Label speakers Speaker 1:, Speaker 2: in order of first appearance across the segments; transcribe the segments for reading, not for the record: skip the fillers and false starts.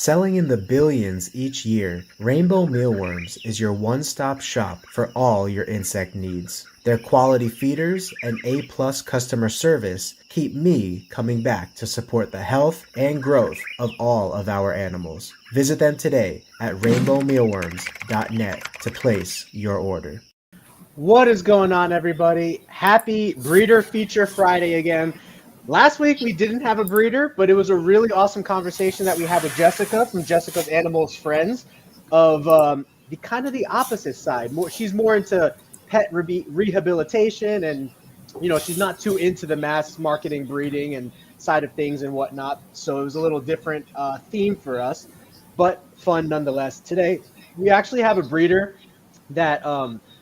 Speaker 1: Selling in the billions each year, Rainbow Mealworms is your one-stop shop for all your insect needs. Their quality feeders and A-plus customer service keep me coming back to support the health and growth of all of our animals. Visit them today at rainbowmealworms.net to place your order.
Speaker 2: What is going on, everybody? Happy Breeder Feature Friday again. Last week we didn't have a breeder, but it was a really awesome conversation that we had with Jessica from Jessica's Animals Friends of the kind of the opposite side. She's more into pet rehabilitation, and she's not too into the mass marketing, breeding, and side of things and whatnot. So it was a little different theme for us, but fun nonetheless. Today we actually have a breeder that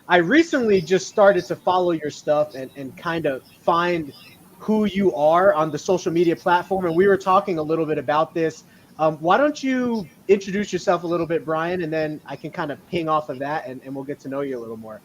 Speaker 2: I recently just started to follow your stuff and kind of find who you are on the social media platform. And we were talking a little bit about this. Why don't you introduce yourself a little bit, Brian, and then I can kind of ping off of that and we'll get to know you a little more.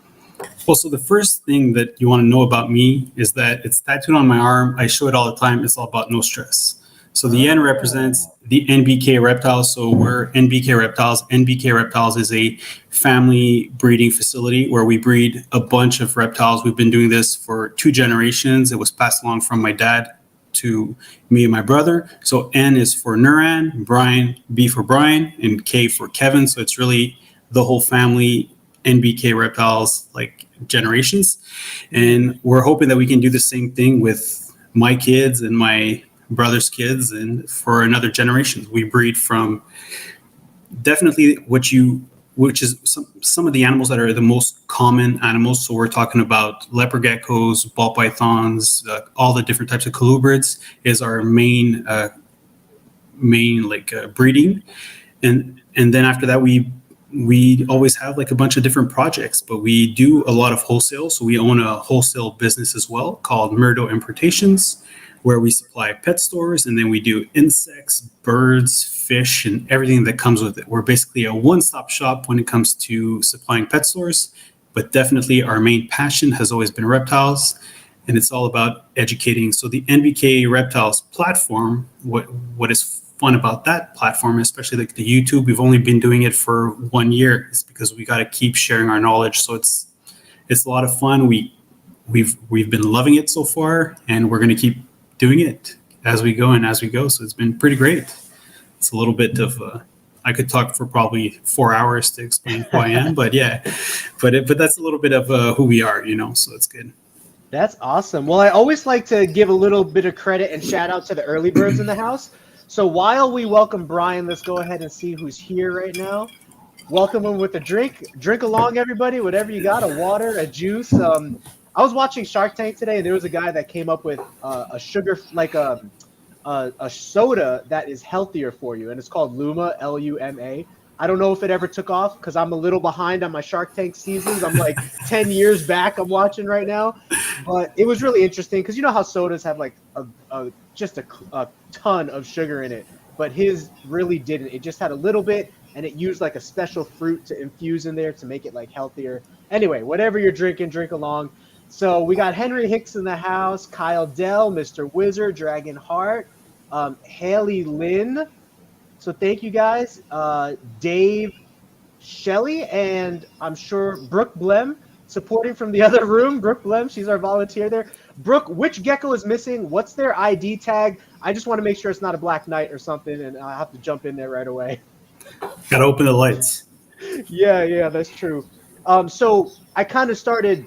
Speaker 3: Well, so the first thing that you want to know about me is that it's tattooed on my arm. I show it all the time. It's all about no stress. So the N represents the NBK Reptiles. So we're NBK Reptiles. NBK Reptiles is a family breeding facility where we breed a bunch of reptiles. We've been doing this for 2 generations. It was passed along from my dad to me and my brother. So N is for Nuran, Brian, B for Brian, and K for Kevin. So it's really the whole family NBK Reptiles, like generations. And we're hoping that we can do the same thing with my kids and my brother's kids, and for another generation. We breed from definitely which is some of the animals that are the most common animals. So we're talking about leopard geckos, ball pythons, all the different types of colubrids is our main breeding, and then after that we always have like a bunch of different projects, but we do a lot of wholesale. So we own a wholesale business as well called Mutations, where we supply pet stores, and then we do insects, birds, fish, and everything that comes with it. We're basically a one-stop shop when it comes to supplying pet stores, but definitely our main passion has always been reptiles, and it's all about educating. So the NBK Reptiles platform, what is fun about that platform, especially like the YouTube, we've only been doing it for 1 year, is because we got to keep sharing our knowledge. So it's a lot of fun. We've been loving it so far, and we're going to keep doing it as we go. So it's been pretty great. It's a little bit of I could talk for probably 4 hours to explain who I am, but yeah, but that's a little bit of who we are, so it's good.
Speaker 2: That's awesome. Well, I always like to give a little bit of credit and shout out to the early birds in the house. So while we welcome Brian, let's go ahead and see who's here right now. Welcome him with a drink. Drink along, everybody, whatever you got, a water, a juice. I was watching Shark Tank today, and there was a guy that came up with a sugar, like a soda that is healthier for you, and it's called Luma, Luma. I don't know if it ever took off because I'm a little behind on my Shark Tank seasons. I'm like 10 years back I'm watching right now. But it was really interesting because you know how sodas have like just a ton of sugar in it, but his really didn't. It just had a little bit, and it used like a special fruit to infuse in there to make it like healthier. Anyway, whatever you're drinking, drink along. So we got Henry Hicks in the house, Kyle Dell, Mr. Wizard, Dragon Heart, Haley Lynn. So thank you guys. Dave Shelley, and I'm sure Brooke Blem supporting from the other room. Brooke Blem, she's our volunteer there. Brooke, which gecko is missing? What's their ID tag? I just want to make sure it's not a black knight or something, and I'll have to jump in there right away.
Speaker 3: Got to open the lights.
Speaker 2: Yeah, that's true. So I kind of started...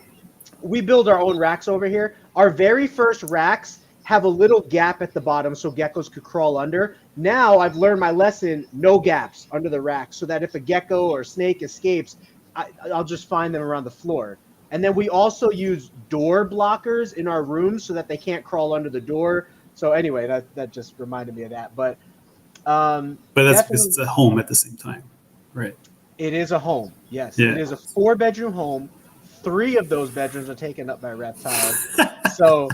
Speaker 2: We build our own racks over here. Our very first racks have a little gap at the bottom so geckos could crawl under. Now I've learned my lesson, no gaps under the rack, so that if a gecko or snake escapes, I'll just find them around the floor. And then we also use door blockers in our rooms so that they can't crawl under the door. So anyway, that just reminded me of that. But
Speaker 3: that's because it's a home at the same time, right?
Speaker 2: It is a home, yes.
Speaker 3: Yeah.
Speaker 2: It is a 4-bedroom home. 3 of those bedrooms are taken up by reptiles. So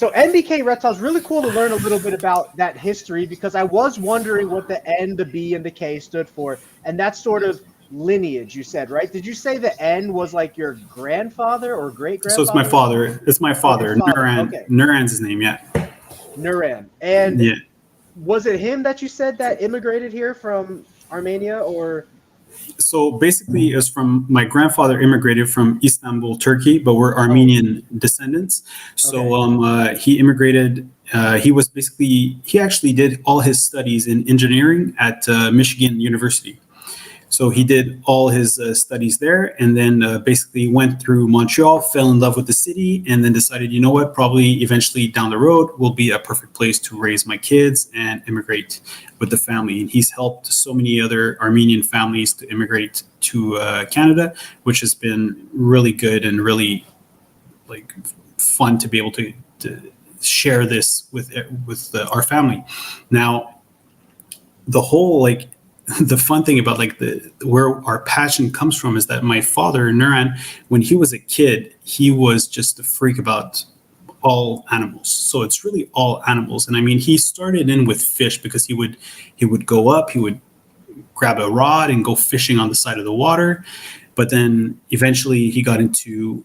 Speaker 2: NBK Reptiles, really cool to learn a little bit about that history, because I was wondering what the N, the B, and the K stood for. And that's sort of lineage, you said, right? Did you say the N was like your grandfather or great-grandfather?
Speaker 3: So it's my father. It's my father.
Speaker 2: Okay,
Speaker 3: Nuran.
Speaker 2: okay.
Speaker 3: Nuran's his name, yeah.
Speaker 2: Nuran. And
Speaker 3: yeah.
Speaker 2: was it him that you said that immigrated here from Armenia, or?
Speaker 3: So basically, it was from my grandfather immigrated from Istanbul, Turkey, but we're Armenian descendants. So he immigrated. He actually did all his studies in engineering at Michigan University. So he did all his studies there, and then basically went through Montreal, fell in love with the city, and then decided, you know what, probably eventually down the road will be a perfect place to raise my kids and immigrate with the family. And he's helped so many other Armenian families to immigrate to Canada, which has been really good and really like fun to be able to share this with our family. Now, the whole like the fun thing about like where our passion comes from is that my father, Nuran, when he was a kid, he was just a freak about all animals. So it's really all animals. And I mean, he started in with fish because he would go up, he would grab a rod and go fishing on the side of the water. But then eventually he got into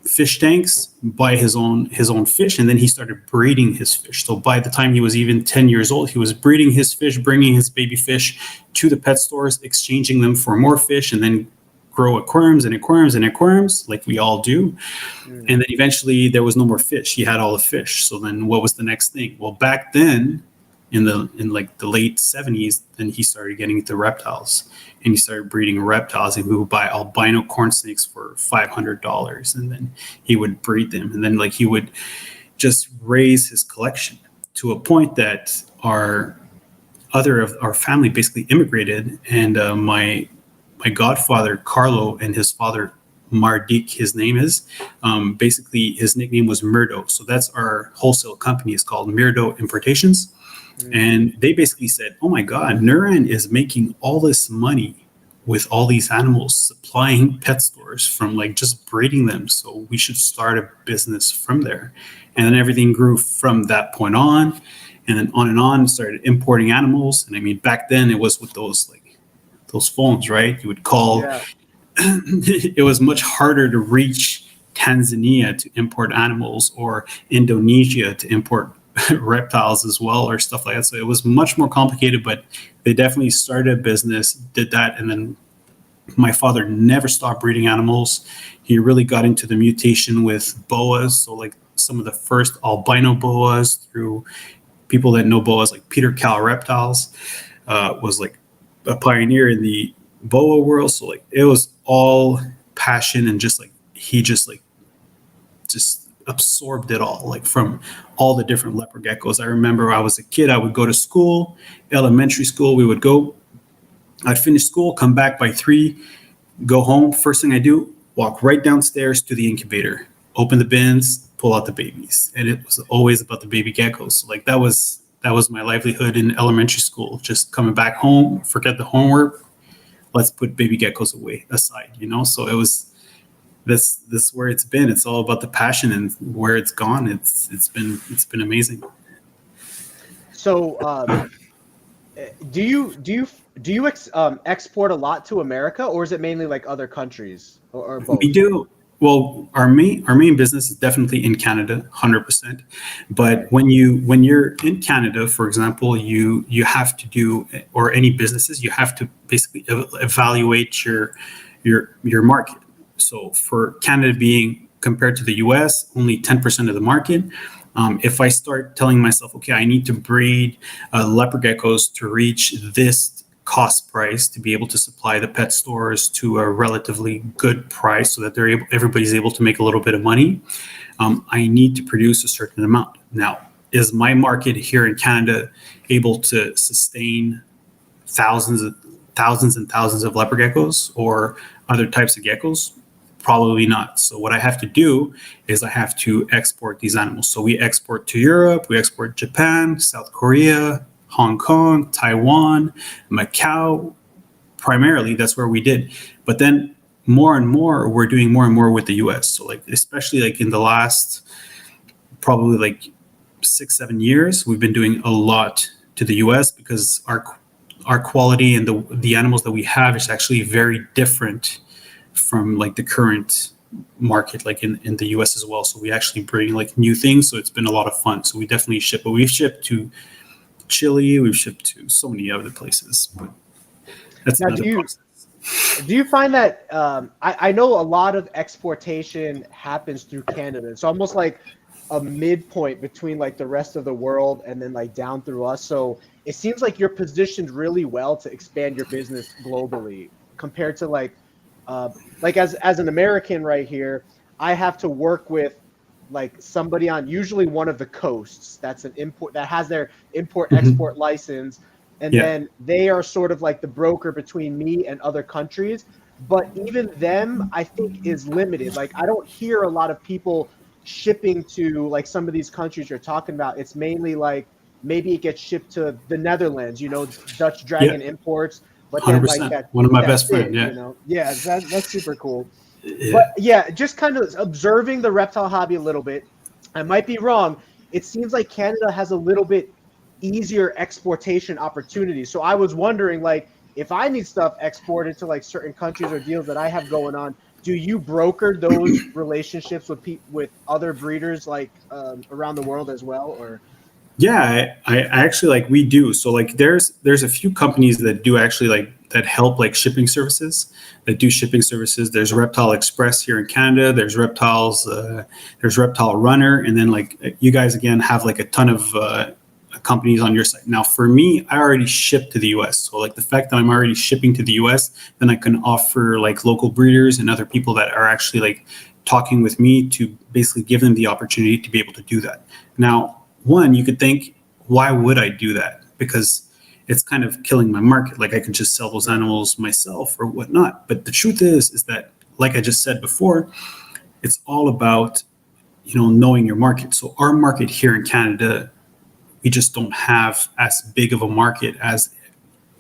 Speaker 3: fish tanks, buy his own fish, and then he started breeding his fish. So by the time he was even 10 years old, he was breeding his fish, bringing his baby fish to the pet stores, exchanging them for more fish, and then grow aquariums and aquariums and aquariums like we all do. And then eventually there was no more fish. He had all the fish. So then what was the next thing? Well, back then in like the late 70s, then he started getting into reptiles, and he started breeding reptiles, and we would buy albino corn snakes for $500, and then he would breed them, and then like he would just raise his collection to a point that our family basically immigrated, and my godfather Carlo and his father Mardik, his name is, basically his nickname was Murdo. So that's our wholesale company. It's called Murdo Importations. And they basically said, oh my God, Nuran is making all this money with all these animals, supplying pet stores from like just breeding them. So we should start a business from there. And then everything grew from that point on. And then on, started importing animals. And I mean, back then it was with those phones, right? You would call. Yeah. It was much harder to reach Tanzania to import animals, or Indonesia to import reptiles as well, or stuff like that. So it was much more complicated, but they definitely started a business, did that. And then my father never stopped breeding animals. He really got into the mutation with boas. So like some of the first albino boas, through people that know boas, like Peter Cal Reptiles, was like a pioneer in the boa world. So like it was all passion, and just like he just absorbed it all, like from all the different leopard geckos. I remember I was a kid, I would go to school, elementary school, I'd finish school, come back by 3, go home. First thing I do, walk right downstairs to the incubator, open the bins, pull out the babies. And it was always about the baby geckos. So like that was my livelihood in elementary school, just coming back home, forget the homework, let's put baby geckos aside, So it was, this where it's been. It's all about the passion, and where it's gone, it's been amazing.
Speaker 2: So do you export a lot to America, or is it mainly like other countries, or both?
Speaker 3: We do. Well, our main business is definitely in Canada, 100%. But when you're in Canada, for example, you have to do, or any businesses, you have to basically evaluate your market. So for Canada being compared to the US, only 10% of the market. If I start telling myself, okay, I need to breed leopard geckos to reach this cost price to be able to supply the pet stores to a relatively good price, so that everybody's able to make a little bit of money, I need to produce a certain amount. Now, is my market here in Canada able to sustain thousands and thousands of leopard geckos or other types of geckos? Probably not. So what I have to do is I have to export these animals. So we export to Europe, we export Japan, South Korea, Hong Kong, Taiwan, Macau. Primarily, that's where we did. But then more and more, we're doing more and more with the US. So like, especially like in the last probably like 6-7 years, we've been doing a lot to the US, because our quality and the animals that we have is actually very different from like the current market, like in the US as well. So we actually bring like new things. So it's been a lot of fun. So we definitely ship, but we've shipped to Chile. We've shipped to so many other places. But that's
Speaker 2: Now,
Speaker 3: another process.
Speaker 2: do you find that I know a lot of exportation happens through Canada. It's almost like a midpoint between like the rest of the world and then like down through us. So it seems like you're positioned really well to expand your business globally compared to like as an American right here, I have to work with like somebody on usually one of the coasts that's an import that has their import export license, and then they are sort of like the broker between me and other countries. But even them, I think, is limited. Like I don't hear a lot of people shipping to like some of these countries you're talking about. It's mainly like maybe it gets shipped to the Netherlands, Dutch Dragon imports, but then
Speaker 3: 100%.
Speaker 2: like that
Speaker 3: One of my
Speaker 2: that's
Speaker 3: best friends,
Speaker 2: that's super cool.
Speaker 3: Yeah.
Speaker 2: But yeah, just kind of observing the reptile hobby a little bit. I might be wrong. It seems like Canada has a little bit easier exportation opportunities. So I was wondering, like, if I need stuff exported to like certain countries or deals that I have going on, do you broker those relationships with other breeders like around the world as well, or?
Speaker 3: Yeah, I actually like we do. So like there's a few companies that do actually like that help like shipping services, that do shipping services. There's Reptile Express here in Canada. There's there's Reptile Runner, and then like you guys again have like a ton of companies on your site. Now for me, I already ship to the US. So like the fact that I'm already shipping to the US, then I can offer like local breeders and other people that are actually like talking with me to basically give them the opportunity to be able to do that. Now, one, you could think, why would I do that? Because it's kind of killing my market. Like I could just sell those animals myself or whatnot. But the truth is that, like I just said before, it's all about, knowing your market. So our market here in Canada, we just don't have as big of a market as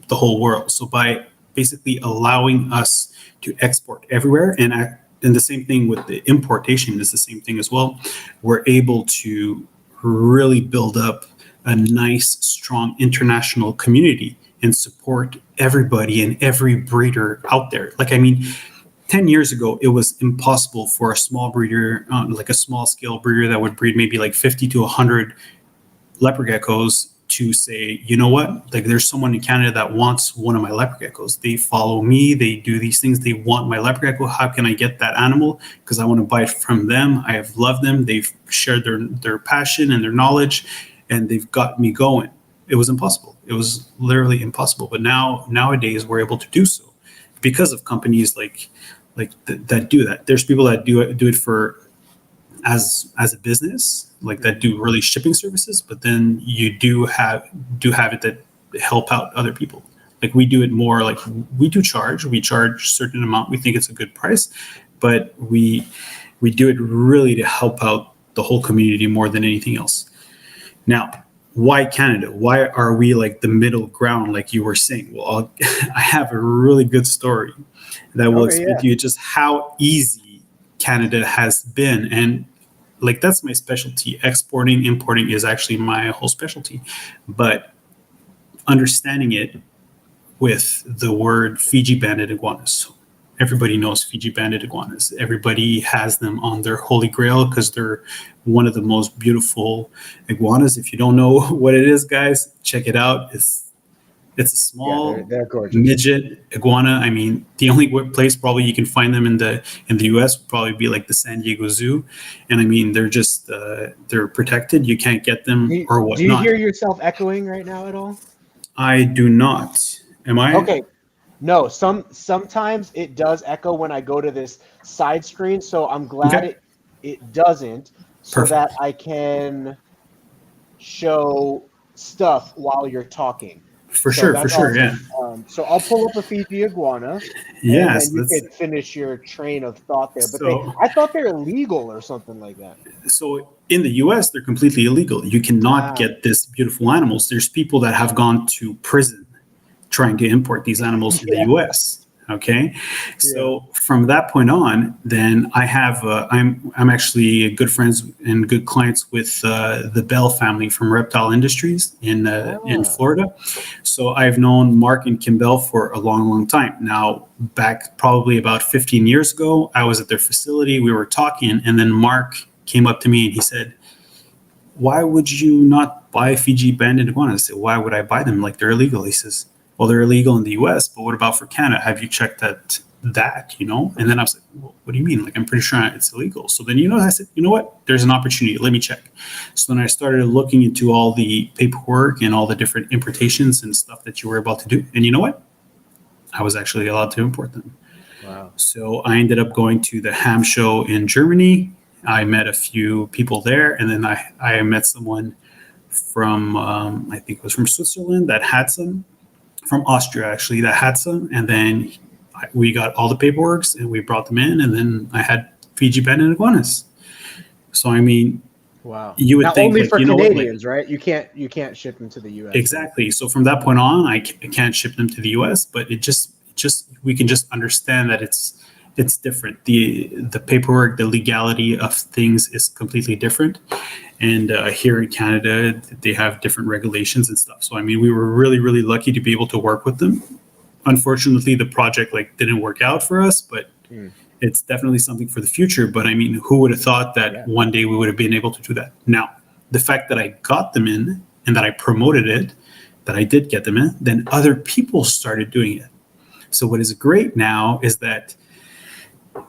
Speaker 3: the whole world. So by basically allowing us to export everywhere, and the same thing with the importation is the same thing as well, we're able to really build up a nice, strong international community and support everybody and every breeder out there. Like, 10 years ago, it was impossible for a small breeder, like a small scale breeder that would breed maybe like 50 to 100 leopard geckos to say, you know what, like there's someone in Canada that wants one of my leopard geckos. They follow me, they do these things, they want my leopard gecko. How can I get that animal? Because I want to buy it from them. I have loved them. They've shared their passion and their knowledge, and they've got me going. It was impossible. It was literally impossible. But nowadays we're able to do so because of companies that do that. There's people that do it for as a business, like that do really shipping services, but then you do have it that help out other people. Like we do it more like we charge a certain amount. We think it's a good price, but we do it really to help out the whole community more than anything else. Now, why Canada? Why are we like the middle ground, like you were saying? Well, I have a really good story that will explain to you just how easy Canada has been. And like that's my specialty. Exporting, importing is actually my whole specialty. But understanding it with the word Fiji banded iguanas. Everybody knows Fiji banded iguanas. Everybody has them on their holy grail because they're one of the most beautiful iguanas. If you don't know what it is, guys, check it out. It's a small
Speaker 2: they're gorgeous
Speaker 3: midget iguana. The only place probably you can find them in the US would probably be like the San Diego Zoo, and they're just they're protected. You can't get them or whatnot.
Speaker 2: Do you hear yourself echoing right now at all?
Speaker 3: I do not. Am I?
Speaker 2: Okay. No. Sometimes it does echo when I go to this side screen, so I'm glad it doesn't, so
Speaker 3: Perfect.
Speaker 2: that I can show stuff while you're talking.
Speaker 3: For sure, yeah.
Speaker 2: So I'll pull up a Fiji iguana.
Speaker 3: Yes,
Speaker 2: and then you can finish your train of thought there. But I thought they're illegal or something like that.
Speaker 3: So in the US, they're completely illegal. You cannot get this beautiful animals. There's people that have gone to prison trying to import these animals to the US. Okay, so from that point on, then I have I'm actually good friends and good clients with the Bell family from Reptile Industries in Florida. So I've known Mark and Kim Bell for a long, long time. Now, back probably about 15 years ago, I was at their facility. We were talking, and then Mark came up to me and he said, why would you not buy Fiji banded iguanas? I said, why would I buy them? Like, they're illegal. He says, well, they're illegal in the US, but what about for Canada? Have you checked that, you know? And then I was like, well, what do you mean? Like, I'm pretty sure it's illegal. So then, I said, you know what? There's an opportunity. Let me check. So then I started looking into all the paperwork and all the different importations and stuff that you were about to do. And you know what? I was actually allowed to import them.
Speaker 2: Wow.
Speaker 3: So I ended up going to the ham show in Germany. I met a few people there, and then I met someone from, I think it was from Switzerland that had some, from Austria actually, that had some. And then we got all the paperwork and we brought them in, and then I had Fiji banded iguanas. So, I mean,
Speaker 2: wow.
Speaker 3: You would
Speaker 2: now,
Speaker 3: think,
Speaker 2: only
Speaker 3: like,
Speaker 2: for
Speaker 3: you know what,
Speaker 2: Canadians, right? You can't ship them to the U.S.
Speaker 3: exactly. So from that point on, I can't ship them to the U.S., but it just we can just understand that it's different. The paperwork, the legality of things is completely different. And here in Canada, they have different regulations and stuff. So, I mean, we were really, really lucky to be able to work with them. Unfortunately, the project didn't work out for us, but it's definitely something for the future. But I mean, who would have thought that one day we would have been able to do that? Now, the fact that I got them in and that I promoted it, that I did get them in, then other people started doing it. So what is great now is that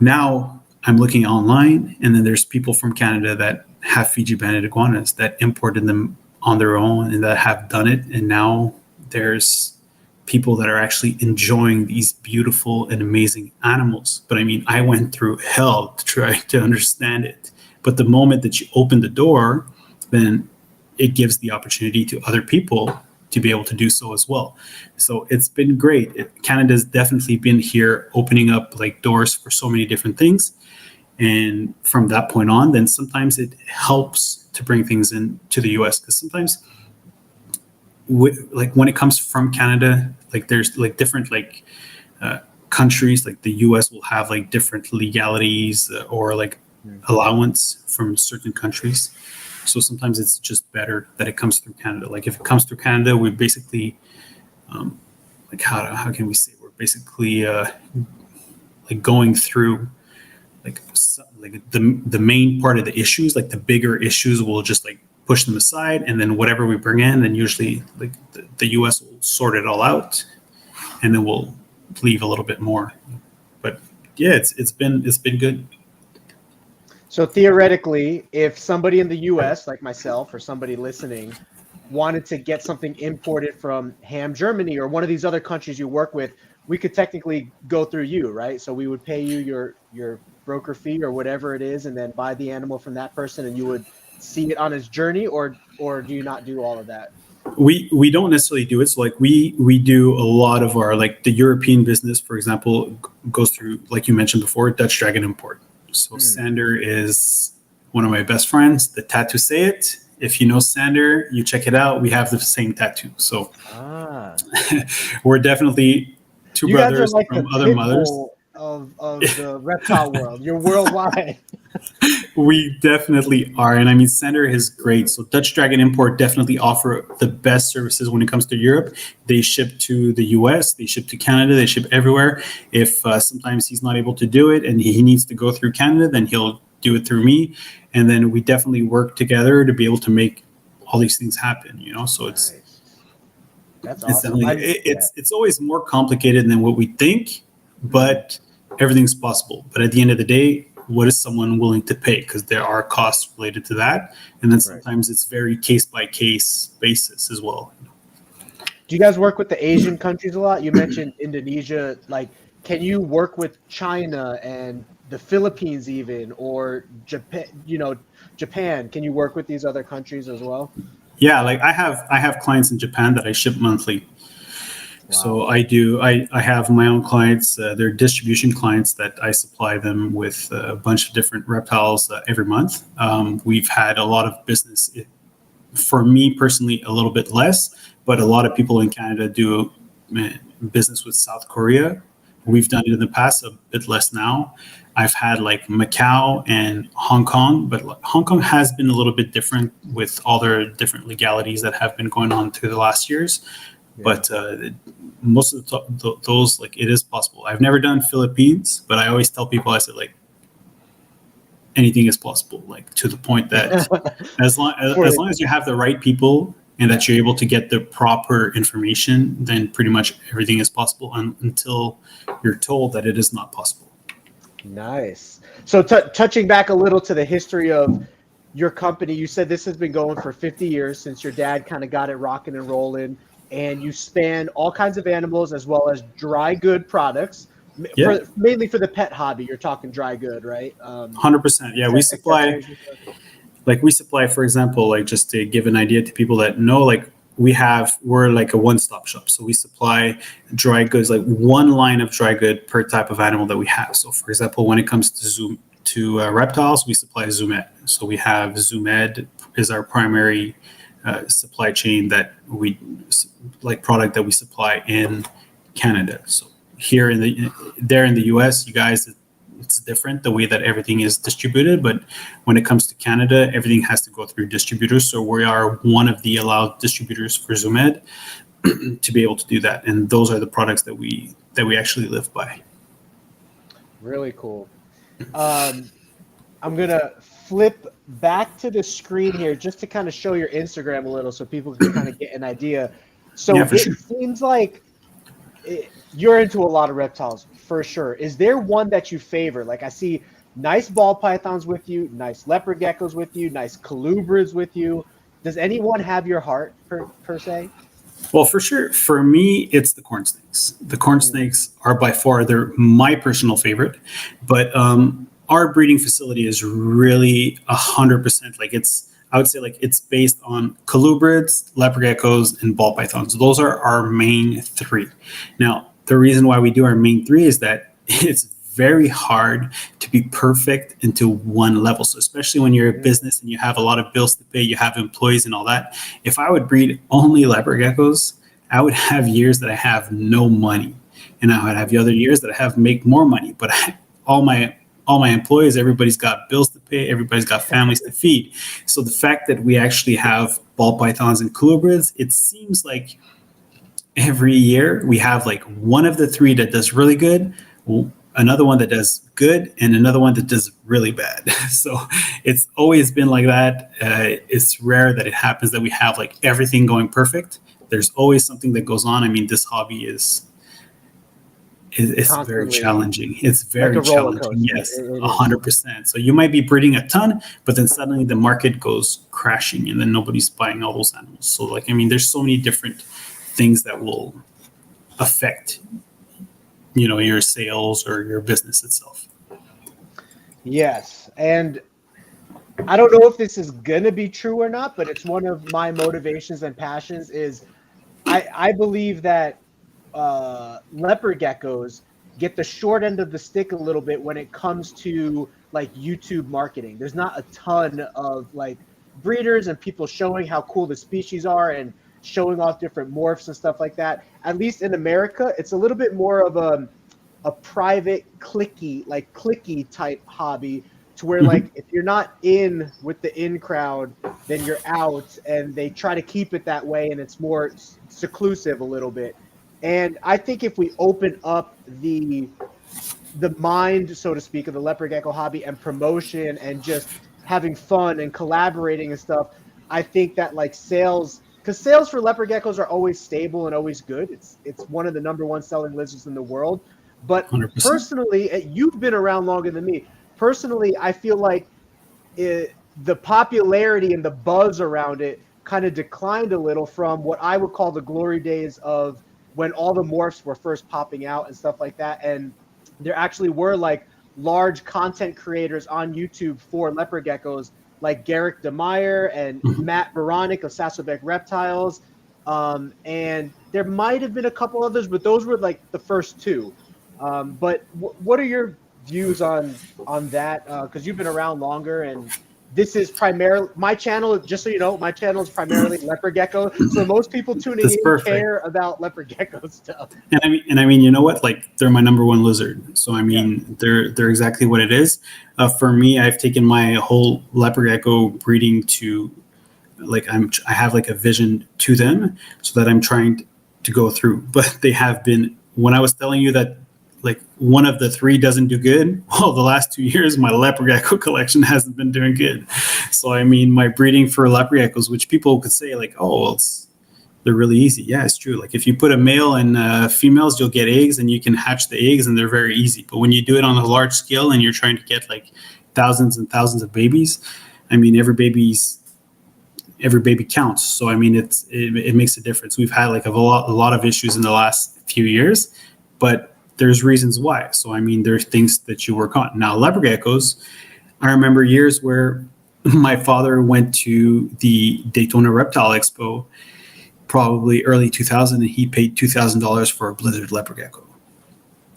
Speaker 3: now I'm looking online, and then there's people from Canada that have Fiji banded iguanas that imported them on their own and that have done it. And now there's people that are actually enjoying these beautiful and amazing animals. But I mean, I went through hell to try to understand it. But the moment that you open the door, then it gives the opportunity to other people to be able to do so as well. So it's been great. Canada's definitely been here opening up doors for so many different things. And from that point on, then sometimes it helps to bring things into the US, because sometimes when it comes from Canada, there's different countries, like the US will have different legalities or allowance from certain countries. So sometimes it's just better that it comes through Canada. If it comes through Canada, we basically, how can we say, we're basically going through the main part of the issues, the bigger issues, we'll just push them aside, and then whatever we bring in, then usually the US will sort it all out, and then we'll leave a little bit more. But yeah, it's been good.
Speaker 2: So theoretically, if somebody in the U.S., like myself or somebody listening, wanted to get something imported from Ham Germany or one of these other countries you work with, we could technically go through you, right? So we would pay you your broker fee or whatever it is, and then buy the animal from that person, and you would see it on his journey, or do you not do all of that?
Speaker 3: We don't necessarily do it. So we do a lot of our the European business, for example, goes through, like you mentioned before, Dutch Dragon Import. So Sander is one of my best friends. The tattoo say it. If you know Sander, you check it out. We have the same tattoo. So we're definitely two brothers from other mothers.
Speaker 2: Of the reptile world. You're worldwide.
Speaker 3: We definitely are. And I mean, Sander is great. So Dutch Dragon Import definitely offer the best services when it comes to Europe. They ship to the US, they ship to Canada, they ship everywhere. If sometimes he's not able to do it and he needs to go through Canada, then he'll do it through me. And then we definitely work together to be able to make all these things happen, So it's,
Speaker 2: that's awesome.
Speaker 3: It's always more complicated than what we think, but everything's possible. But at the end of the day, what is someone willing to pay? Because there are costs related to that. And then sometimes it's very case by case basis as well.
Speaker 2: Do you guys work with the Asian countries a lot? You mentioned Indonesia. Can you work with China and the Philippines even, or Japan, Japan? Can you work with these other countries as well?
Speaker 3: Yeah, I have clients in Japan that I ship monthly. Wow. So I do. I have my own clients. They're distribution clients that I supply them with a bunch of different reptiles every month. We've had a lot of business. For me personally, a little bit less, but a lot of people in Canada do business with South Korea. We've done it in the past, a bit less now. I've had Macau and Hong Kong, but Hong Kong has been a little bit different with all their different legalities that have been going on through the last years. Yeah. But most of those, it is possible. I've never done Philippines, but I always tell people, I said, anything is possible. Like to the point that as long as you have the right people and that you're able to get the proper information, then pretty much everything is possible until you're told that it is not possible.
Speaker 2: Nice. So touching back a little to the history of your company, you said this has been going for 50 years since your dad kind of got it rocking and rolling, and you span all kinds of animals as well as dry good products, mainly for the pet hobby. You're talking dry good, right?
Speaker 3: 100%. Yeah, we supply. Like we supply, for example, like just to give an idea to people that know, like we're like a one-stop shop. So we supply dry goods, like one line of dry good per type of animal that we have. So for example, when it comes to reptiles, we supply ZoomEd. So we have ZoomEd is our primary supply chain that we like product that we supply in Canada. So here in the US, you guys, it's different the way that everything is distributed, but when it comes to Canada, everything has to go through distributors. So we are one of the allowed distributors for ZoomEd to be able to do that, and those are the products that we actually live by.
Speaker 2: Really cool. I'm gonna flip back to the screen here just to kind of show your Instagram a little, so people can kind of get an idea. So
Speaker 3: yeah, for sure.
Speaker 2: Seems like you're into a lot of reptiles. For sure. Is there one that you favor? Like I see nice ball pythons with you, nice leopard geckos with you, nice colubrids with you. Does anyone have your heart per se?
Speaker 3: Well, for sure. For me, it's the corn snakes. The corn snakes are by far my personal favorite, but our breeding facility is really 100%. Like I would say like it's based on colubrids, leopard geckos, and ball pythons. Those are our main three. Now, the reason why we do our main three is that it's very hard to be perfect into one level. So especially when you're a business and you have a lot of bills to pay, you have employees and all that. If I would breed only leopard geckos, I would have years that I have no money, and I would have the other years that I make more money. But all my employees, everybody's got bills to pay, everybody's got families to feed. So the fact that we actually have ball pythons and colubrids, it seems like every year we have like one of the three that does really good, another one that does good, and another one that does really bad. So it's always been like that. It's rare that it happens that we have like everything going perfect. There's always something that goes on. I mean, this hobby is very challenging. It's very challenging. Yes, 100%. So you might be breeding a ton, but then suddenly the market goes crashing and then nobody's buying all those animals. So like, I mean, there's so many different things that will affect, your sales or your business itself.
Speaker 2: Yes. And I don't know if this is going to be true or not, but it's one of my motivations and passions is I believe that leopard geckos get the short end of the stick a little bit when it comes to like YouTube marketing. There's not a ton of like breeders and people showing how cool the species are and showing off different morphs and stuff like that. At least in America, it's a little bit more of a private clicky type hobby, to where like if you're not in with the in crowd, then you're out, and they try to keep it that way, and it's more seclusive a little bit. And I think if we open up the mind, so to speak, of the leopard gecko hobby and promotion and just having fun and collaborating and stuff, I think that like sales, because sales for leopard geckos are always stable and always good. It's one of the #1 selling lizards in the world. But
Speaker 3: 100%.
Speaker 2: Personally, you've been around longer than me. Personally, I feel like the popularity and the buzz around it kind of declined a little from what I would call the glory days of when all the morphs were first popping out and stuff like that. And there actually were like large content creators on YouTube for leopard geckos, like Garrick DeMeyer and Matt Veronic of Sasselbeck Reptiles. And there might have been a couple others, but those were like the first two. But what are your views on that? Because you've been around longer, and this is primarily my channel. Just so you know, my channel is primarily leopard gecko. So most people tuning in care about leopard gecko stuff.
Speaker 3: And I mean, you know what? Like they're my #1 lizard. So I mean, they're exactly what it is. For me, I've taken my whole leopard gecko breeding to like I have like a vision to them, so that I'm trying to go through. But they have been, when I was telling you that like one of the three doesn't do good, well, the last 2 years, my leopard gecko collection hasn't been doing good. So, I mean, my breeding for leopard geckos, which people could say like, oh, well, they're really easy. Yeah, it's true. Like if you put a male and females, you'll get eggs and you can hatch the eggs and they're very easy. But when you do it on a large scale and you're trying to get like thousands and thousands of babies, I mean, every baby counts. So, I mean, it makes a difference. We've had like a lot of issues in the last few years, but there's reasons why. So, I mean, there's things that you work on. Now, leopard geckos, I remember years where my father went to the Daytona Reptile Expo, probably early 2000, and he paid $2,000 for a blizzard leopard gecko.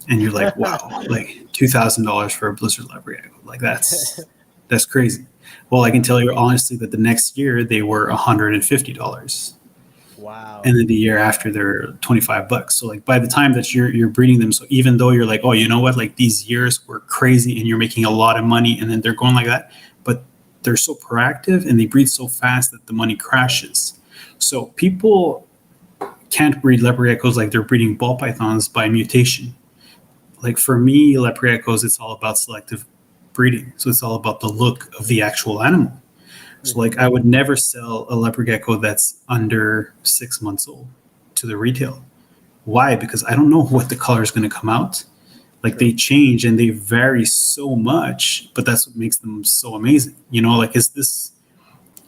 Speaker 3: And you're like, wow, like $2,000 for a blizzard leopard gecko. Like that's crazy. Well, I can tell you honestly that the next year they were $150.
Speaker 2: Wow.
Speaker 3: And then the year after they're $25. So like by the time that you're breeding them, so even though you're like, oh, you know what, like these years were crazy and you're making a lot of money and then they're going like that, but they're so proactive and they breed so fast that the money crashes. So people can't breed leopard geckos like they're breeding ball pythons by mutation. Like for me, leopard geckos, it's all about selective breeding. So it's all about the look of the actual animal. So like I would never sell a leopard gecko that's under 6 months old to the retail. Why? Because I don't know what the color is going to come out. Like they change and they vary so much, but that's what makes them so amazing. You know, like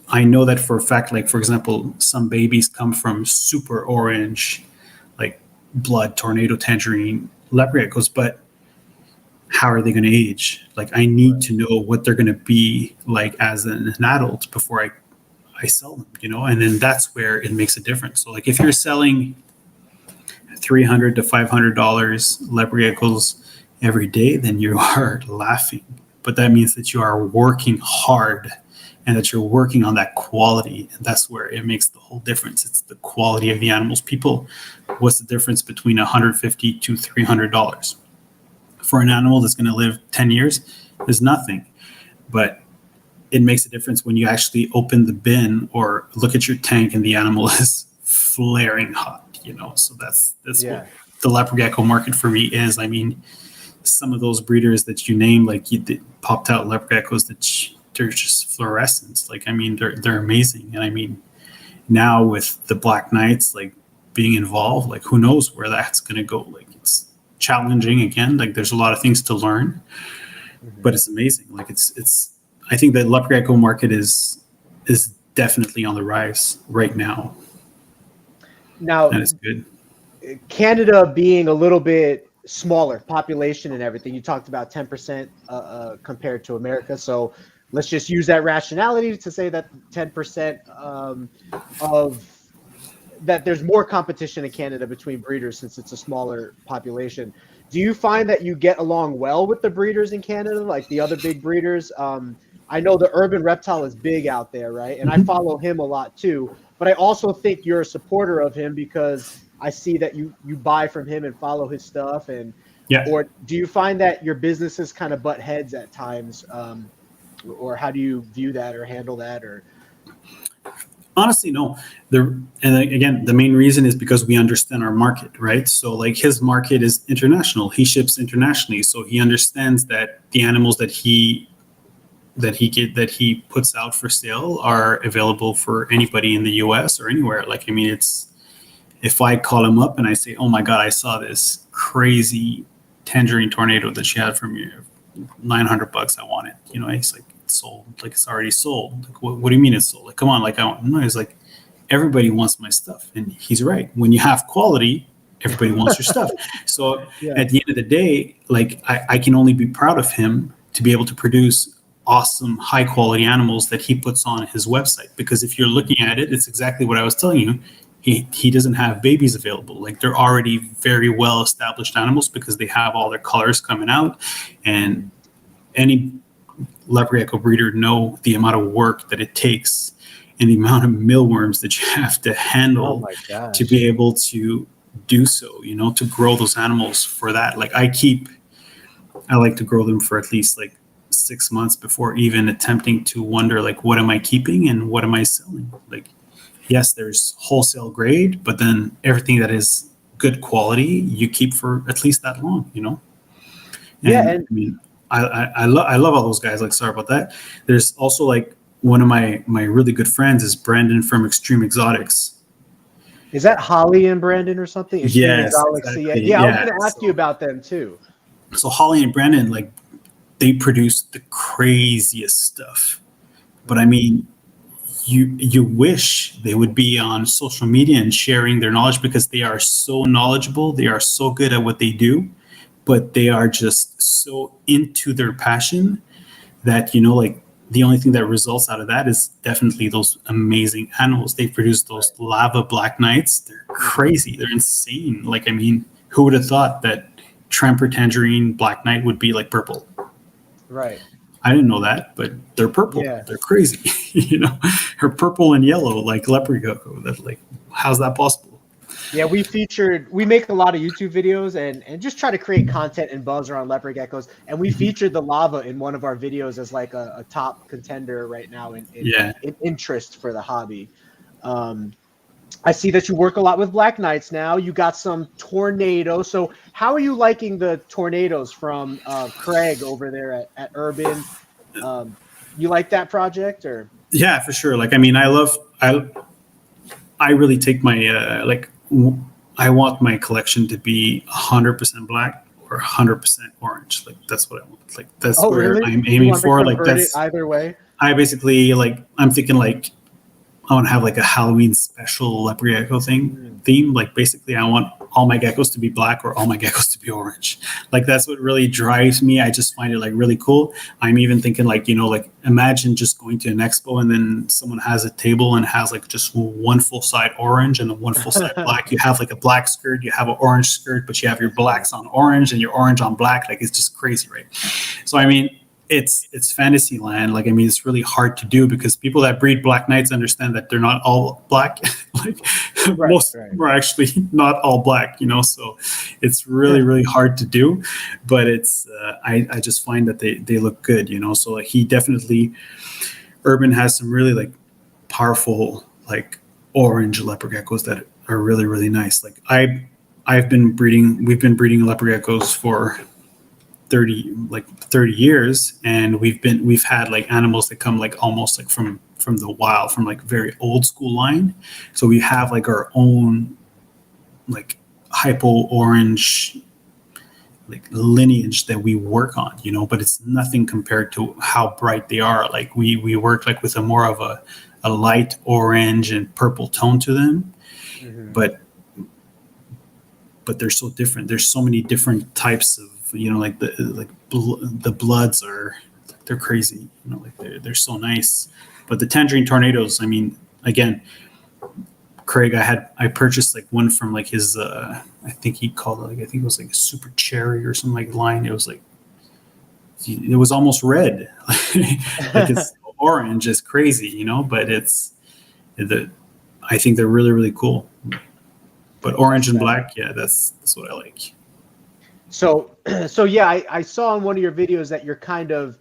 Speaker 3: I know that for a fact, like for example, some babies come from super orange, like blood, tornado, tangerine leopard geckos, but how are they going to age? Like I need to know what they're going to be like as an adult before I sell them, you know, and then that's where it makes a difference. So like if you're selling $300 to $500 leopard geckos every day, then you are laughing. But that means that you are working hard and that you're working on that quality. And that's where it makes the whole difference. It's the quality of the animals. People, what's the difference between $150 to $300? For an animal that's going to live 10 years is nothing. But it makes a difference when you actually open the bin or look at your tank and the animal is flaring hot, you know. So that's what the leopard gecko market for me is. I mean, some of those breeders that you name, like you popped out leopard geckos, they're just fluorescents. Like, I mean, they're amazing. And I mean, now with the Black Knights, like being involved, like who knows where that's going to go. Like it's challenging again. Like there's a lot of things to learn, but it's amazing. Like it's, I think the leopard gecko market is definitely on the rise right now.
Speaker 2: Now,
Speaker 3: and it's good.
Speaker 2: Canada being a little bit smaller population and everything, you talked about 10% compared to America. So let's just use that rationality to say that 10% of that there's more competition in Canada between breeders since it's a smaller population. Do you find that you get along well with the breeders in Canada, like the other big breeders? I know the Urban Reptile is big out there, right? And I follow him a lot too. But I also think you're a supporter of him because I see that you buy from him and follow his stuff. And or do you find that your businesses kind of butt heads at times? Or how do you view that or handle that? Or
Speaker 3: honestly, no. And again, the main reason is because we understand our market, right? So like his market is international. He ships internationally. So he understands that the animals that he puts out for sale are available for anybody in the US or anywhere. Like, I mean, if I call him up and I say, oh my God, I saw this crazy tangerine tornado that you had from you, $900, I want it. You know, he's like, it's sold. Like, it's already sold. Like, what do you mean it's sold? Like, come on. Like, I want, no, he's like, everybody wants my stuff. And he's right. When you have quality, everybody wants your stuff. So at the end of the day, like I can only be proud of him to be able to produce awesome, high quality animals that he puts on his website. Because if you're looking at it, it's exactly what I was telling you. He doesn't have babies available. Like they're already very well established animals because they have all their colors coming out. And any leopard gecko breeder know the amount of work that it takes and the amount of mealworms that you have to handle to be able to do so, you know, to grow those animals for that. Like I like to grow them for at least like 6 months before even attempting to wonder, like, what am I keeping and what am I selling? Like, yes, there's wholesale grade, but then everything that is good quality, you keep for at least that long, And,
Speaker 2: And
Speaker 3: I mean, I love all those guys. Like, sorry about that. There's also like one of my really good friends is Brandon from Extreme Exotics.
Speaker 2: is that Holly and Brandon or something? Extreme
Speaker 3: Yes,
Speaker 2: Exotics.
Speaker 3: exactly.
Speaker 2: Yeah, I was
Speaker 3: Yeah.
Speaker 2: going to ask you about them too.
Speaker 3: So Holly and Brandon, like, they produce the craziest stuff. But I mean, you wish they would be on social media and sharing their knowledge, because they are so knowledgeable. They are so good at what they do, but they are just so into their passion that, like, the only thing that results out of that is definitely those amazing animals. They produce those lava black knights. They're crazy. They're insane. Like, I mean, who would have thought that Tramper Tangerine Black Knight would be like purple?
Speaker 2: Right.
Speaker 3: I didn't know that, but they're purple.
Speaker 2: Yeah.
Speaker 3: They're crazy. Her purple and yellow, like leopard gecko. That's like, how's that possible?
Speaker 2: Yeah, we make a lot of YouTube videos and just try to create content and buzz around leopard geckos. And we featured the lava in one of our videos as like a top contender right now in interest for the hobby. I see that you work a lot with Black Knights now. You got some tornadoes. So how are you liking the tornadoes from Craig over there at Urban? You like that project or?
Speaker 3: Yeah, for sure. Like, I mean, I really take my, I want my collection to be 100% black or 100% orange. Like, that's what I want. Like, that's where
Speaker 2: really?
Speaker 3: I'm aiming for. Like, that's
Speaker 2: either way.
Speaker 3: I basically, like, I'm thinking like, I want to have like a Halloween special leopard gecko theme. Like, basically, I want all my geckos to be black or all my geckos to be orange. Like, that's what really drives me. I just find it like really cool. I'm even thinking like, like, imagine just going to an expo and then someone has a table and has like just one full side orange and then one full side black. You have like a black skirt, you have an orange skirt, but you have your blacks on orange and your orange on black. Like, it's just crazy, right? So, I mean, it's fantasy land. Like, I mean, it's really hard to do because people that breed Black Knights understand that they're not all black. Like, most are actually not all black, so it's really, really hard to do, but it's, I just find that they look good, so like, he definitely, Urban has some really like powerful, like orange leopard geckos that are really, really nice. Like, we've been breeding leopard geckos for 30 years, and we've had like animals that come like almost like from the wild, from like very old school line. So we have like our own like hypo orange like lineage that we work on, but it's nothing compared to how bright they are. Like, we work like with a more of a light orange and purple tone to them. But they're so different. There's so many different types of, like the bloods they're crazy, like they're so nice. But the tangerine tornadoes, I mean, again, Craig, I purchased like one from like his, I think he called it, like, I think it was like a super cherry or something like line. It was like, it was almost red. Like, it's orange, it's crazy, but I think they're really, really cool. But orange and black, yeah, that's what I like. So
Speaker 2: yeah, I saw in one of your videos that you're kind of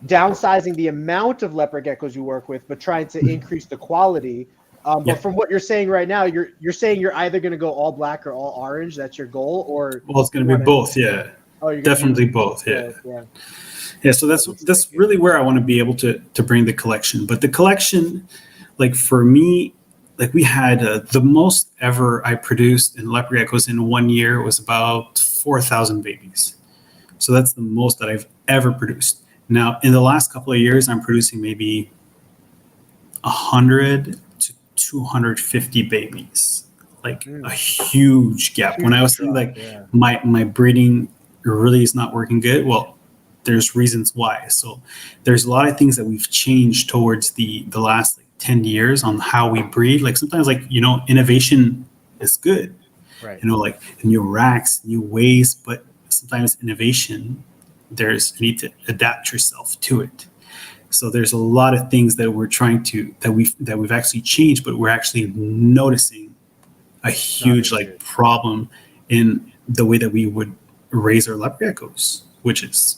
Speaker 2: downsizing the amount of leopard geckos you work with, but trying to increase the quality. But from what you're saying right now, you're saying you're either going to go all black or all orange. That's your goal, or
Speaker 3: well, it's going to be both. Yeah, definitely both. Yeah. Yeah. So that's really where I want to be able to bring the collection. But the collection, like, for me, like, we had the most ever I produced in leopard geckos in 1 year was about 4,000 babies. So that's the most that I've ever produced. Now, in the last couple of years, I'm producing maybe 100 to 250 babies, like a huge gap. When I was saying like my breeding really is not working good, well, there's reasons why. So there's a lot of things that we've changed towards the last 10 years on how we breed. Like, sometimes, like, innovation is good, right? Like new racks, new ways, but sometimes innovation, you need to adapt yourself to it. So there's a lot of things that we're trying to, that we've actually changed, but we're actually noticing a huge problem in the way that we would raise our leopard geckos, which is,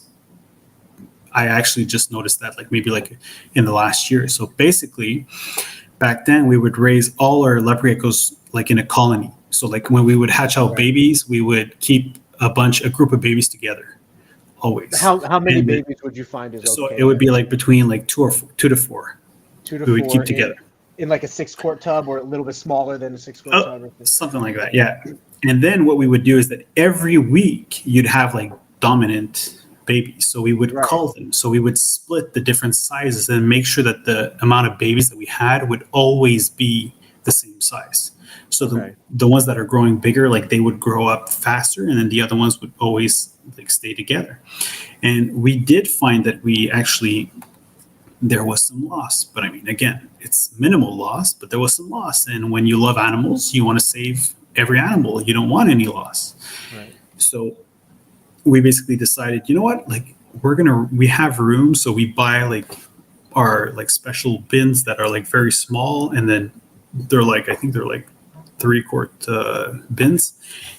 Speaker 3: I actually just noticed that maybe in the last year. So basically, back then we would raise all our leopard geckos like in a colony. So like when we would hatch out babies, we would keep a group of babies together, always.
Speaker 2: How many babies would you find is okay?
Speaker 3: So it would be like between like two to four.
Speaker 2: 2 to 4
Speaker 3: we would keep together
Speaker 2: in like a 6-quart tub, or a little bit smaller than a 6-quart tub, or
Speaker 3: something like that. Yeah. And then what we would do is that every week you'd have like dominant babies. So we would call them. So we would split the different sizes and make sure that the amount of babies that we had would always be the same size. So the ones that are growing bigger, like they would grow up faster, and then the other ones would always like stay together. And we did find that there was some loss, but I mean, again, it's minimal loss, but there was some loss. And when you love animals, you want to save every animal. You don't want any loss.
Speaker 2: Right.
Speaker 3: So we basically decided, you know what, like we have room. So we buy like our like special bins that are like very small. And then I think they're like 3-quart bins.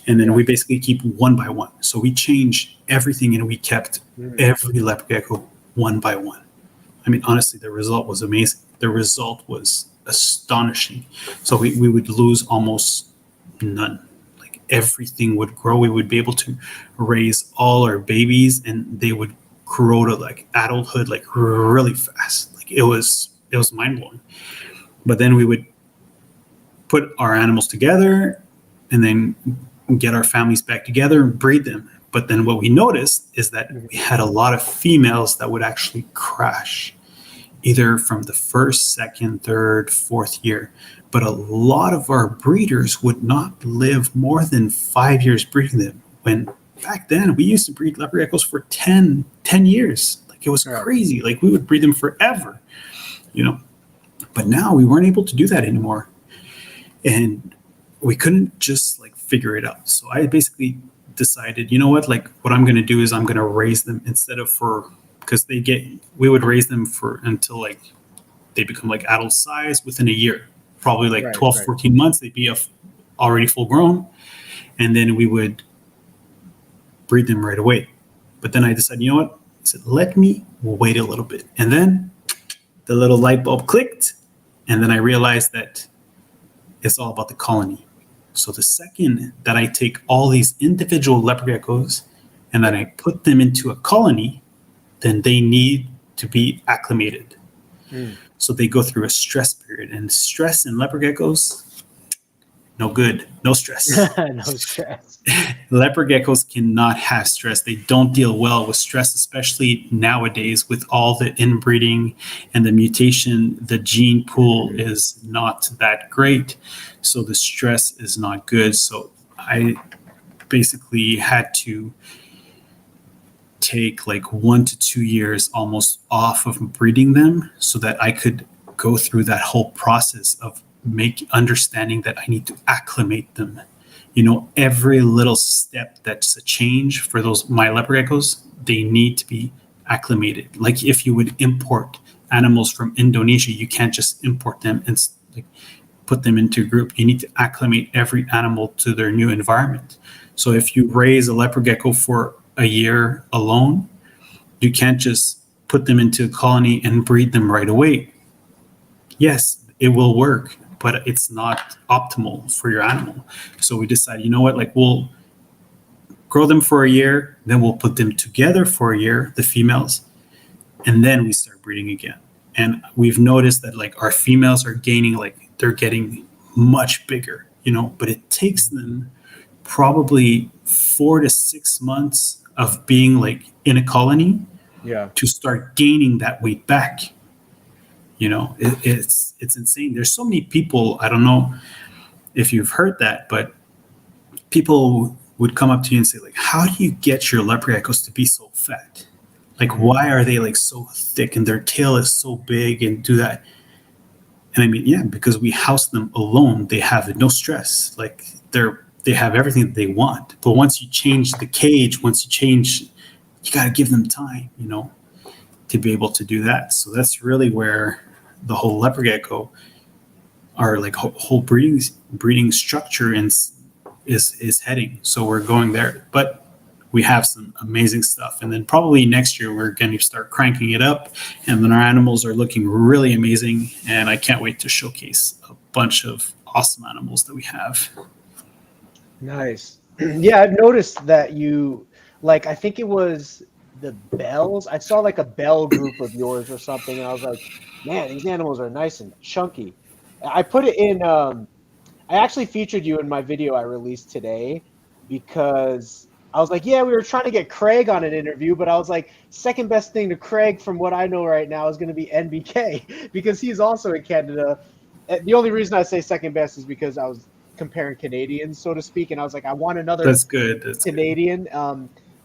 Speaker 3: And then we basically keep one by one. So we change everything, and we kept every leopard gecko one by one. I mean, honestly, the result was amazing. The result was astonishing. So we would lose almost none. Like everything would grow. We would be able to raise all our babies, and they would grow to like adulthood like really fast. Like it was mind blowing. But then we would put our animals together and then get our families back together and breed them. But then what we noticed is that we had a lot of females that would actually crash, either from the first, second, third, fourth year. But a lot of our breeders would not live more than 5 years breeding them. When back then we used to breed leopard geckos for 10 years. Like it was crazy. Like we would breed them forever, But now we weren't able to do that anymore. And we couldn't just like figure it out. So I basically decided, you know what, like what I'm going to do is I'm going to raise them because we would raise them until like they become like adult size within a year, probably like 14 months, they'd be already full grown. And then we would breed them right away. But then I decided, you know what, I said, let me wait a little bit. And then the little light bulb clicked. And then I realized that it's all about the colony. So the second that I take all these individual leopard geckos and then I put them into a colony, then they need to be acclimated. So they go through a stress period, and stress in leopard geckos, no good, no stress.
Speaker 2: No stress.
Speaker 3: Leopard geckos cannot have stress. They don't deal well with stress, especially nowadays with all the inbreeding and the mutation. The gene pool is not that great. So the stress is not good. So I basically had to take like 1 to 2 years almost off of breeding them so that I could go through that whole process of understanding that I need to acclimate them. Every little step that's a change for my leopard geckos, they need to be acclimated. Like if you would import animals from Indonesia, you can't just import them and like put them into a group. You need to acclimate every animal to their new environment. So if you raise a leopard gecko for a year alone, you can't just put them into a colony and breed them right away. Yes, it will work, but it's not optimal for your animal. So we decided, you know what, like we'll grow them for a year, then we'll put them together for a year, the females, and then we start breeding again. And we've noticed that like our females are gaining, like they're getting much bigger, but it takes them probably 4 to 6 months of being like in a colony to start gaining that weight back. It's insane. There's so many people, I don't know if you've heard that, but people would come up to you and say like, how do you get your leopard geckos to be so fat? Like, why are they like so thick and their tail is so big and do that? And I mean, because we house them alone, they have no stress. Like they have everything that they want. But once you change the cage, you got to give them time, to be able to do that. So that's really where the whole leopard gecko, our like whole breeding structure is heading. So we're going there, but we have some amazing stuff. And then probably next year we're going to start cranking it up, and then our animals are looking really amazing. And I can't wait to showcase a bunch of awesome animals that we have.
Speaker 2: Nice. Yeah, I've noticed that you like I think it was the bells. I saw like a bell group of yours or something, and I was like, man, these animals are nice and chunky. I put it in I actually featured you in my video I released today because I was like, yeah, we were trying to get Craig on an interview, but I was like, second best thing to Craig from what I know right now is going to be NBK because he's also in Canada. The only reason I say second best is because I was comparing Canadians, so to speak, and I was like, I want another
Speaker 3: That's good. That's good.
Speaker 2: Canadian.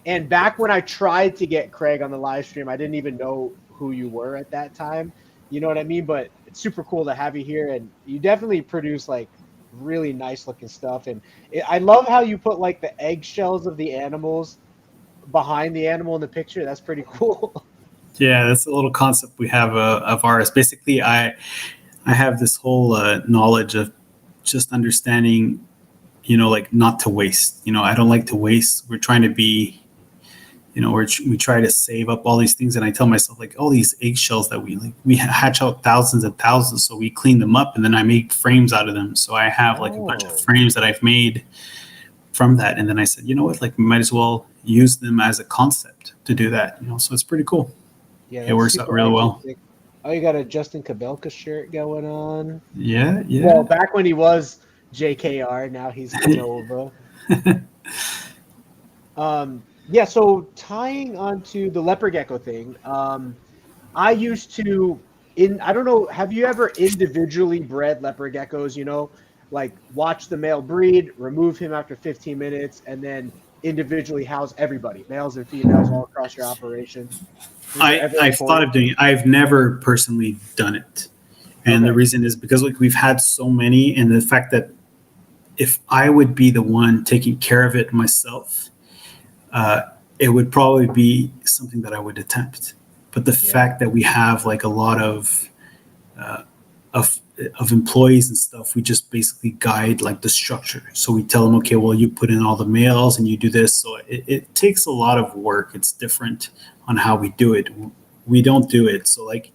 Speaker 2: And back when I tried to get Craig on the live stream, I didn't even know who you were at that time. You know what I mean? But it's super cool to have you here, and you definitely produce like really nice looking stuff. And I love how you put like the eggshells of the animals behind the animal in the picture. That's pretty cool.
Speaker 3: Yeah, that's a little concept we have of ours. Basically, I have this whole knowledge of just understanding, like not to waste. I don't like to waste. We're trying to be, we try to save up all these things. And I tell myself, like, all these eggshells that we hatch out thousands and thousands. So we clean them up and then I make frames out of them. So I have like a bunch of frames that I've made from that. And then I said, you know what, like we might as well use them as a concept to do that. So it's pretty cool.
Speaker 2: Yeah,
Speaker 3: it works out really well.
Speaker 2: Oh, you got a Justin Kabelka shirt going on.
Speaker 3: Yeah.
Speaker 2: Well, back when he was JKR, now he's Nova. Yeah, so tying onto the leopard gecko thing, I used to, I don't know, have you ever individually bred leopard geckos, like watch the male breed, remove him after 15 minutes, and then individually house everybody, males and females, all across your operation?
Speaker 3: I've thought of doing it. I've never personally done it. And the reason is because like we've had so many, and the fact that if I would be the one taking care of it myself, it would probably be something that I would attempt. But the fact that we have like a lot of employees and stuff, we just basically guide like the structure. So we tell them, okay, well, you put in all the males and you do this. So it takes a lot of work. It's different on how we do it. We don't do it. So like,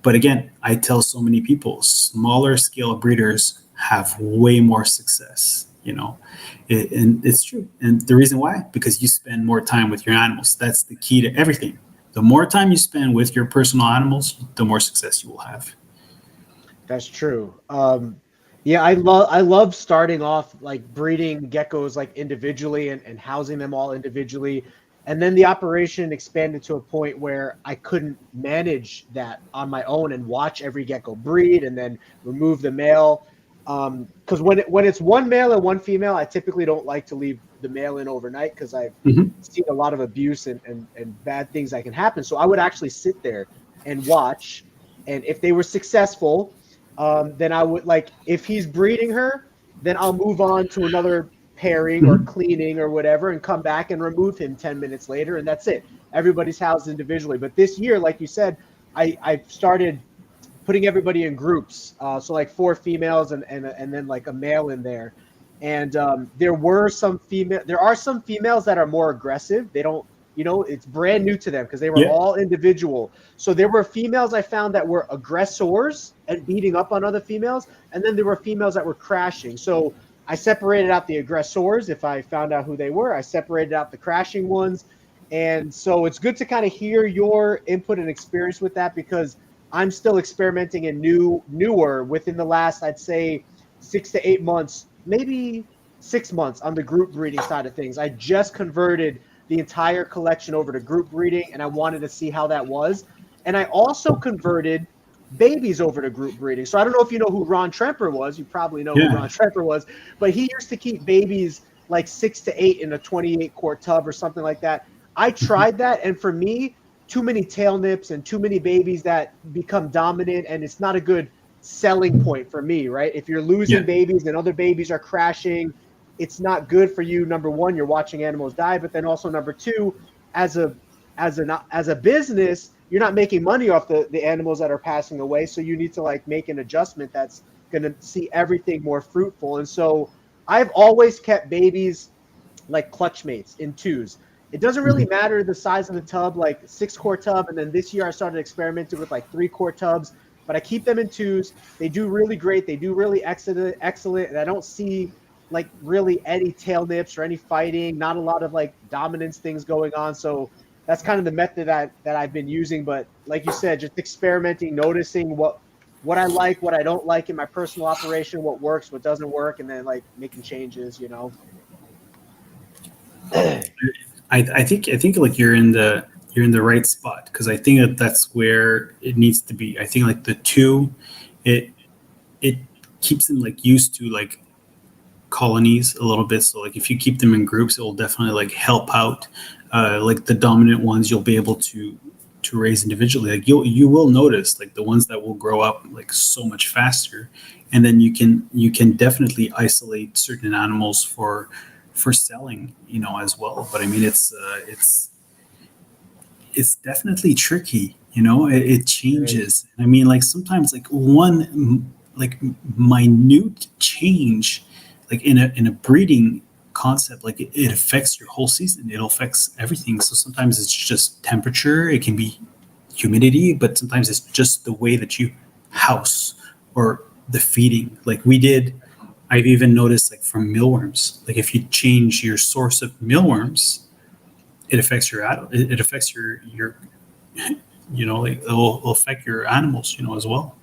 Speaker 3: but again, I tell so many people, smaller scale breeders have way more success, and it's true. And the reason why, because you spend more time with your animals. That's the key to everything. The more time you spend with your personal animals, the more success you will have.
Speaker 2: That's true. Yeah, I love starting off like breeding geckos like individually and housing them all individually. And then the operation expanded to a point where I couldn't manage that on my own and watch every gecko breed and then remove the male. Because when it's one male and one female, I typically don't like to leave the male in overnight because I've seen a lot of abuse and bad things that can happen. So I would actually sit there and watch. And if they were successful, then I would like, if he's breeding her, then I'll move on to another pairing or cleaning or whatever and come back and remove him 10 minutes later. And that's it. Everybody's housed individually. But this year, like you said, I started putting everybody in groups. So like 4 females and then like a male in there. And there are some females that are more aggressive. They don't, it's brand new to them because they were all individual. So there were females I found that were aggressors and beating up on other females. And then there were females that were crashing. So I separated out the aggressors if I found out who they were. I separated out the crashing ones. And so it's good to kind of hear your input and experience with that because I'm still experimenting in newer within the last, I'd say, 6 to 8 months, maybe 6 months on the group breeding side of things. I just converted the entire collection over to group breeding, and I wanted to see how that was. And I also converted babies over to group breeding. So I don't know if you know who Ron Tremper was. You probably know who Ron Tremper was. But he used to keep babies like 6 to 8 in a 28-quart tub or something like that. I tried that, and for me, too many tail nips and too many babies that become dominant, and it's not a good selling point for me, right? If you're losing babies and other babies are crashing, it's not good for you. Number one, you're watching animals die, but then also number two, as a business, you're not making money off the animals that are passing away. So you need to like make an adjustment that's going to see everything more fruitful. And so I've always kept babies like clutch mates in 2s. It doesn't really matter the size of the tub, like 6-quart tub. And then this year I started experimenting with like 3-quart tubs, but I keep them in 2s. They do really great. They do really excellent. And I don't see like really any tail nips or any fighting, not a lot of like dominance things going on. So that's kind of the method that I've been using. But like you said, just experimenting, noticing what I like, what I don't like in my personal operation, what works, what doesn't work, and then like making changes, you know.
Speaker 3: I think like you're in the right spot, because I think that that's where it needs to be. I think like the two, it keeps them like used to like colonies a little bit. So like if you keep them in groups, it will definitely like help out. Like the dominant ones, you'll be able to raise individually. Like you will notice like the ones that will grow up like so much faster, and then you can definitely isolate certain animals for selling, as well. But I mean, it's definitely tricky. It changes. I mean, like sometimes like one like minute change, like in a breeding concept, like it affects your whole season. It affects everything. So sometimes it's just temperature, it can be humidity, but sometimes it's just the way that you house or the feeding. Like I've even noticed like from mealworms, like if you change your source of mealworms, it affects it affects your like it'll affect your animals, as well,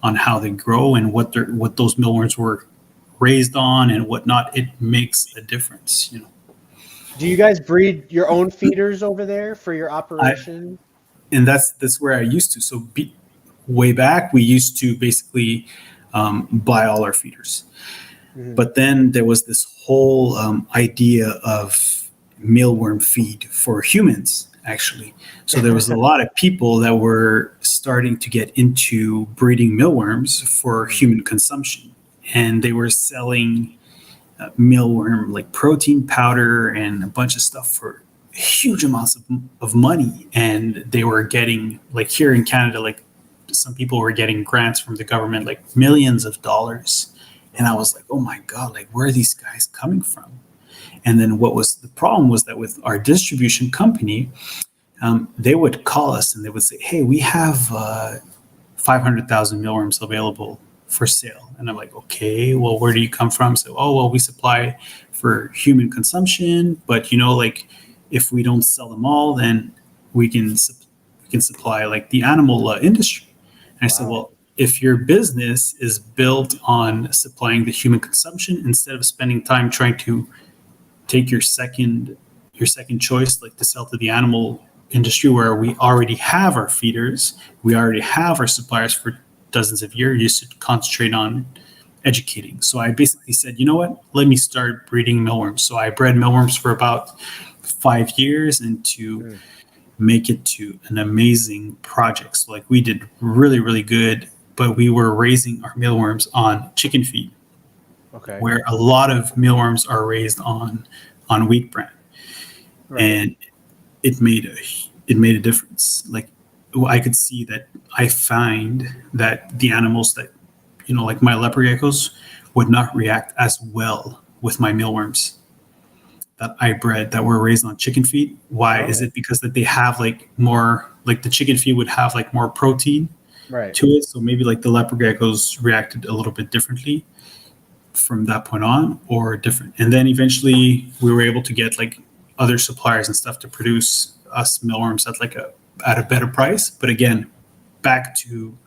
Speaker 3: on how they grow and what those mealworms were raised on and whatnot. It makes a difference.
Speaker 2: Do you guys breed your own feeders over there for your operation?
Speaker 3: And that's where I used to. So way back, we used to basically buy all our feeders. Mm-hmm. But then there was this whole idea of mealworm feed for humans, actually. So there was a lot of people that were starting to get into breeding mealworms for human consumption. And they were selling mealworm like protein powder and a bunch of stuff for huge amounts of money. And they were getting, like here in Canada, like some people were getting grants from the government, like millions of dollars. And I was like, oh my God, like where are these guys coming from? And then what was the problem was that with our distribution company, they would call us and they would say, hey, we have 500,000 mealworms available for sale. And I'm like, okay, well, where do you come from? So, oh, well, we supply for human consumption, but like if we don't sell them all, then we can supply like the animal industry. And I said, well, if your business is built on supplying the human consumption, instead of spending time trying to take your second choice, like to sell to the animal industry where we already have our feeders, we already have our suppliers for dozens of years, you should concentrate on educating. So I basically said, you know what, let me start breeding mealworms. So I bred mealworms for about 5 years, and to make it to an amazing project. So like we did really, really good, but we were raising our mealworms on chicken feed. Okay. Where a lot of mealworms are raised on wheat bran. Right. And it made a difference. Like I could see that I find that the animals that, like my leopard geckos would not react as well with my mealworms that I bred that were raised on chicken feed. Why? Is it because that they have like more, like the chicken feed would have like more protein to it. So maybe like the leopard geckos reacted a little bit differently from that point on, or different. And then eventually we were able to get like other suppliers and stuff to produce us mealworms at a better price. But again, back to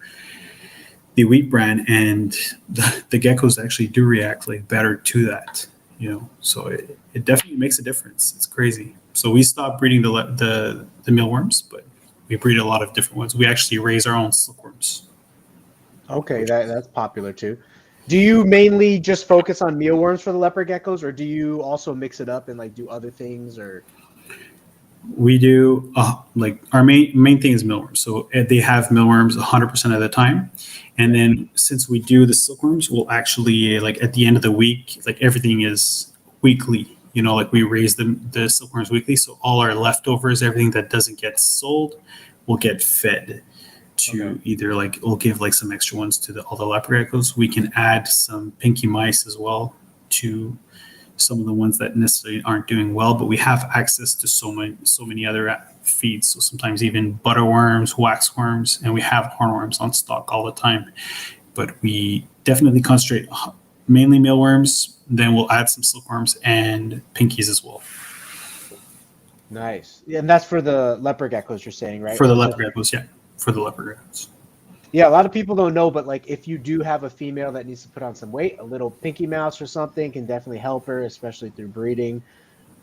Speaker 3: the wheat bran, and the geckos actually do react like better to that, so it definitely makes a difference. It's crazy. So we stopped breeding the mealworms, but we breed a lot of different ones. We actually raise our own silkworms.
Speaker 2: Okay, that's popular too. Do you mainly just focus on mealworms for the leopard geckos, or do you also mix it up and like do other things? Or
Speaker 3: we do like our main thing is mealworms. So they have mealworms 100% of the time. And then since we do the silkworms, we'll actually like at the end of the week, like everything is weekly. Like we raise the silkworms weekly. So all our leftovers, everything that doesn't get sold, will get fed to either like we'll give like some extra ones to all the leopard geckos. We can add some pinky mice as well to some of the ones that necessarily aren't doing well, but we have access to so many other feeds. So sometimes even butterworms, waxworms, and we have hornworms on stock all the time. But we definitely concentrate mainly mealworms. Then we'll add some silkworms and pinkies as well.
Speaker 2: Nice. Yeah, and that's for the leopard geckos you're saying, right?
Speaker 3: For the leopard geckos, yeah. For the leopard geckos.
Speaker 2: Yeah, a lot of people don't know, but like if you do have a female that needs to put on some weight, a little pinky mouse or something can definitely help her, especially through breeding.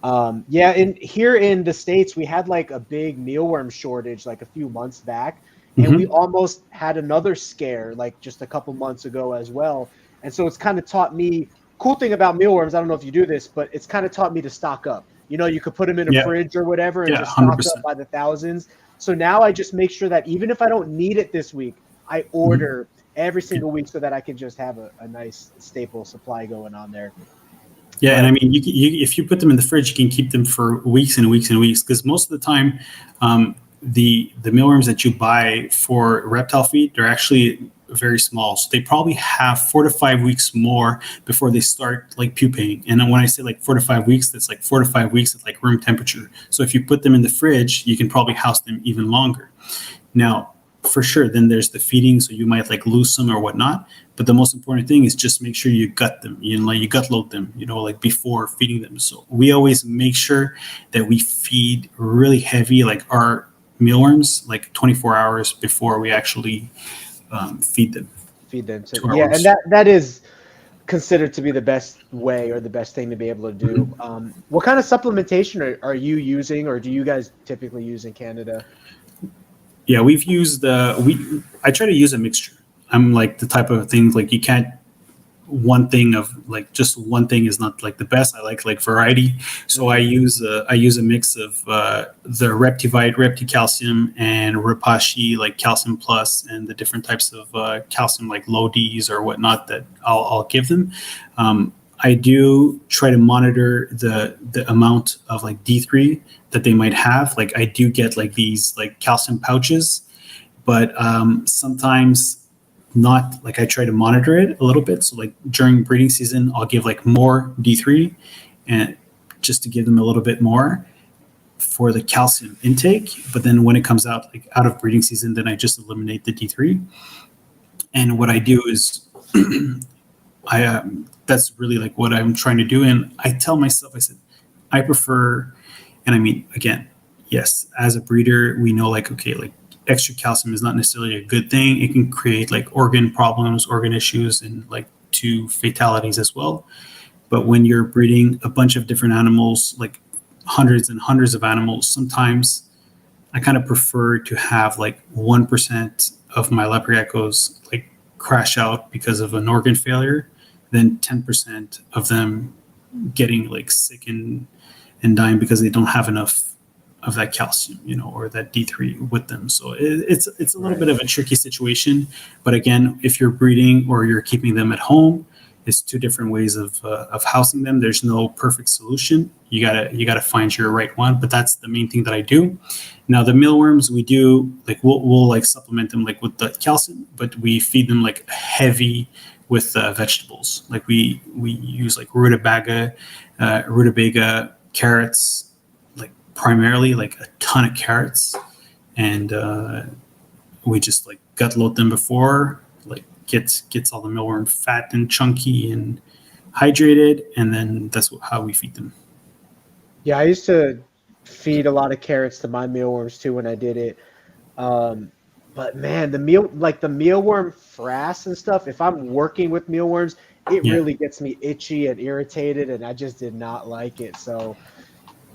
Speaker 2: Yeah, and here in the States, we had like a big mealworm shortage like a few months back, and we almost had another scare like just a couple months ago as well. And so it's kind of taught me, cool thing about mealworms, I don't know if you do this, but it's kind of taught me to stock up. You know, you could put them in a fridge or whatever and just stock
Speaker 3: 100%.
Speaker 2: up by the thousands. So now I just make sure that even if I don't need it this week, I order every single week so that I can just have a nice staple supply going on there.
Speaker 3: Yeah, and I mean, if you put them in the fridge, you can keep them for weeks and weeks and weeks, because most of the time, the mealworms that you buy for reptile feed, they're actually very small. So they probably have 4 to 5 weeks more before they start like pupaing. And when I say like 4 to 5 weeks, that's like 4 to 5 weeks at like room temperature. So if you put them in the fridge, you can probably house them even longer. Now, for sure, then there's the feeding, so you might like lose some or whatnot. But the most important thing is just make sure you gut them, like you gut load them, like before feeding them. So we always make sure that we feed really heavy, like our mealworms, like 24 hours before we actually feed them.
Speaker 2: Yeah, and that is considered to be the best way or the best thing to be able to do. What kind of supplementation are you using, or do you guys typically use in Canada?
Speaker 3: Yeah, we've used I try to use a mixture. I'm like the type of thing, like you can't, one thing of like just one thing is not like the best. I like variety. So I use a mix of the Reptivite, Repticalcium, and Repashy, like Calcium Plus, and the different types of calcium, like low Ds or whatnot, that I'll give them. I do try to monitor the amount of like D3 that they might have. Like I do get like these like calcium pouches, but sometimes not. Like I try to monitor it a little bit. So like during breeding season, I'll give like more D3, and just to give them a little bit more for the calcium intake. But then when it comes out like out of breeding season, then I just eliminate the D3. And what I do is that's really like what I'm trying to do. And I tell myself, I said, I prefer, and I mean, again, yes, as a breeder, we know like, okay, like extra calcium is not necessarily a good thing. It can create like organ problems, organ issues, and like to fatalities as well. But when you're breeding a bunch of different animals, like hundreds and hundreds of animals, sometimes I kind of prefer to have like 1% of my leopard geckos like crash out because of an organ failure, than 10% of them getting like sick and dying because they don't have enough of that calcium, or that D3 with them. So it's a little bit of a tricky situation. But again, if you're breeding or you're keeping them at home, it's two different ways of housing them. There's no perfect solution. You gotta find your right one. But that's the main thing that I do. Now the mealworms, we do like we'll like supplement them like with the calcium, but we feed them like heavy with vegetables. Like we use like rutabaga, carrots, like primarily like a ton of carrots, and we just like gut load them before, like gets all the mealworm fat and chunky and hydrated, and then that's how we feed them.
Speaker 2: Yeah, I used to feed a lot of carrots to my mealworms too when I did it. But man, the mealworm frass and stuff, if I'm working with mealworms, it really gets me itchy and irritated, and I just did not like it. So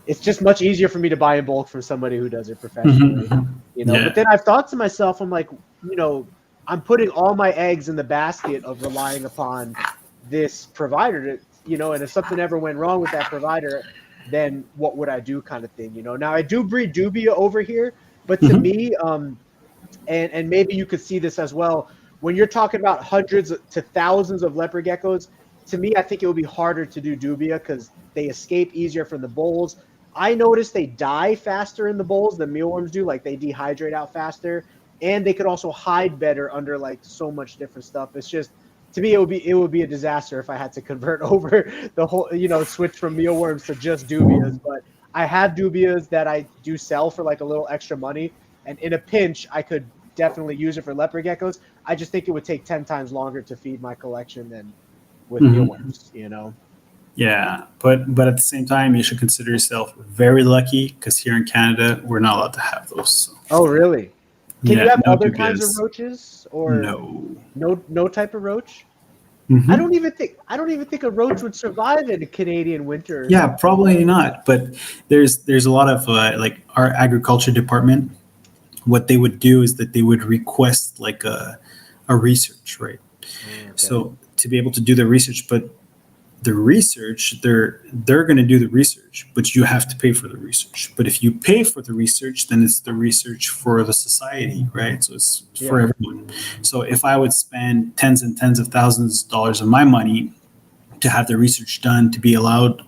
Speaker 2: it's just much easier for me to buy in bulk from somebody who does it professionally. But then I've thought to myself, I'm like, I'm putting all my eggs in the basket of relying upon this provider to, and if something ever went wrong with that provider, then what would I do, kind of thing. Now I do breed dubia over here, but to me, and maybe you could see this as well, when you're talking about hundreds to thousands of leopard geckos, to me, I think it would be harder to do dubia because they escape easier from the bowls. I noticed they die faster in the bowls than mealworms do. Like they dehydrate out faster, and they could also hide better under like so much different stuff. It's just, to me, it would be a disaster if I had to convert over the whole, switch from mealworms to just dubias. But I have dubias that I do sell for like a little extra money, and in a pinch, I could definitely use it for leopard geckos. I just think it would take 10 times longer to feed my collection with mealworms, you know?
Speaker 3: Yeah, but at the same time, you should consider yourself very lucky because here in Canada, we're not allowed to have those. So,
Speaker 2: Oh, really? Can
Speaker 3: yeah,
Speaker 2: you have
Speaker 3: no
Speaker 2: other kinds of
Speaker 3: dubias.
Speaker 2: roaches or
Speaker 3: No.
Speaker 2: no type of roach? I
Speaker 3: Mhm.
Speaker 2: don't even think a roach would survive in a Canadian winter or
Speaker 3: Yeah,
Speaker 2: something.
Speaker 3: probably not. But there's a lot of like our agriculture department. What they would do is that they would request like a research, right?
Speaker 2: Okay.
Speaker 3: So to be able to do the research, but the research they're going to do the research, but you have to pay for the research. But if you pay for the research, then it's the research for the society, right? So it's for
Speaker 2: Yeah.
Speaker 3: everyone. So if I would spend tens and tens of thousands of dollars of my money to have the research done to be allowed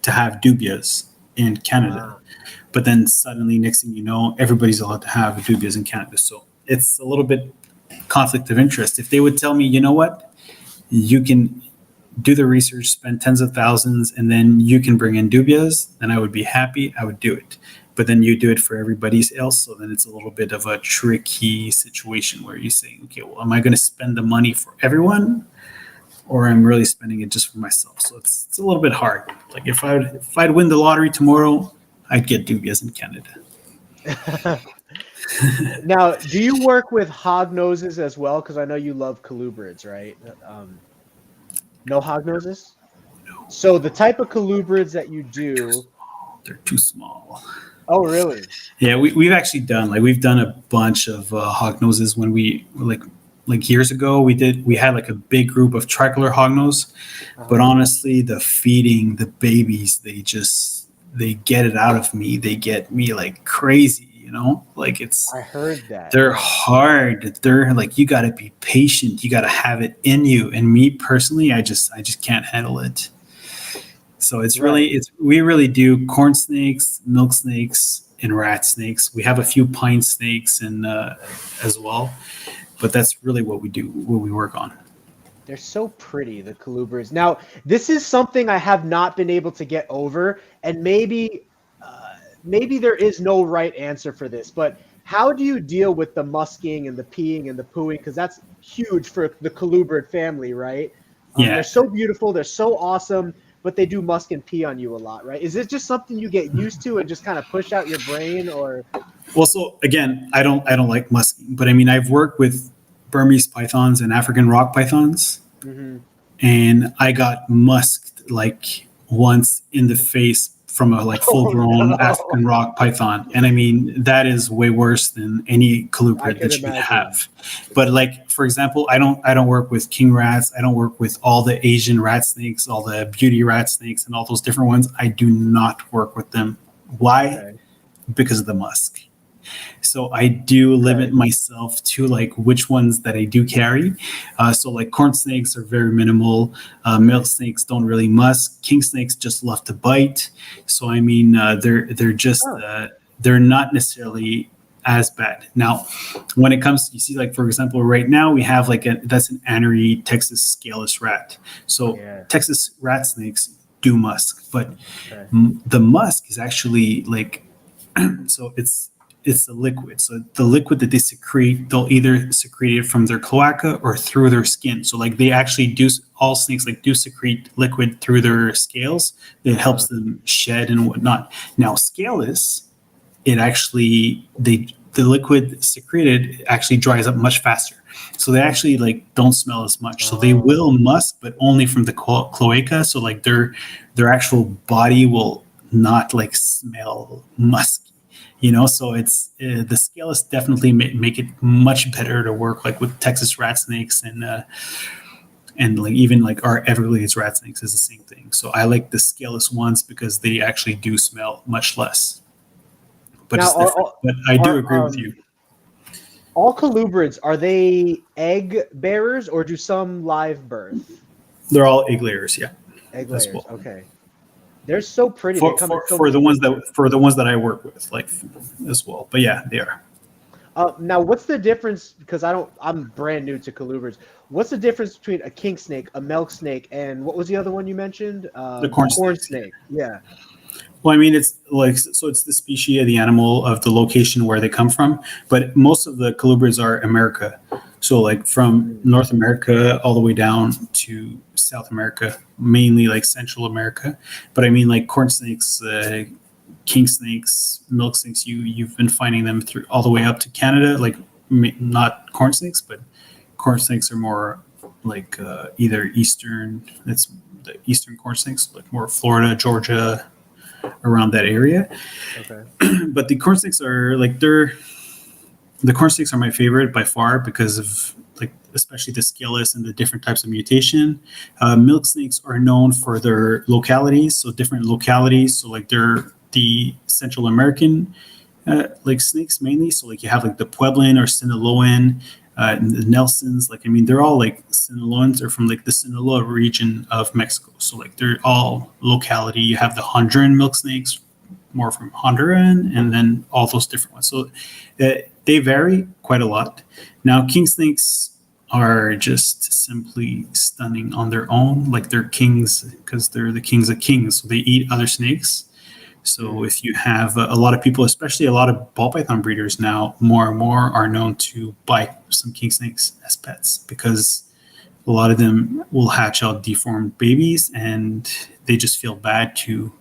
Speaker 3: to have dubias in Canada,
Speaker 2: Wow.
Speaker 3: but then suddenly next thing you know, everybody's allowed to have dubias in Canada. So it's a little bit conflict of interest. If they would tell me, you know what, you can do the research, spend tens of thousands, and then you can bring in dubias, then I would be happy. I would do it. But then you do it for everybody else. So then it's a little bit of a tricky situation where you say, okay, well, am I going to spend the money for everyone, or I'm really spending it just for myself? So it's a little bit hard. Like if I'd win the lottery tomorrow, I'd get dubias in Canada.
Speaker 2: Now, do you work with hog noses as well? Because I know you love colubrids, right? No hog noses?
Speaker 3: No,
Speaker 2: So the type of colubrids that you do.
Speaker 3: they're too small.
Speaker 2: Oh, really?
Speaker 3: Yeah, we've actually done we've done a bunch of hog noses when we like years ago we had like a big group of tricolor hognose, but honestly the feeding the babies they get it out of me. They get me like crazy, like
Speaker 2: I heard that.
Speaker 3: they're hard. They're like, you got to be patient. You got to have it in you. And me personally, I just can't handle it. So we really do corn snakes, milk snakes, and rat snakes. We have a few pine snakes and as well, but that's really what we work on.
Speaker 2: They're so pretty, the colubrids. Now, this is something I have not been able to get over, and maybe there is no right answer for this, but how do you deal with the musking and the peeing and the pooing? Because that's huge for the colubrid family, right?
Speaker 3: Yeah.
Speaker 2: They're so beautiful, they're so awesome, but they do musk and pee on you a lot, right? Is it just something you get used to and just kind of push out your brain, or?
Speaker 3: Well, so again, I don't like musking, but I mean, I've worked with Burmese pythons and African rock pythons, and I got musked like once in the face from a full-grown African rock python, and I mean that is way worse than any colubrid that you could have. But like for example, I don't work with king rats. I don't work with all the Asian rat snakes, all the beauty rat snakes, and all those different ones. I do not work with them. Why? Okay. Because of the musk. So I do limit myself to like which ones that I do carry. So like corn snakes are very minimal. Milk snakes don't really musk. King snakes just love to bite. So I mean, they're just they're not necessarily as bad. Now, when it comes, you see, like for example, right now we have that's an anery Texas scaleless rat. So Texas rat snakes do musk, but the musk is actually like so it's a liquid. So the liquid that they secrete, they'll either secrete it from their cloaca or through their skin. So like they actually do, all snakes like do secrete liquid through their scales. It helps them shed and whatnot. Now scaleless, it actually, the liquid secreted actually dries up much faster. So they actually like don't smell as much. So they will musk, but only from the cloaca. So like their actual body will not like smell musky. So it's the scaleless definitely make it much better to work like with Texas rat snakes and like even like our Everglades rat snakes is the same thing. So I like the scaleless ones because they actually do smell much less. But now, it's different. But I do agree with you.
Speaker 2: All colubrids, are they egg bearers or do some live birth?
Speaker 3: They're all egg layers, yeah.
Speaker 2: Egg layers, well. Okay. They're so pretty.
Speaker 3: For the ones that I work with, like as well. But yeah, they are.
Speaker 2: Now, what's the difference? Because I'm brand new to colubrids. What's the difference between a king snake, a milk snake, and what was the other one you mentioned?
Speaker 3: The corn
Speaker 2: snake. Yeah.
Speaker 3: Well, I mean, it's like so. It's the species of the animal of the location where they come from. But most of the colubrids are America. So like from North America all the way down to South America, mainly like Central America. But I mean like corn snakes, king snakes, milk snakes. You've been finding them through all the way up to Canada. Like not corn snakes, but corn snakes are more like either eastern. It's the eastern corn snakes, like more Florida, Georgia, around that area.
Speaker 2: Okay.
Speaker 3: But the corn snakes are like the corn snakes are my favorite by far because of like especially the scaleless and the different types of mutation. Milk snakes are known for their localities, so different localities. So like they're the Central American like snakes mainly. So like you have like the Pueblan or Sinaloan, the Nelsons. Like I mean, they're all like Sinaloans are from like the Sinaloa region of Mexico. So like they're all locality. You have the Honduran milk snakes, more from Honduran, and then all those different ones. So they vary quite a lot. Now, king snakes are just simply stunning on their own. Like they're kings because they're the kings of kings. So they eat other snakes. So if you have a lot of people, especially a lot of ball python breeders now, more and more are known to buy some king snakes as pets because a lot of them will hatch out deformed babies and they just feel bad to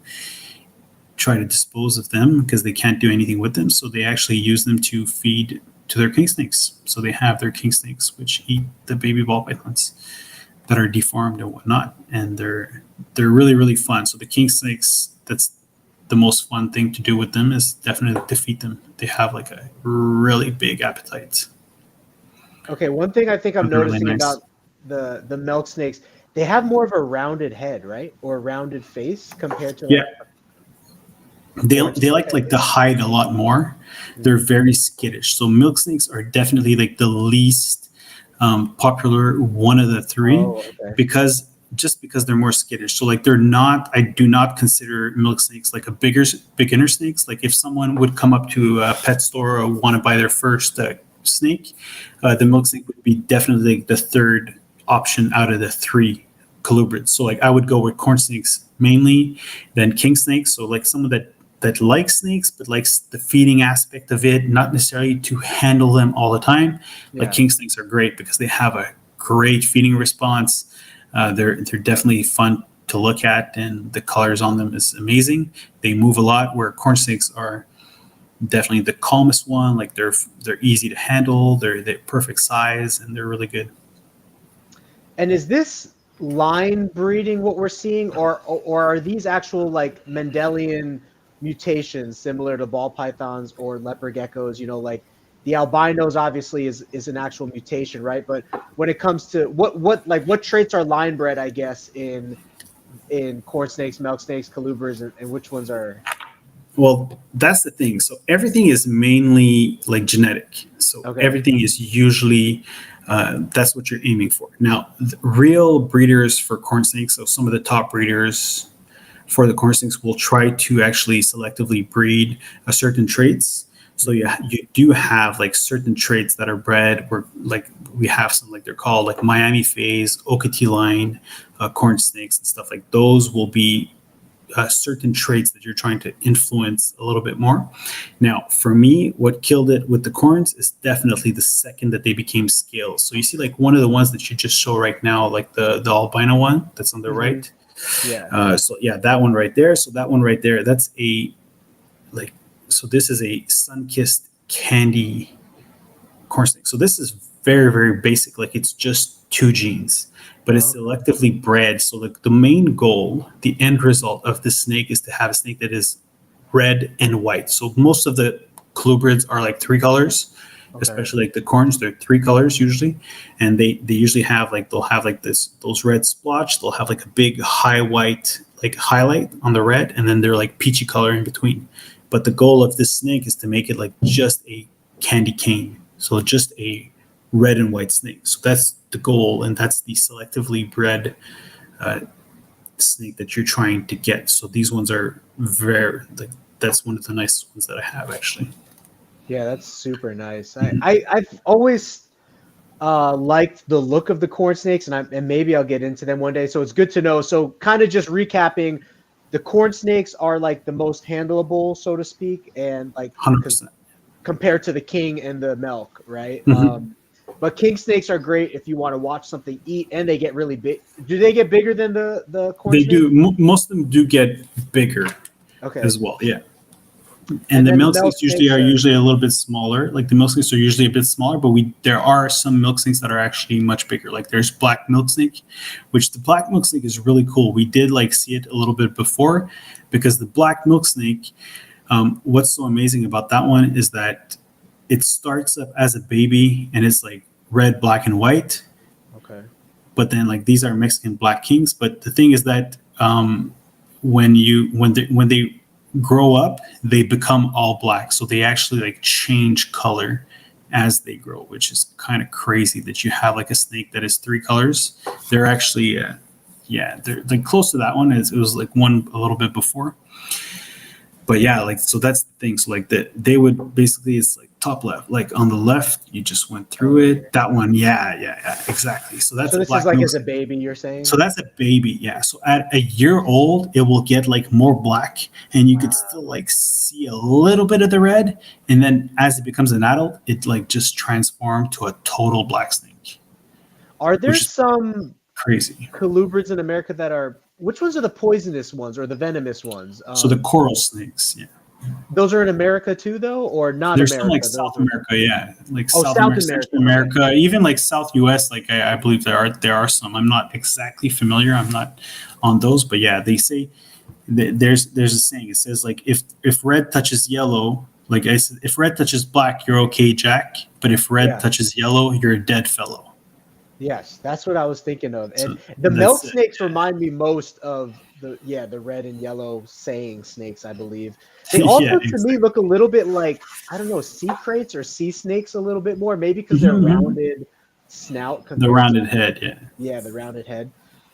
Speaker 3: try to dispose of them because they can't do anything with them. So they actually use them to feed to their king snakes. So they have their king snakes, which eat the baby ball pythons that are deformed and whatnot. And they're really, really fun. So the king snakes, that's the most fun thing to do with them is definitely to feed them. They have like a really big appetite.
Speaker 2: Okay, one thing I think I'm
Speaker 3: They're really
Speaker 2: noticing
Speaker 3: nice.
Speaker 2: about the milk snakes, they have more of a rounded head, right? Or a rounded face compared to
Speaker 3: Yeah. They like to hide a lot more. They're very skittish. So milk snakes are definitely like the least popular one of the three because they're more skittish. So like I do not consider milk snakes like a beginner snakes. Like if someone would come up to a pet store or want to buy their first snake, the milk snake would be definitely like the third option out of the three colubrids. So like I would go with corn snakes mainly, then king snakes. So like someone that likes snakes but likes the feeding aspect of it, not necessarily to handle them all the time. Like king snakes are great because they have a great feeding response. They're definitely fun to look at, and the colors on them is amazing. They move a lot, where corn snakes are definitely the calmest one. Like they're easy to handle. They're perfect size, and they're really good.
Speaker 2: And is this line breeding what we're seeing, or are these actual like Mendelian mutations similar to ball pythons or leopard geckos? You know, like the albinos obviously is an actual mutation, right? But when it comes to what traits are line bred, I guess, in corn snakes, milk snakes, colubrids, and which ones are?
Speaker 3: Well, that's the thing. So everything is mainly like genetic. So everything is usually that's what you're aiming for. Now, the real breeders for corn snakes, so some of the top breeders for the corn snakes will try to actually selectively breed certain traits. So you do have like certain traits that are bred where like we have some, like they're called like Miami phase, Okatee line, corn snakes and stuff like those will be certain traits that you're trying to influence a little bit more. Now, for me, what killed it with the corns is definitely the second that they became scales. So you see like one of the ones that you just show right now, like the albino one that's on the right. So yeah, that one right there. So that one right there, that's a like, so this is a sun-kissed candy corn snake. So this is very, very basic. Like it's just two genes, but it's selectively bred. So like the main goal, the end result of this snake is to have a snake that is red and white. So most of the colubrids are like three colors, especially like the corns, they're three colors usually. And they usually have like, they'll have like those red splotch, they'll have like a big high white, like highlight on the red, and then they're like peachy color in between. But the goal of this snake is to make it like just a candy cane. So just a red and white snake. So that's the goal, and that's the selectively bred snake that you're trying to get. So these ones are very, like, that's one of the nicest ones that I have actually.
Speaker 2: Yeah, that's super nice. I've always liked the look of the corn snakes, and maybe I'll get into them one day. So it's good to know. So kind of just recapping, the corn snakes are like the most handleable, so to speak, and like
Speaker 3: 100%.
Speaker 2: Compared to the king and the milk, right? But king snakes are great if you want to watch something eat, and they get really big. Do they get bigger than the corn
Speaker 3: They
Speaker 2: snake?
Speaker 3: do. Most of them do get bigger
Speaker 2: Okay.
Speaker 3: as well. Yeah. And
Speaker 2: And
Speaker 3: the
Speaker 2: then
Speaker 3: milk
Speaker 2: the milk
Speaker 3: snakes usually
Speaker 2: snakes
Speaker 3: are
Speaker 2: are-
Speaker 3: usually a little bit smaller. Like the milk snakes are usually a bit smaller, but there are some milk snakes that are actually much bigger. Like there's black milk snake, which the black milk snake is really cool. We did like see it a little bit before, because the black milk snake, what's so amazing about that one is that it starts up as a baby and it's like red, black, and white.
Speaker 2: Okay.
Speaker 3: But then like these are Mexican black kings. But the thing is that when they grow up, they become all black. So they actually like change color as they grow, which is kind of crazy that you have like a snake that is 3 colors. They're actually, they're like close to that one. It was like one a little bit before. But yeah, like, so that's the thing. So like they would basically, it's like top left, like on the left, you just went through it. That one, yeah, exactly. So that's
Speaker 2: So this is like as a baby, you're saying?
Speaker 3: So that's a baby, yeah. So at a year old, it will get like more black, and you could still like see a little bit of the red. And then as it becomes an adult, it like just transforms to a total black snake.
Speaker 2: Are there some
Speaker 3: Crazy
Speaker 2: colubrids in America that are, which ones are the poisonous ones or the venomous ones?
Speaker 3: So the coral snakes, yeah.
Speaker 2: Those are in America too, though, or not?
Speaker 3: There's
Speaker 2: America?
Speaker 3: some like South America, yeah, like
Speaker 2: South
Speaker 3: America,
Speaker 2: America,
Speaker 3: Central America, even like South US. Like I believe there are some. I'm not exactly familiar. I'm not on those, but yeah, they say there's a saying. It says like if red touches yellow, like I said, if red touches black, you're okay, Jack. But if red touches yellow, you're a dead fellow.
Speaker 2: Yes, that's what I was thinking of. And
Speaker 3: So
Speaker 2: the milk
Speaker 3: it,
Speaker 2: snakes
Speaker 3: yeah.
Speaker 2: remind me most of the red and yellow saying snakes, I believe. They also
Speaker 3: Yeah,
Speaker 2: to me look a little bit like, I don't know, sea kraits or sea snakes a little bit more, maybe because they're rounded snout.
Speaker 3: The rounded head, yeah.
Speaker 2: Yeah, the rounded head.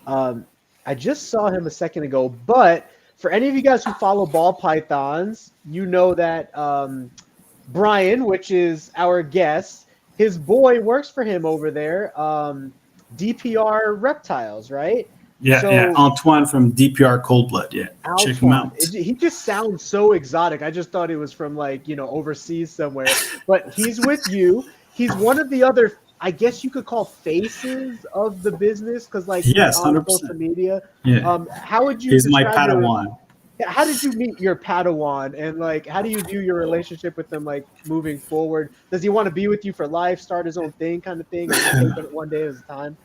Speaker 2: I just saw him a second ago, but for any of you guys who follow ball pythons, you know that Brian, which is our guest, his boy works for him over there, DPR Reptiles, right?
Speaker 3: Yeah,
Speaker 2: So,
Speaker 3: yeah. Antoine from DPR Cold Blood, yeah. Check him out.
Speaker 2: He just sounds so exotic. I just thought it was from like, overseas somewhere. But he's with you. He's one of the other, I guess you could call faces of the business, because like
Speaker 3: yes,
Speaker 2: on
Speaker 3: 100%.
Speaker 2: social media.
Speaker 3: Yeah.
Speaker 2: How would you?
Speaker 3: He's my
Speaker 2: describe
Speaker 3: Padawan.
Speaker 2: How did you meet your Padawan, and like how do you view your relationship with him like moving forward? Does he want to be with you for life, start his own thing, kind of thing, or just take it one day at a time?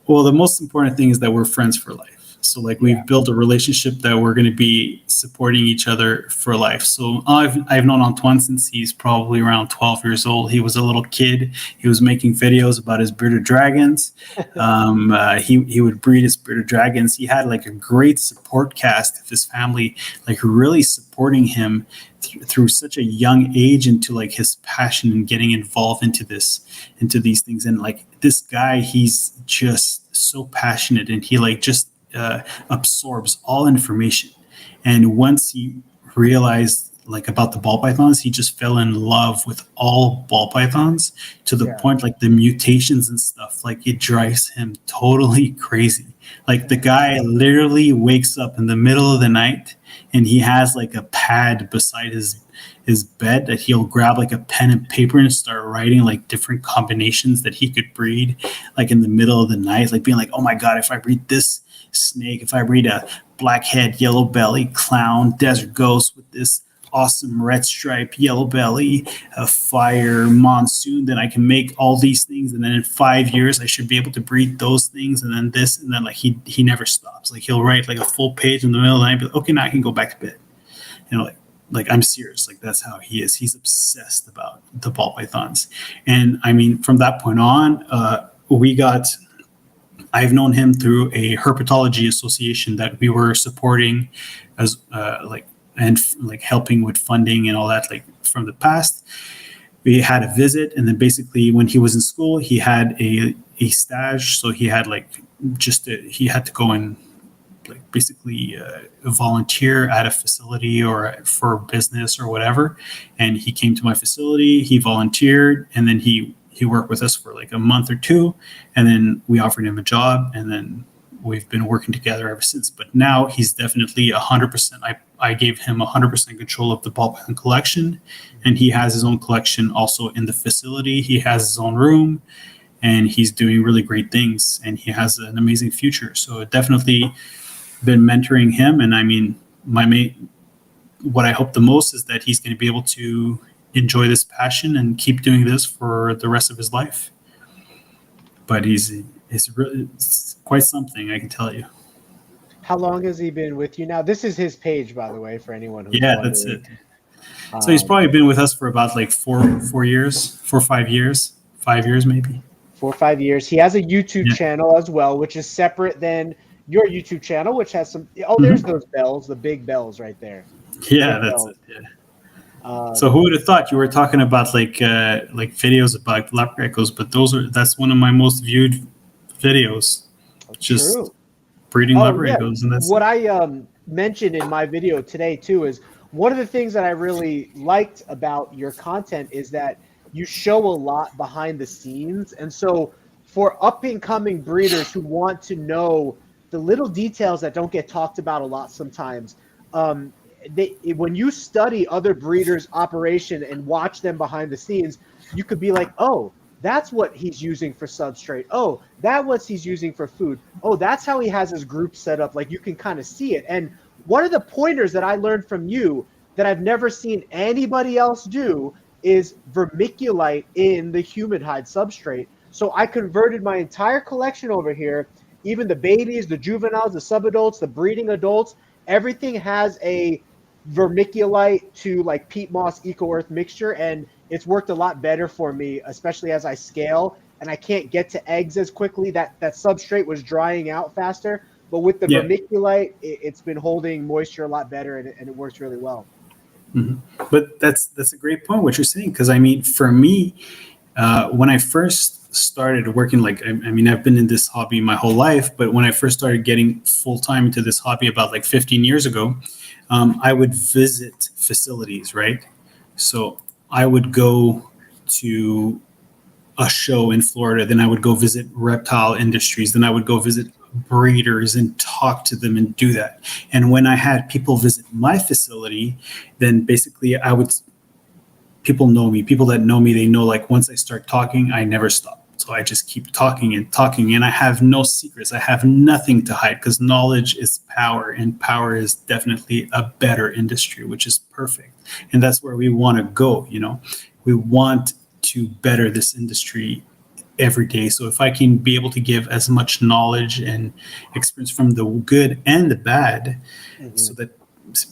Speaker 3: Well, the most important thing is that we're friends for life. So like we've built a relationship that we're going to be supporting each other for life. So I've known Antoine since he's probably around 12 years old. He was a little kid. He was making videos about his bearded dragons. He would breed his bearded dragons. He had like a great support cast of his family, like really supporting him through such a young age into like his passion and getting involved into these things. And like this guy, he's just so passionate, and he like just absorbs all information. And once he realized like about the ball pythons, he just fell in love with all ball pythons to the point like the mutations and stuff, like it drives him totally crazy. Like the guy literally wakes up in the middle of the night and he has like a pad beside his bed that he'll grab like a pen and paper and start writing like different combinations that he could breed like in the middle of the night, like being like, oh my God, if I breed this snake, if I breed a blackhead, yellow belly, clown, desert ghost with this awesome red stripe, yellow belly, a fire, monsoon, then I can make all these things. And then in 5 years, I should be able to breed those things. And then this, and then like he never stops. Like he'll write like a full page in the middle of the night, but okay, now I can go back to bed. You know, like I'm serious. Like that's how he is. He's obsessed about the ball pythons. And I mean, from that point on, I've known him through a herpetology association that we were supporting as helping with funding and all that, like from the past. We had a visit, and then basically when he was in school, he had a stage. So he had like he had to go and like basically volunteer at a facility or for business or whatever. And he came to my facility, he volunteered, and then he worked with us for like a month or two, and then we offered him a job, and then we've been working together ever since. But now he's definitely 100%. I gave him 100% control of the ball python collection, and he has his own collection also in the facility. He has his own room, and he's doing really great things, and he has an amazing future. So definitely been mentoring him. And I mean, what I hope the most is that he's going to be able to enjoy this passion and keep doing this for the rest of his life. But it's quite something, I can tell you.
Speaker 2: How long has he been with you now? This is his page, by the way, for anyone who's
Speaker 3: Yeah,
Speaker 2: wondering.
Speaker 3: that's it. So he's probably been with us for about like 4 years, 4 or 5 years, 5 years maybe.
Speaker 2: 4 or 5 years. He has a YouTube
Speaker 3: Yeah.
Speaker 2: channel as well, which is separate than your YouTube channel, which has some. Oh, there's those bells, the big bells right there.
Speaker 3: Yeah,
Speaker 2: Big
Speaker 3: that's
Speaker 2: bells.
Speaker 3: it. Yeah. So who would have thought you were talking about like videos about leopard geckos? But that's one of my most viewed videos. Just
Speaker 2: True.
Speaker 3: breeding leopard geckos, and that's
Speaker 2: what I mentioned in my video today too is one of the things that I really liked about your content is that you show a lot behind the scenes. And so for up and coming breeders who want to know the little details that don't get talked about a lot sometimes, when you study other breeders' operation and watch them behind the scenes, you could be like, oh, that's what he's using for substrate. Oh, that's what he's using for food. Oh, that's how he has his group set up. Like you can kind of see it. And one of the pointers that I learned from you that I've never seen anybody else do is vermiculite in the humid hide substrate. So I converted my entire collection over here, even the babies, the juveniles, the subadults, the breeding adults, everything has a vermiculite to like peat moss eco earth mixture, and it's worked a lot better for me, especially as I scale and I can't get to eggs as quickly. That substrate was drying out faster, but with the vermiculite, it's been holding moisture a lot better, and it works really well.
Speaker 3: Mm-hmm. But that's a great point what you're saying, because I mean, for me, when I first started working, like I mean, I've been in this hobby my whole life, but when I first started getting full time into this hobby about like 15 years ago, I would visit facilities, right? So I would go to a show in Florida, then I would go visit reptile industries, then I would go visit breeders and talk to them and do that. And when I had people visit my facility, then basically people know me. People that know me, they know like once I start talking, I never stop. So I just keep talking and talking, and I have no secrets. I have nothing to hide, because knowledge is power, and power is definitely a better industry, which is perfect. And that's where we want to go. You know, we want to better this industry every day. So if I can be able to give as much knowledge and experience from the good and the bad, so that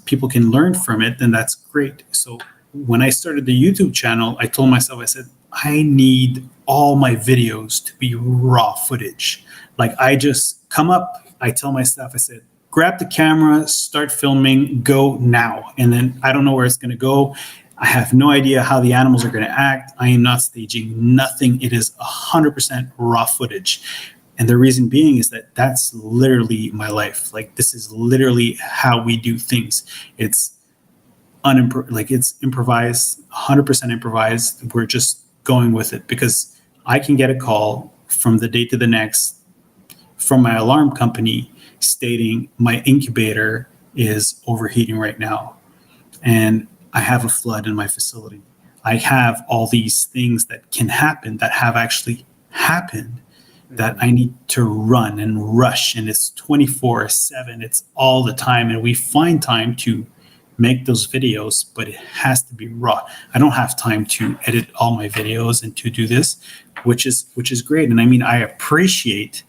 Speaker 3: people can learn from it, then that's great. So when I started the YouTube channel, I told myself, I said, I need all my videos to be raw footage. Like I just come up, I tell my staff, I said, grab the camera, start filming, go now. And then I don't know where it's going to go. I have no idea how the animals are going to act. I am not staging nothing. It is 100% raw footage. And the reason being is that that's literally my life. Like this is literally how we do things. It's it's improvised, 100% improvised. We're just going with it, because I can get a call from the day to the next from my alarm company stating my incubator is overheating right now, and I have a flood in my facility. I have all these things that can happen, that have actually happened, that I need to run and rush, and it's 24/7. It's all the time, and we find time to make those videos, but it has to be raw. I don't have time to edit all my videos and to do this, which is great. And I mean, I appreciate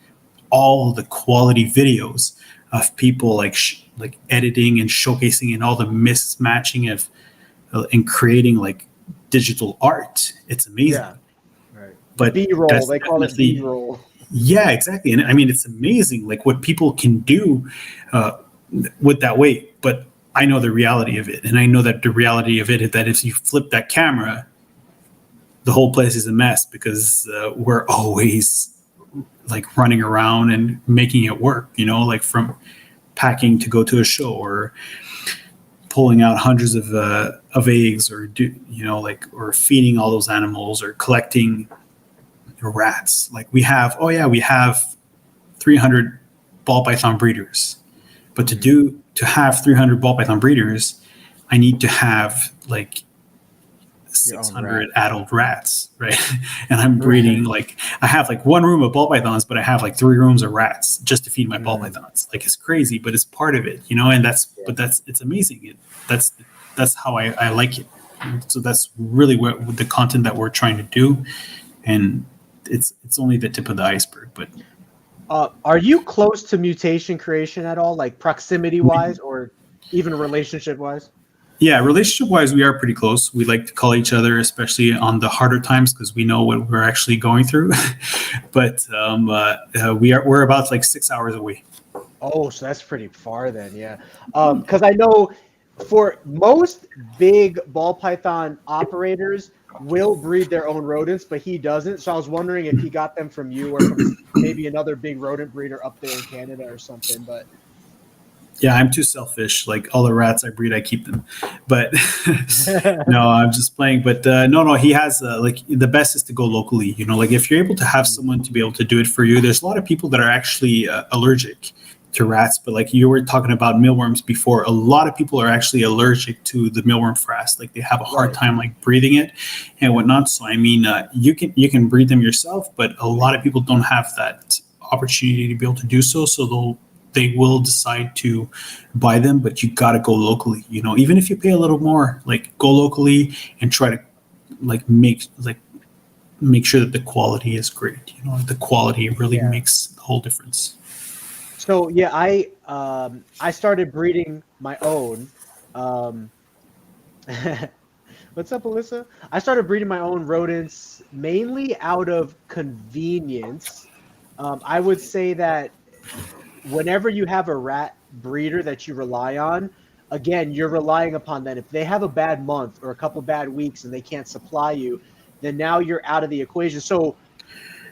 Speaker 3: all the quality videos of people like editing and showcasing and all the mismatching of and creating like digital art. It's amazing.
Speaker 2: Yeah. Right.
Speaker 3: But
Speaker 2: B-roll, they call it B-roll.
Speaker 3: Yeah, exactly. And I mean, it's amazing like what people can do with that weight. But I know the reality of it. And I know that the reality of it is that if you flip that camera, the whole place is a mess, because we're always like running around and making it work, you know, like from packing to go to a show, or pulling out hundreds of eggs, or or feeding all those animals, or collecting rats. Like we have 300 ball python breeders, but to have 300 ball python breeders, I need to have like
Speaker 2: Your own
Speaker 3: 600
Speaker 2: rat.
Speaker 3: adult rats, right? And I'm breeding like I have like one room of ball pythons, but I have like 3 rooms of rats just to feed my ball pythons. Like it's crazy, but it's part of it, you know. And it's amazing. That's how I like it. So that's really what the content that we're trying to do, and it's only the tip of the iceberg. But
Speaker 2: are you close to mutation creation at all, like proximity wise or even relationship wise?
Speaker 3: yeah, relationship wise, we are pretty close. We like to call each other, especially on the harder times, because we know what we're actually going through. But we're about like 6 hours away.
Speaker 2: Oh, so that's pretty far then, yeah. Because I know for most big ball python operators will breed their own rodents, but he doesn't. So I was wondering if he got them from you or from maybe another big rodent breeder up there in Canada or something. But
Speaker 3: Yeah, I'm too selfish. Like all the rats I breed, I keep them. But no, I'm just playing. But no, he has like the best is to go locally. You know, like if you're able to have someone to be able to do it for you, there's a lot of people that are actually allergic to rats. But like you were talking about mealworms before, a lot of people are actually allergic to the mealworm frass. Like they have a hard time like breathing it and whatnot. So I mean, you can breed them yourself, but a lot of people don't have that opportunity to be able to do so. So they will decide to buy them, but you got to go locally. You know, even if you pay a little more, like go locally and try to make sure that the quality is great. You know, the quality really makes the whole difference.
Speaker 2: so yeah, I started breeding my own. What's up, Alyssa? I started breeding my own rodents mainly out of convenience. I would say that whenever you have a rat breeder that you rely on, again, you're relying upon that. If they have a bad month or a couple bad weeks and they can't supply you, then now you're out of the equation. So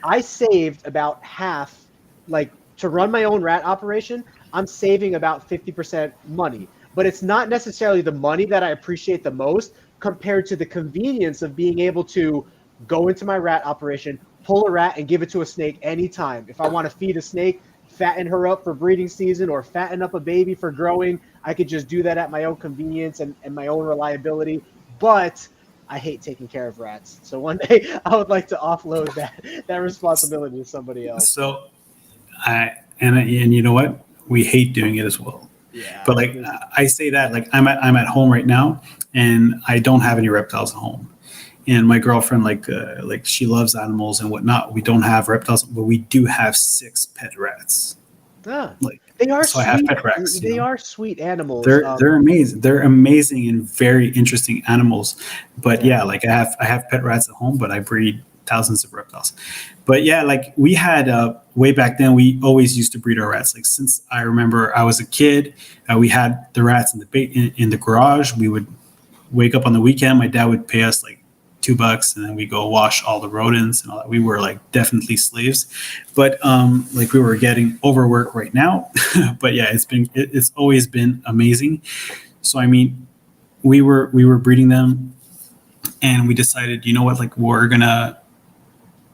Speaker 2: I saved about half, like to run my own rat operation, I'm saving about 50% money. But it's not necessarily the money that I appreciate the most compared to the convenience of being able to go into my rat operation, pull a rat and give it to a snake anytime. If I want to feed a snake, fatten her up for breeding season or fatten up a baby for growing, I could just do that at my own convenience and my own reliability. But I hate taking care of rats. So one day I would like to offload that responsibility to somebody else.
Speaker 3: So and you know what? We hate doing it as well.
Speaker 2: Yeah.
Speaker 3: But like I say that, like I'm at home right now and I don't have any reptiles at home. And my girlfriend, like she loves animals and whatnot. We don't have reptiles, but we do have 6 pet rats.
Speaker 2: Like they are
Speaker 3: so
Speaker 2: sweet.
Speaker 3: I have pet rats.
Speaker 2: They are sweet animals.
Speaker 3: They're amazing. They're amazing and very interesting animals. But yeah, like I have pet rats at home, but I breed thousands of reptiles. But yeah, like we had way back then, we always used to breed our rats. Like since I remember I was a kid, we had the rats in the garage. We would wake up on the weekend. My dad would pay us like $2 and then we go wash all the rodents and all that. We were like definitely slaves, but like we were getting overwork right now. But yeah, it's always been amazing. So I mean, we were breeding them and we decided, you know what, like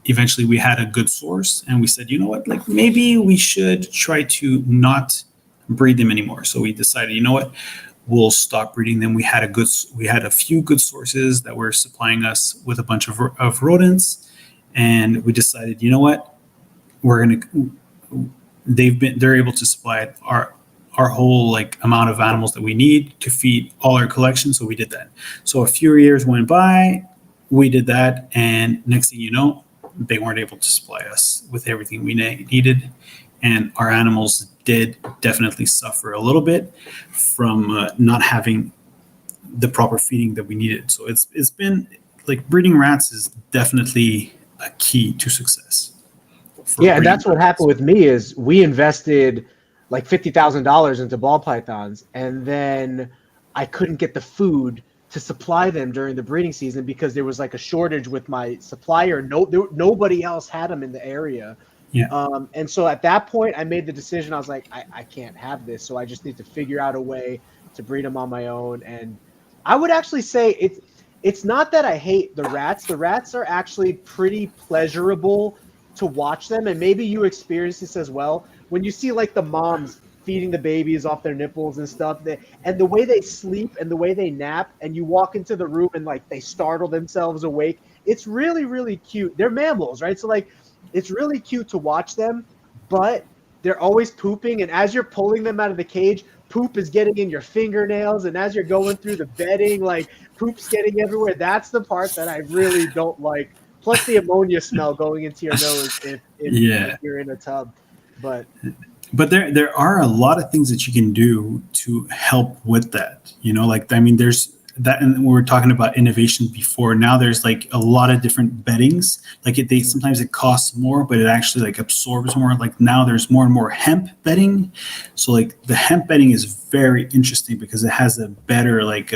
Speaker 3: eventually we had a good source and we said, you know what, like maybe we should try to not breed them anymore. So we decided, you know what, we'll stop breeding them. We had a few good sources that were supplying us with a bunch of rodents, and we decided, you know what, they're able to supply our whole like amount of animals that we need to feed all our collection. So we did that. So a few years went by, we did that, and next thing you know, they weren't able to supply us with everything we needed, and our animals did definitely suffer a little bit from not having the proper feeding that we needed. So it's been like breeding rats is definitely a key to success.
Speaker 2: Yeah, and that's what happened with me is we invested like $50,000 into ball pythons, and then I couldn't get the food to supply them during the breeding season because there was like a shortage with my supplier. Nobody else had them in the area.
Speaker 3: Yeah.
Speaker 2: And so at that point, I made the decision. I was like, I can't have this. So I just need to figure out a way to breed them on my own. And I would actually say it's not that I hate the rats. The rats are actually pretty pleasurable to watch them. And maybe you experience this as well. When you see like the moms feeding the babies off their nipples and stuff. And the way they sleep and the way they nap, and you walk into the room and like they startle themselves awake. It's really, really cute. They're mammals, right? So like, it's really cute to watch them, but they're always pooping. And as you're pulling them out of the cage, poop is getting in your fingernails. And as you're going through the bedding, like poop's getting everywhere. That's the part that I really don't like. Plus the ammonia smell going into your nose if you're in a tub. But
Speaker 3: there are a lot of things that you can do to help with that. You know, like, I mean, there's that, and we were talking about innovation before. Now there's like a lot of different beddings. Like sometimes it costs more, but it actually like absorbs more. Like now there's more and more hemp bedding. So like the hemp bedding is very interesting because it has a better like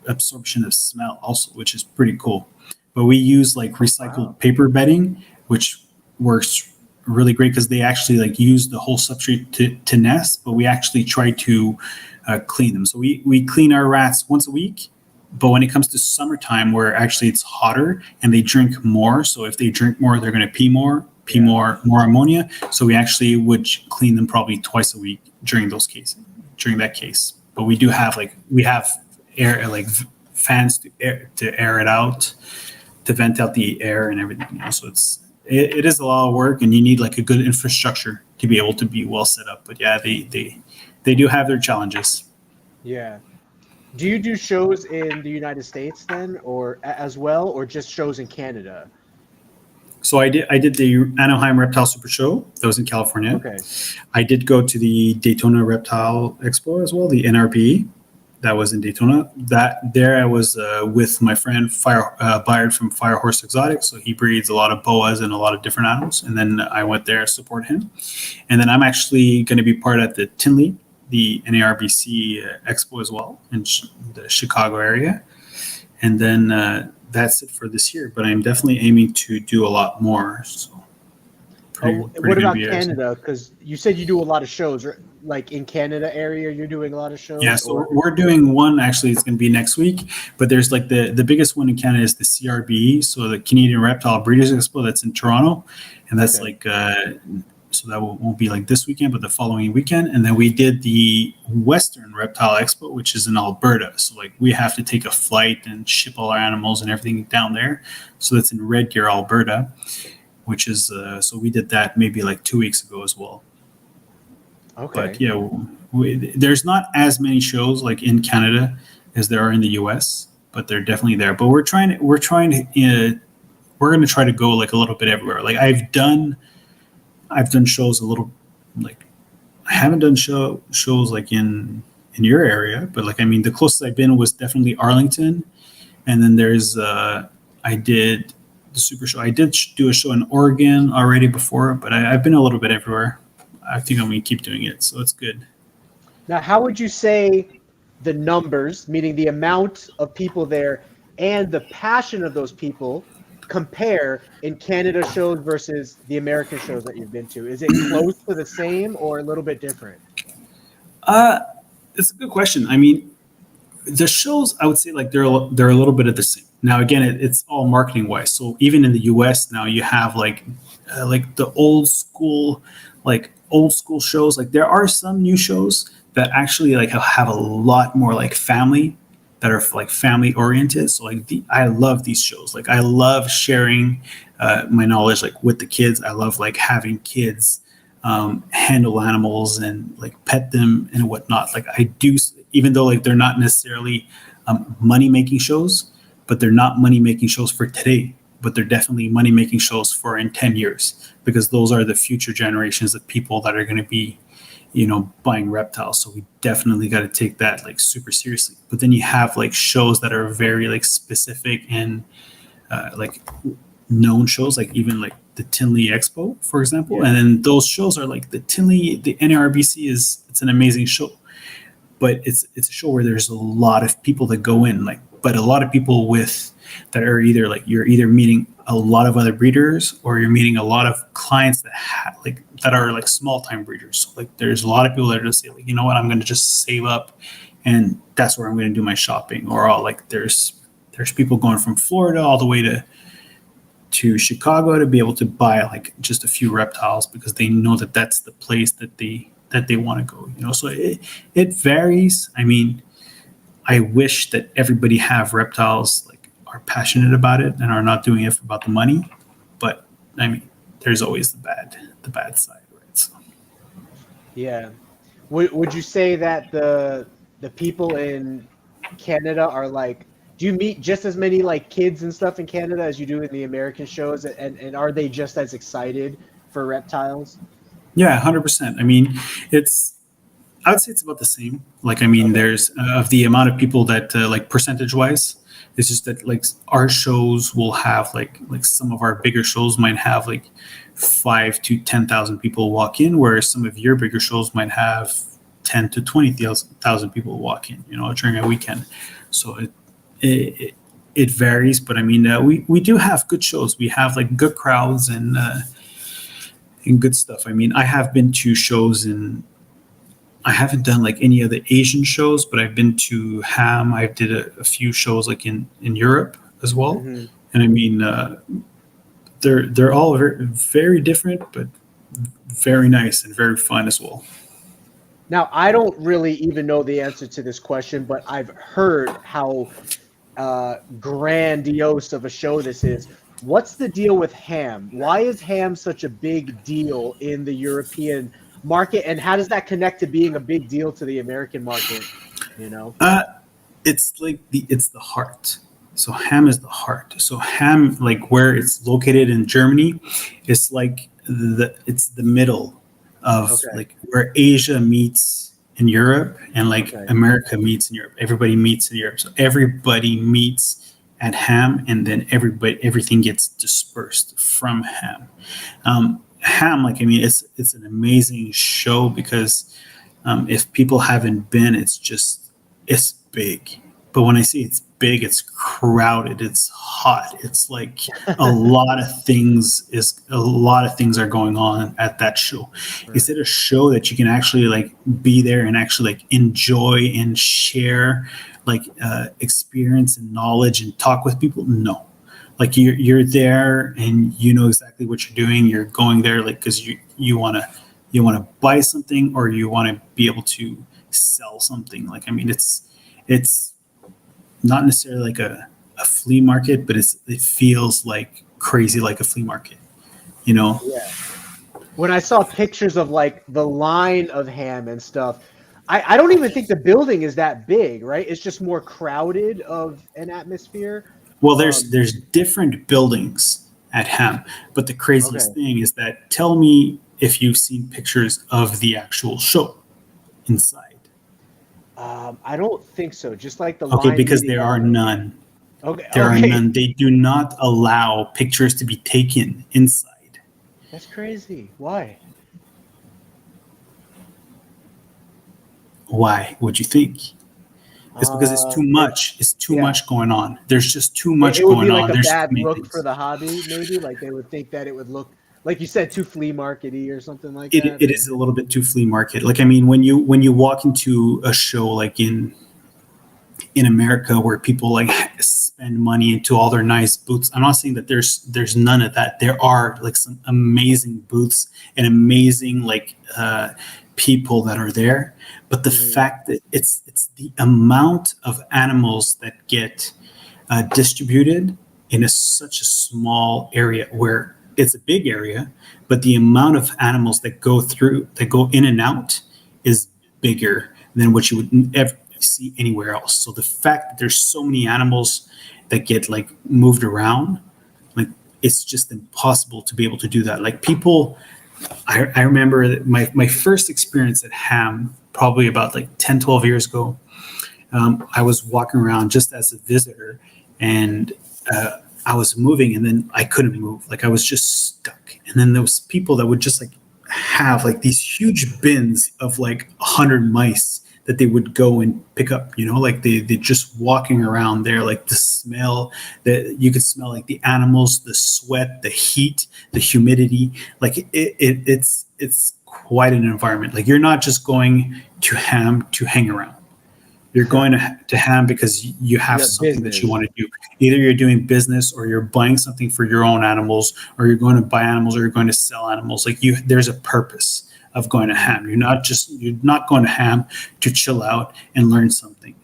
Speaker 3: absorption of smell also, which is pretty cool. But we use like recycled paper bedding, which works really great because they actually like use the whole substrate to nest, but we actually try to clean them. So we clean our rats once a week, but when it comes to summertime where actually it's hotter and they drink more, so if they drink more, they're going to pee more ammonia. So we actually would clean them probably twice a week during that case. But we do have we have air, like fans to air it out, to vent out the air and everything. You know? So it is a lot of work, and you need like a good infrastructure to be able to be well set up. But yeah, they do have their challenges.
Speaker 2: Yeah. Do you do shows in the United States then, or as well, or just shows in Canada?
Speaker 3: So I did the Anaheim Reptile Super Show. That was in California.
Speaker 2: Okay. I
Speaker 3: did go to the Daytona Reptile Expo as well, the NRP. That was in Daytona. I was with my friend Byard from Fire Horse Exotics. So he breeds a lot of boas and a lot of different animals. And then I went there to support him. And then I'm actually going to be part at the Tinley, the NARBC Expo as well in the Chicago area. And then that's it for this year. But I'm definitely aiming to do a lot more. So
Speaker 2: what about Canada? Because you said you do a lot of shows, right? Like in Canada area, you're doing a lot of shows?
Speaker 3: Yeah, so we're doing one, actually, it's going to be next week. But there's like the biggest one in Canada is the CRBE, so the Canadian Reptile Breeders Expo, that's in Toronto. And that's so that won't be like this weekend, but the following weekend. And then we did the Western Reptile Expo, which is in Alberta. So like we have to take a flight and ship all our animals and everything down there. So that's in Red Deer, Alberta, which is, so we did that maybe like 2 weeks ago as well.
Speaker 2: Okay.
Speaker 3: But yeah, there's not as many shows like in Canada as there are in the US, but they're definitely there. But we're going to try to go like a little bit everywhere. Like I've done shows a little, like I haven't done shows like in your area, but like, I mean, the closest I've been was definitely Arlington. And then there's, I did the Super Show. I did do a show in Oregon already before, but I've been a little bit everywhere. I think I'm going to keep doing it, so it's good.
Speaker 2: Now, how would you say the numbers, meaning the amount of people there and the passion of those people, compare in Canada shows versus the American shows that you've been to? Is it close to the same or a little bit different?
Speaker 3: It's a good question. I mean, the shows, I would say like they're a little bit of the same. Now, again, it's all marketing wise. So even in the US now, you have like the old school shows. Like there are some new shows that actually like have a lot more like family, that are like family oriented. So like I love these shows. Like I love sharing my knowledge like with the kids. I love like having kids handle animals and like pet them and whatnot. Like I do, even though like they're not necessarily money making shows, but they're not money making shows for today. But they're definitely money making shows for in 10 years, because those are the future generations of people that are going to be, you know, buying reptiles. So we definitely got to take that like super seriously. But then you have like shows that are very like specific and like known shows, like even like the Tinley Expo, for example. Yeah. And then those shows are like the Tinley, the NARBC it's an amazing show, but it's a show where there's a lot of people that go in, like, but a lot of people that are either like, you're either meeting a lot of other breeders or you're meeting a lot of clients that are like small time breeders. So like there's a lot of people that are just say like, you know what, I'm going to just save up and that's where I'm going to do my shopping. Or like there's people going from Florida all the way to Chicago to be able to buy like just a few reptiles, because they know that that's the place that they that they want to go, so it varies. I mean, I wish that everybody have reptiles, like, are passionate about it and are not doing it about the money, but I mean, there's always the bad side, right? So.
Speaker 2: Yeah. Would you say that the people in Canada are like, do you meet just as many like kids and stuff in Canada as you do in the American shows, and are they just as excited for reptiles?
Speaker 3: Yeah, 100%. I mean, I would say it's about the same. Like, I mean, there's of the amount of people that like percentage wise, it's just that like our shows will have like some of our bigger shows might have like 5 to 10,000 people walk in, whereas some of your bigger shows might have 10 to 20,000 people walk in, during a weekend. So it varies, but I mean, we do have good shows. We have like good crowds and good stuff. I mean, I have been to shows I haven't done like any of the Asian shows, but I've been to Ham. I did a few shows like in Europe as well.
Speaker 2: Mm-hmm.
Speaker 3: And I mean, they're all very, very different, but very nice and very fun as well.
Speaker 2: Now, I don't really even know the answer to this question, but I've heard how grandiose of a show this is. What's the deal with ham? Why is ham such a big deal in the European market, and how does that connect to being a big deal to the American market?
Speaker 3: It's like it's the heart. So ham is the heart. So ham, like where it's located in Germany, it's like it's the middle of like where Asia meets in Europe and like America meets in Europe. Everybody meets in Europe. So everybody meets at ham, and then everything gets dispersed from ham. Ham, like, I mean, it's an amazing show because if people haven't been, it's big. But when I say it's big, it's crowded, it's hot, it's like a lot of things are going on at that show. Right. Is it a show that you can actually like be there and actually like enjoy and share like experience and knowledge and talk with people? No. Like you're there and you know exactly what you're doing. You're going there like because you want to buy something or you want to be able to sell something. Like, I mean, it's not necessarily like a flea market, but it feels like crazy like a flea market, Yeah.
Speaker 2: When I saw pictures of like the line of ham and stuff, I don't even think the building is that big, right? It's just more crowded of an atmosphere.
Speaker 3: Well, there's different buildings at Ham, but the craziest thing is that tell me if you've seen pictures of the actual show inside.
Speaker 2: I don't think so. Just like the
Speaker 3: okay,
Speaker 2: line
Speaker 3: because there are none.
Speaker 2: Okay,
Speaker 3: there are none. They do not allow pictures to be taken inside.
Speaker 2: That's crazy. Why?
Speaker 3: Why would you think? It's because it's too much. It's too much going on. There's just too much going on. It would be like
Speaker 2: a bad look for the hobby, maybe. Like they would think that it would look, like you said, too flea market-y or something like that.
Speaker 3: It is a little bit too flea market. Like, I mean, when you walk into a show like in America where people like spend money into all their nice booths, I'm not saying that there's none of that. There are like some amazing booths and amazing like people that are there, but the fact that it's the amount of animals that get distributed in such a small area, where it's a big area, but the amount of animals that go in and out is bigger than what you would ever see anywhere else. So the fact that there's so many animals that get like moved around, like it's just impossible to be able to do that. Like people, I remember that my first experience at Ham, probably about like 10, 12 years ago, I was walking around just as a visitor and I was moving and then I couldn't move. Like I was just stuck. And then there was people that would just like have like these huge bins of like 100 mice that they would go and pick up, like they're just walking around there, like the smell that you could smell, like the animals, the sweat, the heat, the humidity, like it's quite an environment. Like you're not just going to Ham to hang around. You're going to Ham because you have something that you want to do. Either you're doing business or you're buying something for your own animals, or you're going to buy animals or you're going to sell animals. Like there's a purpose of going to ham. You're not going to ham to chill out and learn something.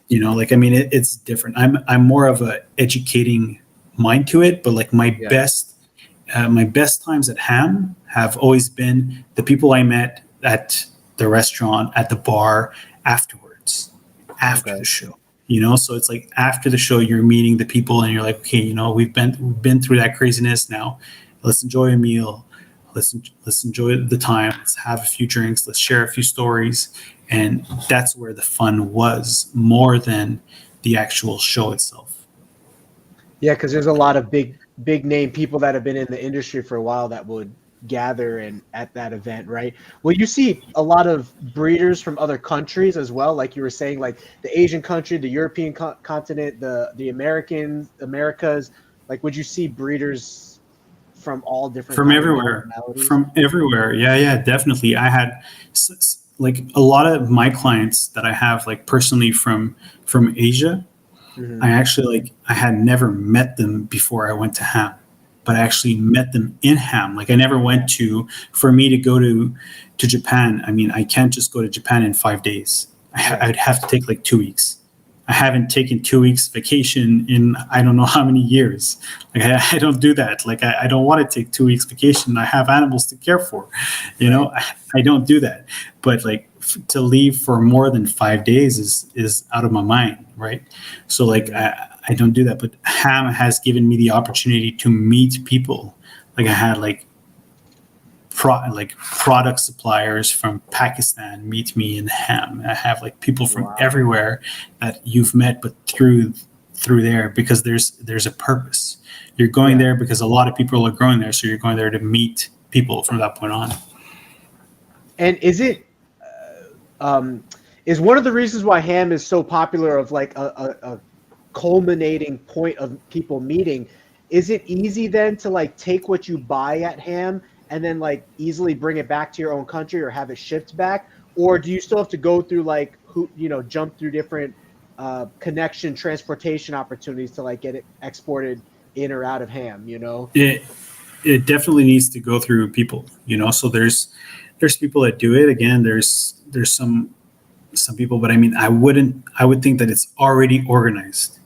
Speaker 3: You know, like, I mean, it's different. I'm more of a educating mind to it, but like my best times at ham have always been the people I met at the restaurant, at the bar, afterwards, after the show. You know, so it's like after the show, you're meeting the people, and you're like, okay, you know, we've been through that craziness. Now, let's enjoy a meal. Let's enjoy the time. Let's have a few drinks. Let's share a few stories. And that's where the fun was, more than the actual show itself.
Speaker 2: Yeah, because there's a lot of big name people that have been in the industry for a while that would gather and at that event, right? Well, you see a lot of breeders from other countries as well, like you were saying, like the Asian country, the European continent, the Americas. Like, would you see breeders from all different
Speaker 3: from everywhere? From everywhere, yeah, definitely. I had like a lot of my clients that I have, like personally from Asia. I had never met them before I went to ham, but I actually met them in ham. Like, I never went for me to go to Japan. I mean, I can't just go to Japan in 5 days. I'd have to take like 2 weeks. I haven't taken 2 weeks vacation in I don't know how many years. Like, I don't do that. Like, I don't want to take 2 weeks vacation. I have animals to care for, you know. I don't do that. But like, to leave for more than 5 days is out of my mind, right? So like, I don't do that. But ham has given me the opportunity to meet people. Like, I had like product suppliers from Pakistan meet me in ham. I have like people from everywhere that you've met, but through there, because there's a purpose. You're going there because a lot of people are going there, so you're going there to meet people from that point on.
Speaker 2: And is it is one of the reasons why ham is so popular, of like a culminating point of people meeting? Is it easy then to like take what you buy at ham and then like easily bring it back to your own country or have it shipped back? Or do you still have to go through like, jump through different transportation opportunities to like get it exported in or out of ham, you know?
Speaker 3: It definitely needs to go through people, you know? So there's people that do it. Again, there's some people, but I mean, I would think that it's already organized.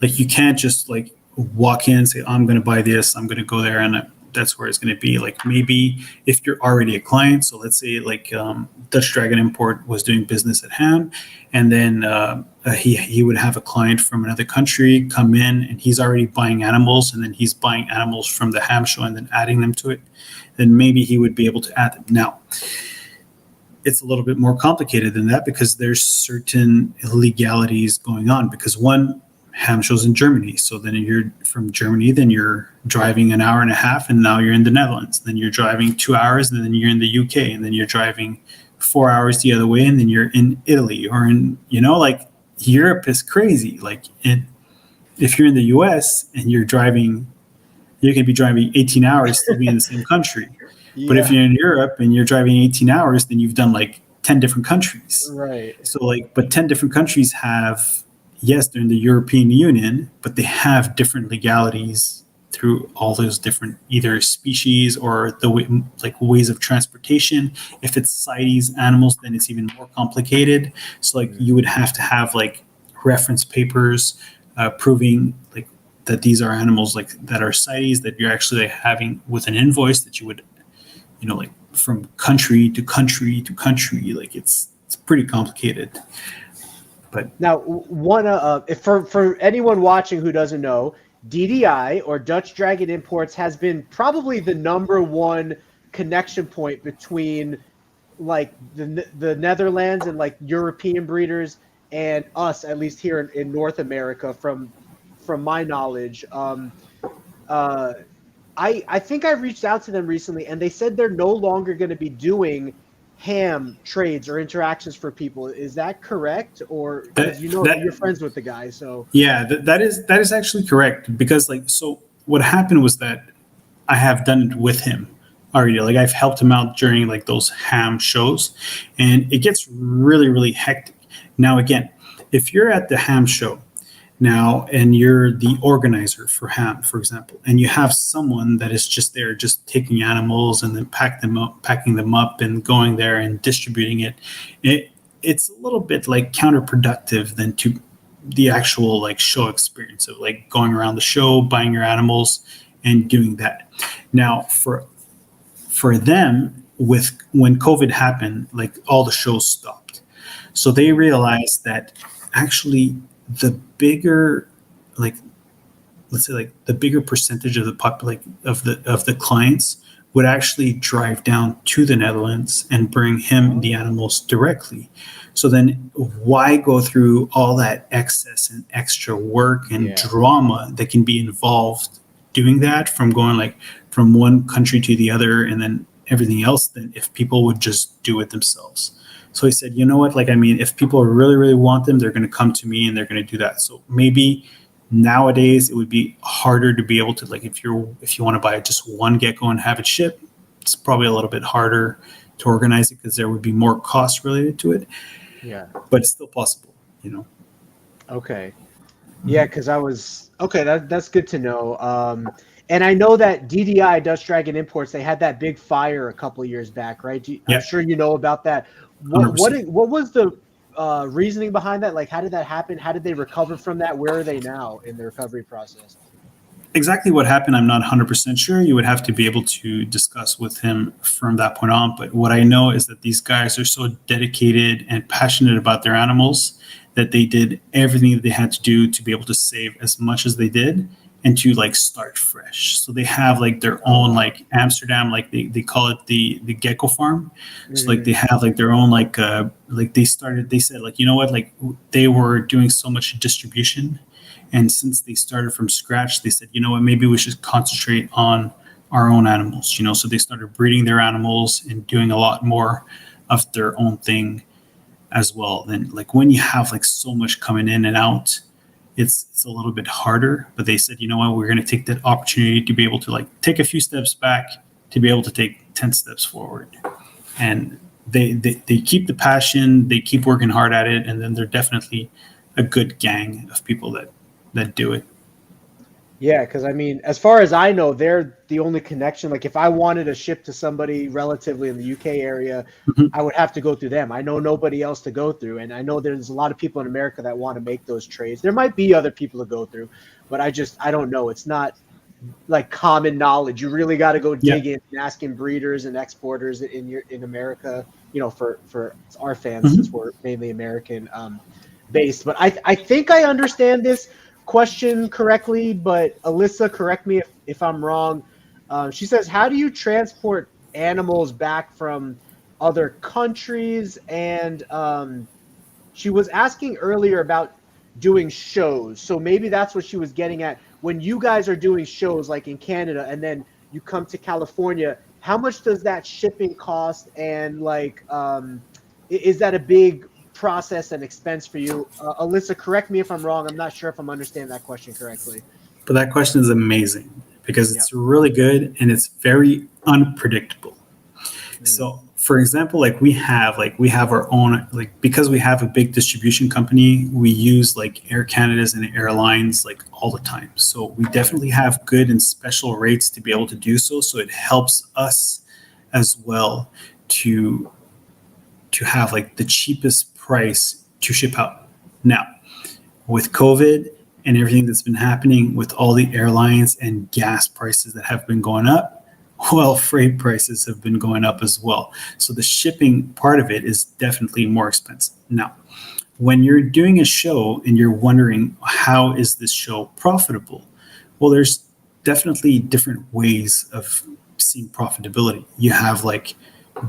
Speaker 3: Like, you can't just like walk in and say, I'm going to buy this, I'm going to go there, and that's where it's going to be. Like, maybe if you're already a client, so let's say like Dutch Dragon Import was doing business at ham, and then he would have a client from another country come in, and he's already buying animals, and then he's buying animals from the ham show and then adding them to it, then maybe he would be able to add them. Now, it's a little bit more complicated than that, because there's certain illegalities going on, because one, ham shows in Germany. So then you're from Germany, then you're driving an hour and a half, and now you're in the Netherlands. Then you're driving 2 hours, and then you're in the UK, and then you're driving 4 hours the other way, and then you're in Italy, or in, like, Europe is crazy. Like, if you're in the US and you're driving, you could be driving 18 hours to be in the same country. Yeah. But if you're in Europe and you're driving 18 hours, then you've done like 10 different countries.
Speaker 2: Right.
Speaker 3: So like, but 10 different countries have, yes, they're in the European Union, but they have different legalities through all those different either species or the way, like ways of transportation. If it's CITES animals, then it's even more complicated. So like you would have to have like reference papers proving like that these are animals like that are CITES, that you're actually having with an invoice that you would, like from country to country to country. Like it's pretty complicated. But
Speaker 2: now, one if for anyone watching who doesn't know, DDI or Dutch Dragon Imports has been probably the #1 connection point between like the Netherlands and like European breeders and us, at least here in North America, from my knowledge. I think I reached out to them recently, and they said they're no longer going to be doing ham trades or interactions for people. Is that correct? Or you're friends with the guy, so
Speaker 3: yeah, that is actually correct, because like, so what happened was that I have done it with him already. Like I've helped him out during like those ham shows, and it gets really, really hectic. Now again, if you're at the ham show, now, and you're the organizer for ham, for example, and you have someone that is just there, just taking animals and then packing them up and going there and distributing it's a little bit like counterproductive than to the actual like show experience of like going around the show, buying your animals and doing that. Now for them, when COVID happened, like all the shows stopped. So they realized that actually the bigger, like, let's say like the bigger percentage of the clients would actually drive down to the Netherlands and bring him the animals directly. So then why go through all that excess and extra work and drama that can be involved doing that, from going like from one country to the other and then everything else, than if people would just do it themselves. So he said, you know what, like, I mean, if people really, really want them, they're going to come to me and they're going to do that. So maybe nowadays it would be harder to be able to, like, if you want to buy just one gecko and have it shipped, it's probably a little bit harder to organize it because there would be more costs related to it.
Speaker 2: Yeah.
Speaker 3: But it's still possible, you know?
Speaker 2: Okay. Yeah, because that's good to know. And I know that DDI, Dutch Dragon Imports, they had that big fire a couple of years back, right? I'm sure you know about that. What was the reasoning behind that? Like, how did that happen? How did they recover from that? Where are they now in the recovery process?
Speaker 3: Exactly what happened, I'm not 100% sure. You would have to be able to discuss with him from that point on. But what I know is that these guys are so dedicated and passionate about their animals that they did everything that they had to do to be able to save as much as they did and to like start fresh. So they have like their own like Amsterdam, like they call it the gecko farm. So like they have like their own like they said like, you know what, like they were doing so much distribution. And since they started from scratch, they said, you know what, maybe we should concentrate on our own animals, you know? So they started breeding their animals and doing a lot more of their own thing as well. Then like when you have like so much coming in and out, it's a little bit harder, but they said, you know what, we're going to take that opportunity to be able to like take a few steps back to be able to take 10 steps forward. And they keep the passion, they keep working hard at it. And then they're definitely a good gang of people that do it.
Speaker 2: Yeah, because I mean, as far as I know, they're the only connection. Like if I wanted to ship to somebody relatively in the UK area, I would have to go through them. I know nobody else to go through. And I know there's a lot of people in America that want to make those trades. There might be other people to go through, but I don't know. It's not like common knowledge. You really got to go dig in and asking breeders and exporters in America, you know, for our fans, since we're mainly American based. But I think I understand this question correctly, but Alyssa, correct me if I'm wrong. She says, how do you transport animals back from other countries? And she was asking earlier about doing shows. So maybe that's what she was getting at. When you guys are doing shows like in Canada and then you come to California, how much does that shipping cost? And like, is that a big process and expense for you? Alyssa, correct me if I'm wrong. I'm not sure if I'm understanding that question correctly.
Speaker 3: But that question is amazing because it's really good and it's very unpredictable. So for example, like we have our own, like, because we have a big distribution company, we use like Air Canada's and airlines like all the time. So we definitely have good and special rates to be able to do so. So it helps us as well to have like the cheapest price to ship out. Now, with COVID and everything that's been happening with all the airlines and gas prices that have been going up, well, freight prices have been going up as well. So the shipping part of it is definitely more expensive. Now, when you're doing a show and you're wondering, how is this show profitable? Well, there's definitely different ways of seeing profitability. You have like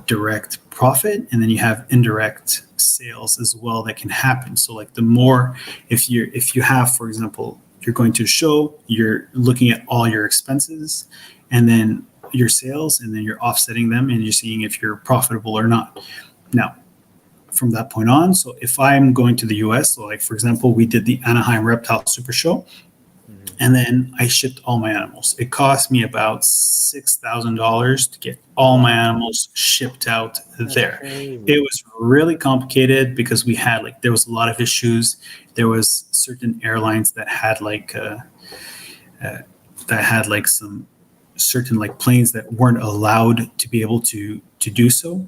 Speaker 3: direct profit, and then you have indirect sales as well that can happen. So like the more, if you have, for example, you're going to a show, you're looking at all your expenses and then your sales, and then you're offsetting them and you're seeing if you're profitable or not. Now, from that point on, so if I'm going to the US, so like for example, we did the Anaheim Reptile Super Show, and then I shipped all my animals. It cost me about $6,000 to get all my animals shipped out there. It was really complicated because there was a lot of issues. there was certain airlines that had some certain like planes that weren't allowed to be able to do so.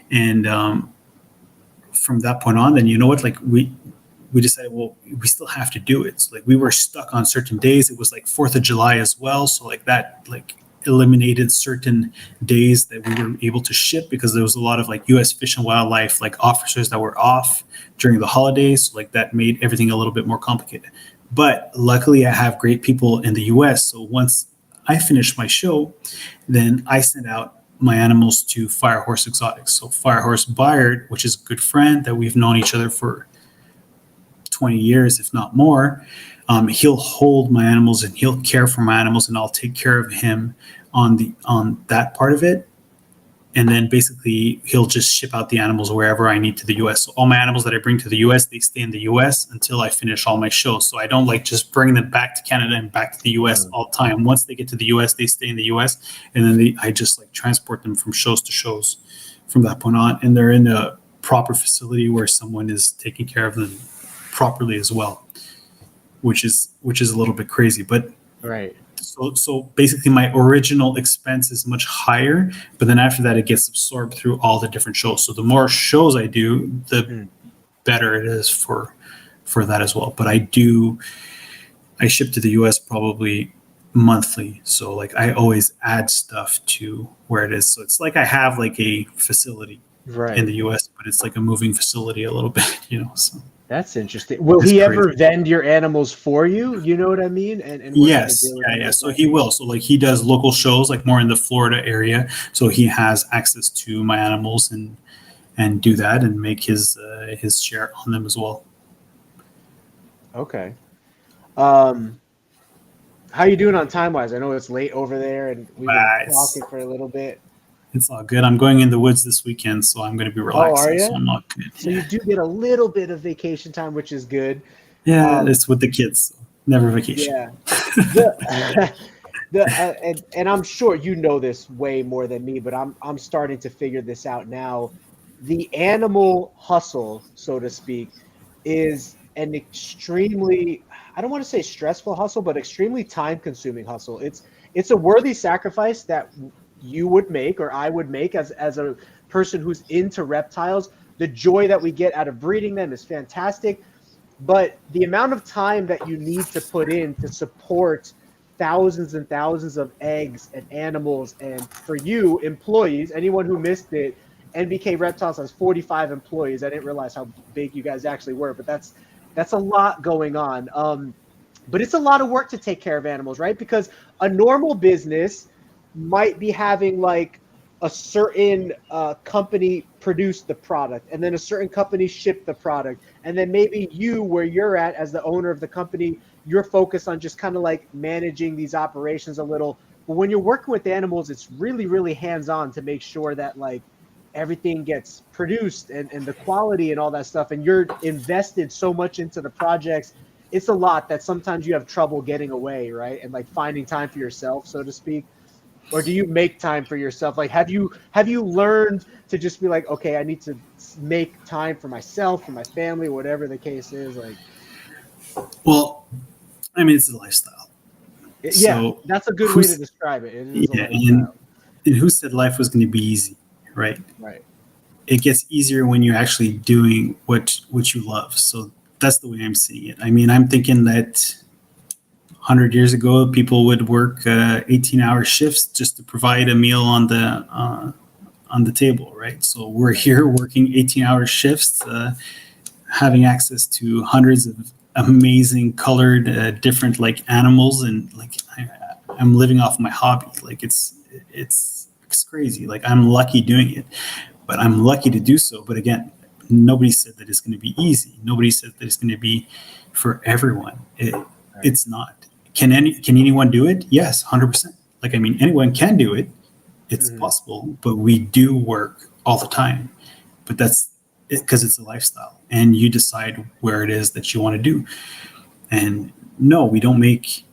Speaker 3: And from that point on, then you know what, like we decided, well, we still have to do it. So like we were stuck on certain days. It was like 4th of July as well. So like that like eliminated certain days that we were able to ship, because there was a lot of like U.S. Fish and Wildlife like officers that were off during the holidays. So like that made everything a little bit more complicated. But luckily I have great people in the U.S. So once I finished my show, then I sent out my animals to Firehorse Exotics. So Firehorse Bayard, which is a good friend that we've known each other for 20 years, if not more, he'll hold my animals and he'll care for my animals, and I'll take care of him on that part of it. And then basically he'll just ship out the animals wherever I need to the US. So all my animals that I bring to the US, they stay in the US until I finish all my shows. So I don't like just bring them back to Canada and back to the US all the time. Once they get to the US, they stay in the US, and then I just like transport them from shows to shows from that point on. And they're in a proper facility where someone is taking care of them properly as well, which is a little bit crazy. But
Speaker 2: Right.
Speaker 3: So basically my original expense is much higher, but then after that it gets absorbed through all the different shows. So the more shows I do, the better it is for that as well. But I ship to the US probably monthly. So like I always add stuff to where it is. So it's like I have like a facility in the US, but it's like a moving facility a little bit, so.
Speaker 2: That's interesting. Will he ever vend your animals for you? You know what I mean? And
Speaker 3: yes, yeah. So he will. So like he does local shows, like more in the Florida area. So he has access to my animals and do that and make his share on them as well.
Speaker 2: Okay. How you doing on time wise? I know it's late over there, and we've been talking for a little bit.
Speaker 3: It's all good. I'm going in the woods this weekend, so I'm going to be relaxing.
Speaker 2: Oh, are you?
Speaker 3: So I'm not good.
Speaker 2: So you do get a little bit of vacation time, which is good.
Speaker 3: Yeah, it's with the kids. So never vacation.
Speaker 2: Yeah. And I'm sure you know this way more than me, but I'm starting to figure this out now. The animal hustle, so to speak, is an extremely, I don't want to say stressful hustle, but extremely time-consuming hustle. It's a worthy sacrifice that you would make, or I would make as a person who's into reptiles. The joy that we get out of breeding them is fantastic, but the amount of time that you need to put in to support thousands and thousands of eggs and animals, and for you, employees, anyone who missed it, NBK Reptiles has 45 employees. I didn't realize how big you guys actually were, but that's a lot going on. But it's a lot of work to take care of animals, right? Because a normal business might be having like a certain company produce the product, and then a certain company ship the product, and then maybe you, where you're at as the owner of the company, you're focused on just kind of like managing these operations a little. But when you're working with animals, it's really, really hands-on to make sure that like everything gets produced and the quality and all that stuff, and you're invested so much into the projects. It's a lot that sometimes you have trouble getting away, right? And like finding time for yourself, so to speak. Or do you make time for yourself? Like, have you learned to just be like, okay, I need to make time for myself, for my family, whatever the case is? Like,
Speaker 3: well, I mean, it's a lifestyle.
Speaker 2: Yeah, so that's a good way to describe it. It is a lifestyle.
Speaker 3: And who said life was going to be easy, right?
Speaker 2: Right.
Speaker 3: It gets easier when you're actually doing what you love. So that's the way I'm seeing it. I mean, I'm thinking that 100 years ago, people would work 18-hour shifts just to provide a meal on the table, right? So we're here working 18-hour shifts, having access to hundreds of amazing colored different like animals, and like I'm living off my hobby. Like it's crazy. Like I'm lucky doing it, but I'm lucky to do so. But again, nobody said that it's going to be easy. Nobody said that it's going to be for everyone. It's not. Can anyone do it? Yes, 100%. Like, I mean, anyone can do it. It's possible, but we do work all the time. But that's because it's a lifestyle, and you decide where it is that you want to do. And no, we don't make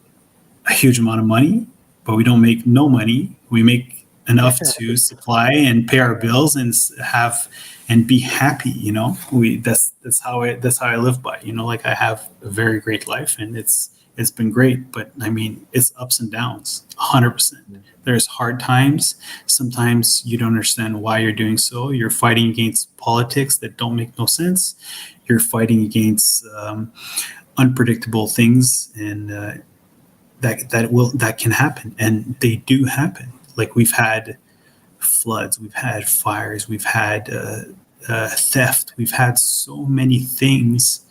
Speaker 3: a huge amount of money, but we don't make no money. We make enough to supply and pay our bills and have and be happy. You know, that's how I live by. You know, like I have a very great life, and it's been great. But I mean, it's ups and downs, 100%. There's hard times. Sometimes you don't understand why you're doing so. You're fighting against politics that don't make no sense. You're fighting against unpredictable things, and that can happen, and they do happen. Like we've had floods, we've had fires, we've had theft, we've had so many things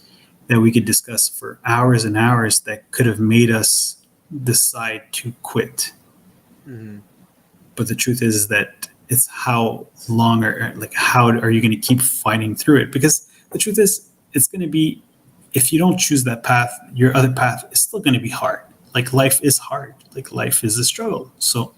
Speaker 3: that we could discuss for hours and hours that could have made us decide to quit. Mm-hmm. But the truth is that it's how long how are you going to keep fighting through it? Because the truth is, it's going to be, if you don't choose that path, your other path is still going to be hard. Like life is hard. Like life is a struggle. So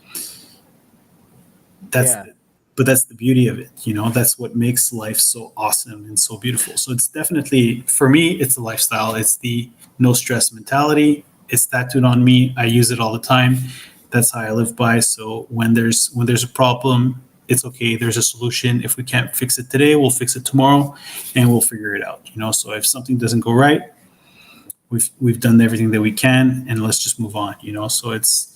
Speaker 3: but that's the beauty of it. You know, that's what makes life so awesome and so beautiful. So it's definitely, for me, it's a lifestyle. It's the no stress mentality. It's tattooed on me. I use it all the time. That's how I live by. So when there's a problem, it's okay. There's a solution. If we can't fix it today, we'll fix it tomorrow, and we'll figure it out. You know, so if something doesn't go right, we've done everything that we can, and let's just move on. You know, so it's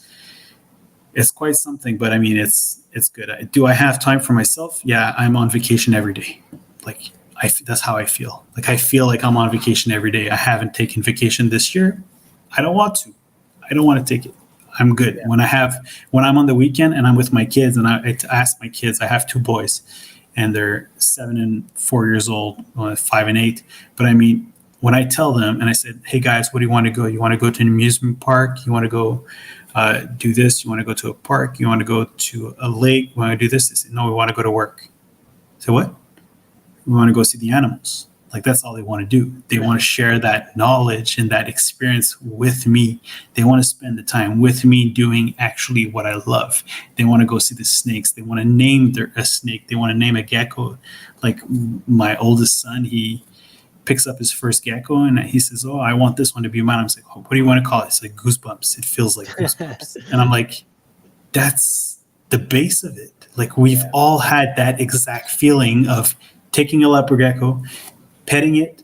Speaker 3: quite something. But I mean, it's good. Do I have time for myself? Yeah, I'm on vacation every day. Like that's how I feel. Like I feel like I'm on vacation every day. I haven't taken vacation this year. I don't want to. I don't want to take it. I'm good. Yeah. When I'm on the weekend and I'm with my kids, and I ask my kids, I have 2 boys, and they're 7 and 4 years old, 5 and 8. But I mean, when I tell them and I said, hey guys, where do you want to go? You want to go to an amusement park? You want to go do this? You want to go to a park? You want to go to a lake? You want to do this? They say, no, we want to go to work. I said, what? We want to go see the animals. Like that's all they want to do. They want to share that knowledge and that experience with me. They want to spend the time with me doing actually what I love. They want to go see the snakes. They want to name a snake. They want to name a gecko. Like my oldest son, he picks up his first gecko and he says, oh, I want this one to be mine. I'm like, oh, what do you want to call it? It's like goosebumps. It feels like goosebumps. And I'm like, that's the base of it. Like we've all had that exact feeling of taking a leopard gecko, petting it,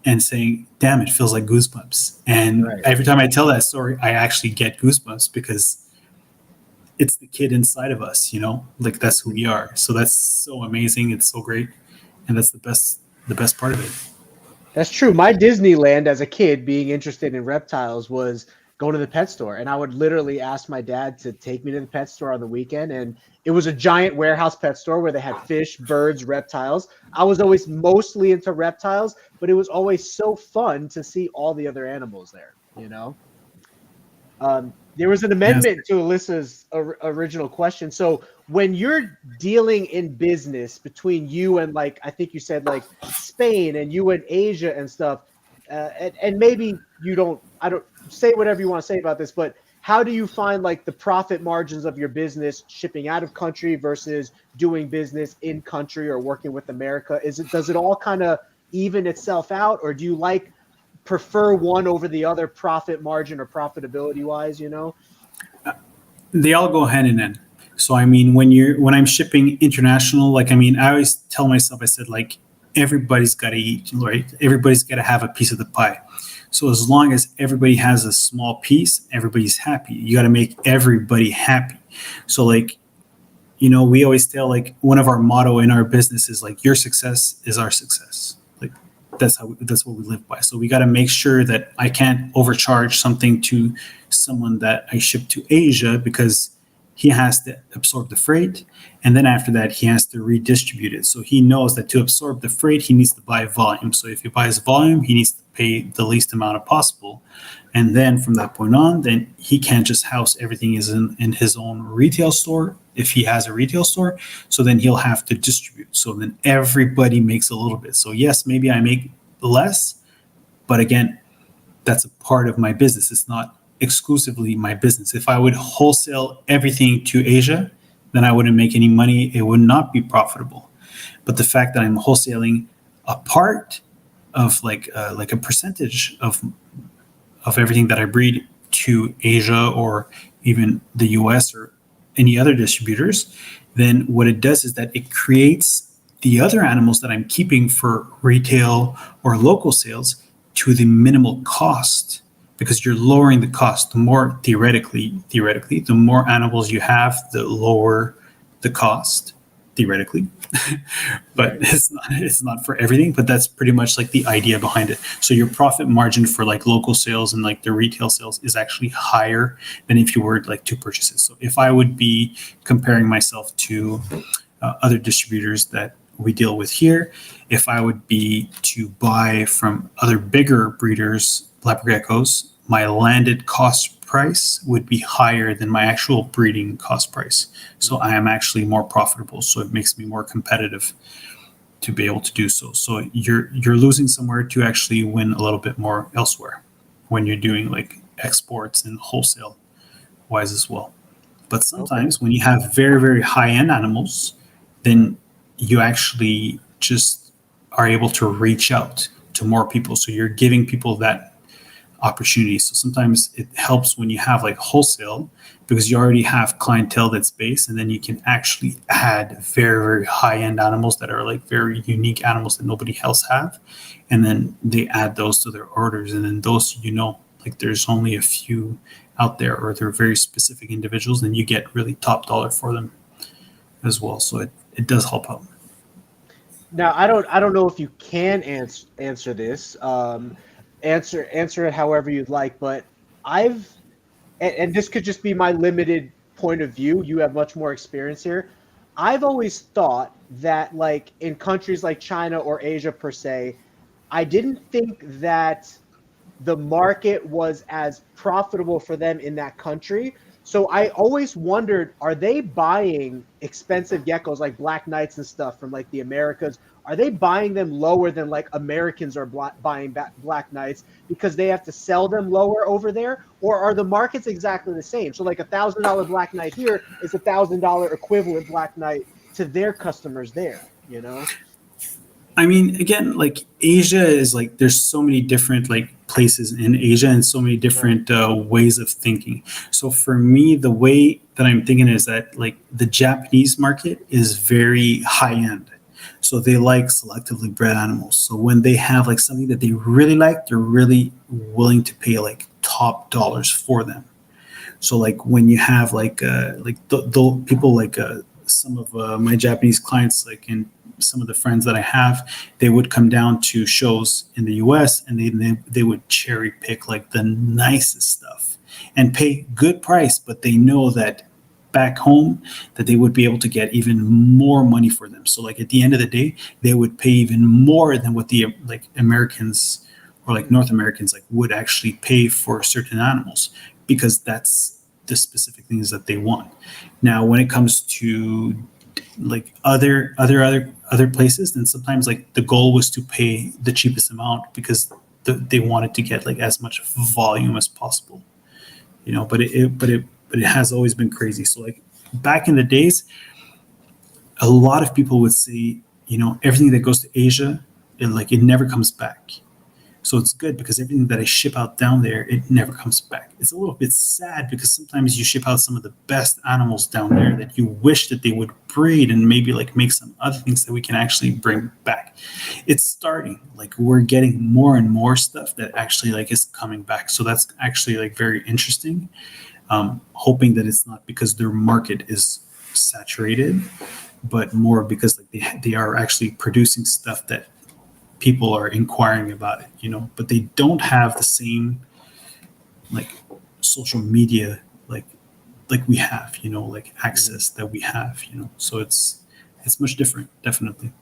Speaker 3: and saying, damn, it feels like goosebumps. And every time I tell that story, I actually get goosebumps because it's the kid inside of us, you know, like that's who we are. So that's so amazing. It's so great. And that's the best part of it.
Speaker 2: That's true. My Disneyland as a kid being interested in reptiles was going to the pet store. And I would literally ask my dad to take me to the pet store on the weekend. And it was a giant warehouse pet store where they had fish, birds, reptiles. I was always mostly into reptiles, but it was always so fun to see all the other animals there, you know? There was an amendment to Alyssa's original question. So when you're dealing in business between you and, like, I think you said like Spain and you and Asia and stuff, and maybe I don't say whatever you want to say about this, but how do you find like the profit margins of your business shipping out of country versus doing business in country or working with America? Does it all kind of even itself out, or do you prefer one over the other profit margin or profitability wise, you know?
Speaker 3: They all go hand in hand. So I mean, when I'm shipping international, like, I mean, I always tell myself, I said, like, everybody's got to eat, right? Everybody's got to have a piece of the pie. So as long as everybody has a small piece, everybody's happy. You got to make everybody happy. So, like, you know, we always tell, like, one of our motto in our business is like, your success is our success. Like, that's what we live by. So we got to make sure that I can't overcharge something to someone that I ship to Asia, because he has to absorb the freight, and then after that he has to redistribute it. So he knows that to absorb the freight, he needs to buy volume. So if he buys volume, he needs to pay the least amount of possible. And then from that point on, then he can't just house everything is in his own retail store if he has a retail store. So then he'll have to distribute. So then everybody makes a little bit. So yes, maybe I make less, but again, that's a part of my business. It's not exclusively my business. If I would wholesale everything to Asia, then I wouldn't make any money. It would not be profitable. But the fact that I'm wholesaling a part of like a percentage of everything that I breed to Asia or even the US or any other distributors, then what it does is that it creates the other animals that I'm keeping for retail or local sales to the minimal cost, because you're lowering the cost. The more theoretically, the more animals you have, the lower the cost, theoretically. But it's not for everything, but that's pretty much like the idea behind it. So your profit margin for like local sales and like the retail sales is actually higher than if you were like to purchase it. So if I would be comparing myself to other distributors that we deal with here, if I would be to buy from other bigger breeders, leopard geckos, my landed cost price would be higher than my actual breeding cost price. So I am actually more profitable. So it makes me more competitive to be able to do so. So you're losing somewhere to actually win a little bit more elsewhere when you're doing like exports and wholesale wise as well. But sometimes when you have very, very high end animals, then you actually just are able to reach out to more people. So you're giving people that opportunity. So sometimes it helps when you have like wholesale, because you already have clientele that's based, and then you can actually add very, very high end animals that are like very unique animals that nobody else have. And then they add those to their orders. And then those, like there's only a few out there, or they're very specific individuals, and you get really top dollar for them as well. So it does help out.
Speaker 2: Now, I don't know if you can answer this. Answer it however you'd like, but and this could just be my limited point of view. You have much more experience here. I've always thought that, like, in countries like China or Asia per se, I didn't think that the market was as profitable for them in that country. So I always wondered, are they buying expensive geckos like black knights and stuff from like the Americas? Are they buying them lower than like Americans are buying black knights because they have to sell them lower over there? Or are the markets exactly the same? So like $1,000 black knight here is $1,000 equivalent black knight to their customers there, you know?
Speaker 3: I mean, again, like Asia is like, there's so many different like places in Asia and so many different ways of thinking. So for me, the way that I'm thinking is that like the Japanese market is very high end. So they like selectively bred animals. So when they have like something that they really like, they're really willing to pay like top dollars for them. So like when you have like the people like some of my Japanese clients, like in some of the friends that I have, they would come down to shows in the US, and they would cherry pick like the nicest stuff and pay good price, but they know that back home that they would be able to get even more money for them. So like at the end of the day, they would pay even more than what the like Americans or like North Americans like would actually pay for certain animals, because that's the specific things that they want. Now, when it comes to like other places, then sometimes like the goal was to pay the cheapest amount because they wanted to get like as much volume as possible, but it has always been crazy. So like back in the days, a lot of people would say, everything that goes to Asia, it never comes back. So it's good because everything that I ship out down there, it never comes back. It's a little bit sad because sometimes you ship out some of the best animals down there that you wish that they would breed and maybe like make some other things that we can actually bring back. It's starting, like we're getting more and more stuff that actually like is coming back. So that's actually like very interesting. Hoping that it's not because their market is saturated, but more because like they are actually producing stuff that people are inquiring about it, but they don't have the same like social media like we have, like access that we have, so it's much different, definitely.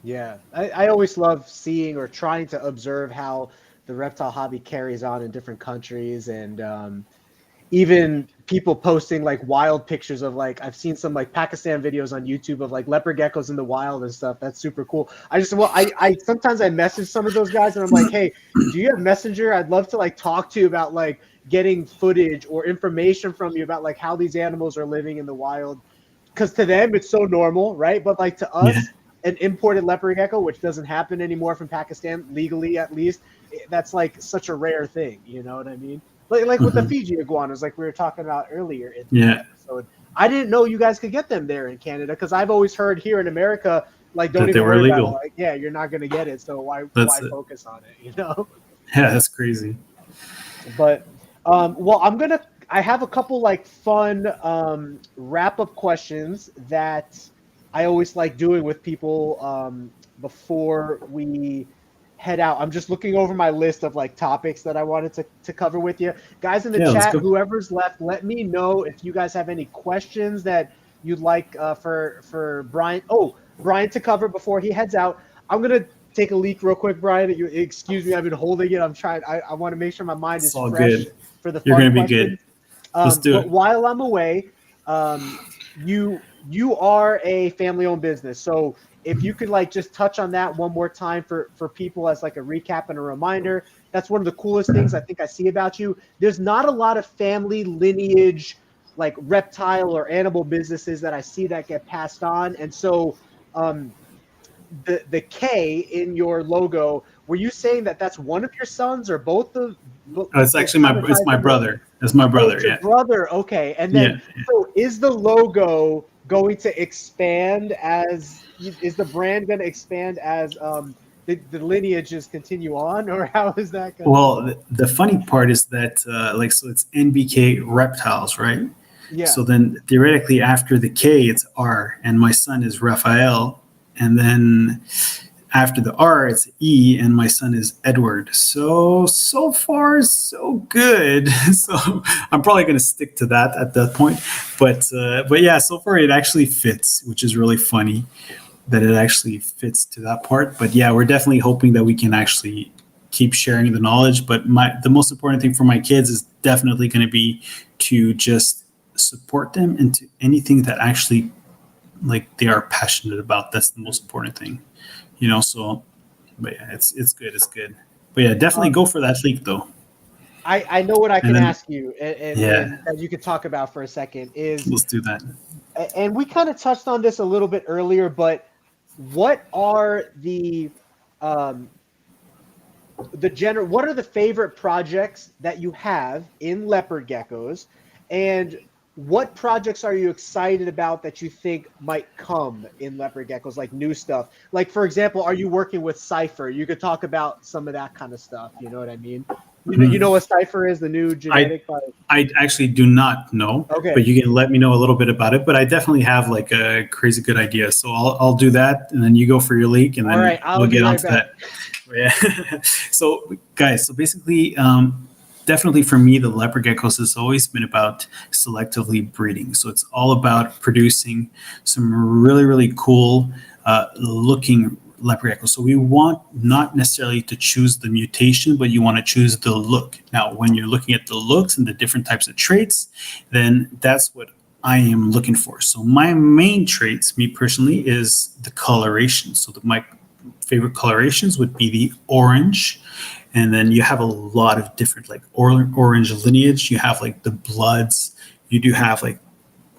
Speaker 2: Yeah, I always love seeing or trying to observe how the reptile hobby carries on in different countries, and even people posting like wild pictures of like, I've seen some like Pakistan videos on YouTube of like leopard geckos in the wild and stuff. That's super cool. I sometimes I message some of those guys and I'm like, hey, do you have Messenger? I'd love to like talk to you about like getting footage or information from you about like how these animals are living in the wild. Cause to them it's so normal, right? But like to us, an imported leopard gecko, which doesn't happen anymore from Pakistan, legally at least, that's like such a rare thing. You know what I mean? Like with the Fiji iguanas, like we were talking about earlier in the episode. I didn't know you guys could get them there in Canada, because I've always heard here in America, like, don't
Speaker 3: That
Speaker 2: even
Speaker 3: they were
Speaker 2: worry about it.
Speaker 3: illegal.
Speaker 2: Like, yeah, you're not going to get it, so why
Speaker 3: That's it.
Speaker 2: focus on it, you know?
Speaker 3: Yeah, that's crazy.
Speaker 2: But well, I have a couple like fun wrap-up questions that I always like doing with people before we head out. I'm just looking over my list of like topics that I wanted to cover with you. Guys in the
Speaker 3: Yeah, let's
Speaker 2: chat,
Speaker 3: go.
Speaker 2: whoever's left, let me know if you guys have any questions that you'd like for Brian. Oh, Brian to cover before he heads out. I'm going to take a leak real quick, Brian. Excuse me, I've been holding it. I'm trying. I want to make sure my mind is
Speaker 3: all
Speaker 2: fresh
Speaker 3: good.
Speaker 2: for the fun
Speaker 3: You're gonna be
Speaker 2: questions.
Speaker 3: good. Let's do
Speaker 2: But
Speaker 3: it.
Speaker 2: while I'm away, you are a family-owned business. So if you could like just touch on that one more time for people as like a recap and a reminder, that's one of the coolest things I think I see about you. There's not a lot of family lineage, like reptile or animal businesses that I see that get passed on. And so the K in your logo, were you saying that that's one of your sons or both of?
Speaker 3: It's actually it's my brother. It's my brother.
Speaker 2: It's your
Speaker 3: Yeah.
Speaker 2: brother. Okay, and then so is the logo going to expand as? Is the brand going to expand as the lineages continue on, or how is that going?
Speaker 3: Well, the funny part is that so it's NBK Reptiles, right?
Speaker 2: Yeah.
Speaker 3: So then theoretically after the K it's R, and my son is Raphael, and then after the R it's E, and my son is Edward. So far so good. So I'm probably going to stick to that at that point. But yeah, so far it actually fits, which is really funny that it actually fits to that part. But yeah, we're definitely hoping that we can actually keep sharing the knowledge. But the most important thing for my kids is definitely going to be to just support them into anything that actually like they are passionate about. That's the most important thing, you know. So but yeah, it's good. But yeah, definitely go for that leak though.
Speaker 2: I know what I can ask you, and that you could talk about for a second is,
Speaker 3: let's do that.
Speaker 2: And we kind of touched on this a little bit earlier, but what are what are the favorite projects that you have in leopard geckos, and what projects are you excited about that you think might come in leopard geckos, like new stuff? Like, for example, are you working with Cypher? You could talk about some of that kind of stuff. You know what I mean? You know what Cypher is, the new genetic?
Speaker 3: I actually do not know.
Speaker 2: Okay.
Speaker 3: But you can let me know a little bit about it. But I definitely have like a crazy good idea. So I'll do that, and then you go for your leak, and then we'll get onto that. Yeah. So guys, so basically, definitely for me, the leopard geckos has always been about selectively breeding. So it's all about producing some really, really cool looking leopard geckos. So we want not necessarily to choose the mutation, but you want to choose the look. Now, when you're looking at the looks and the different types of traits, then that's what I am looking for. So my main traits, me personally, is the coloration. So my favorite colorations would be the orange. And then you have a lot of different like orange lineage. You have like the bloods. You do have like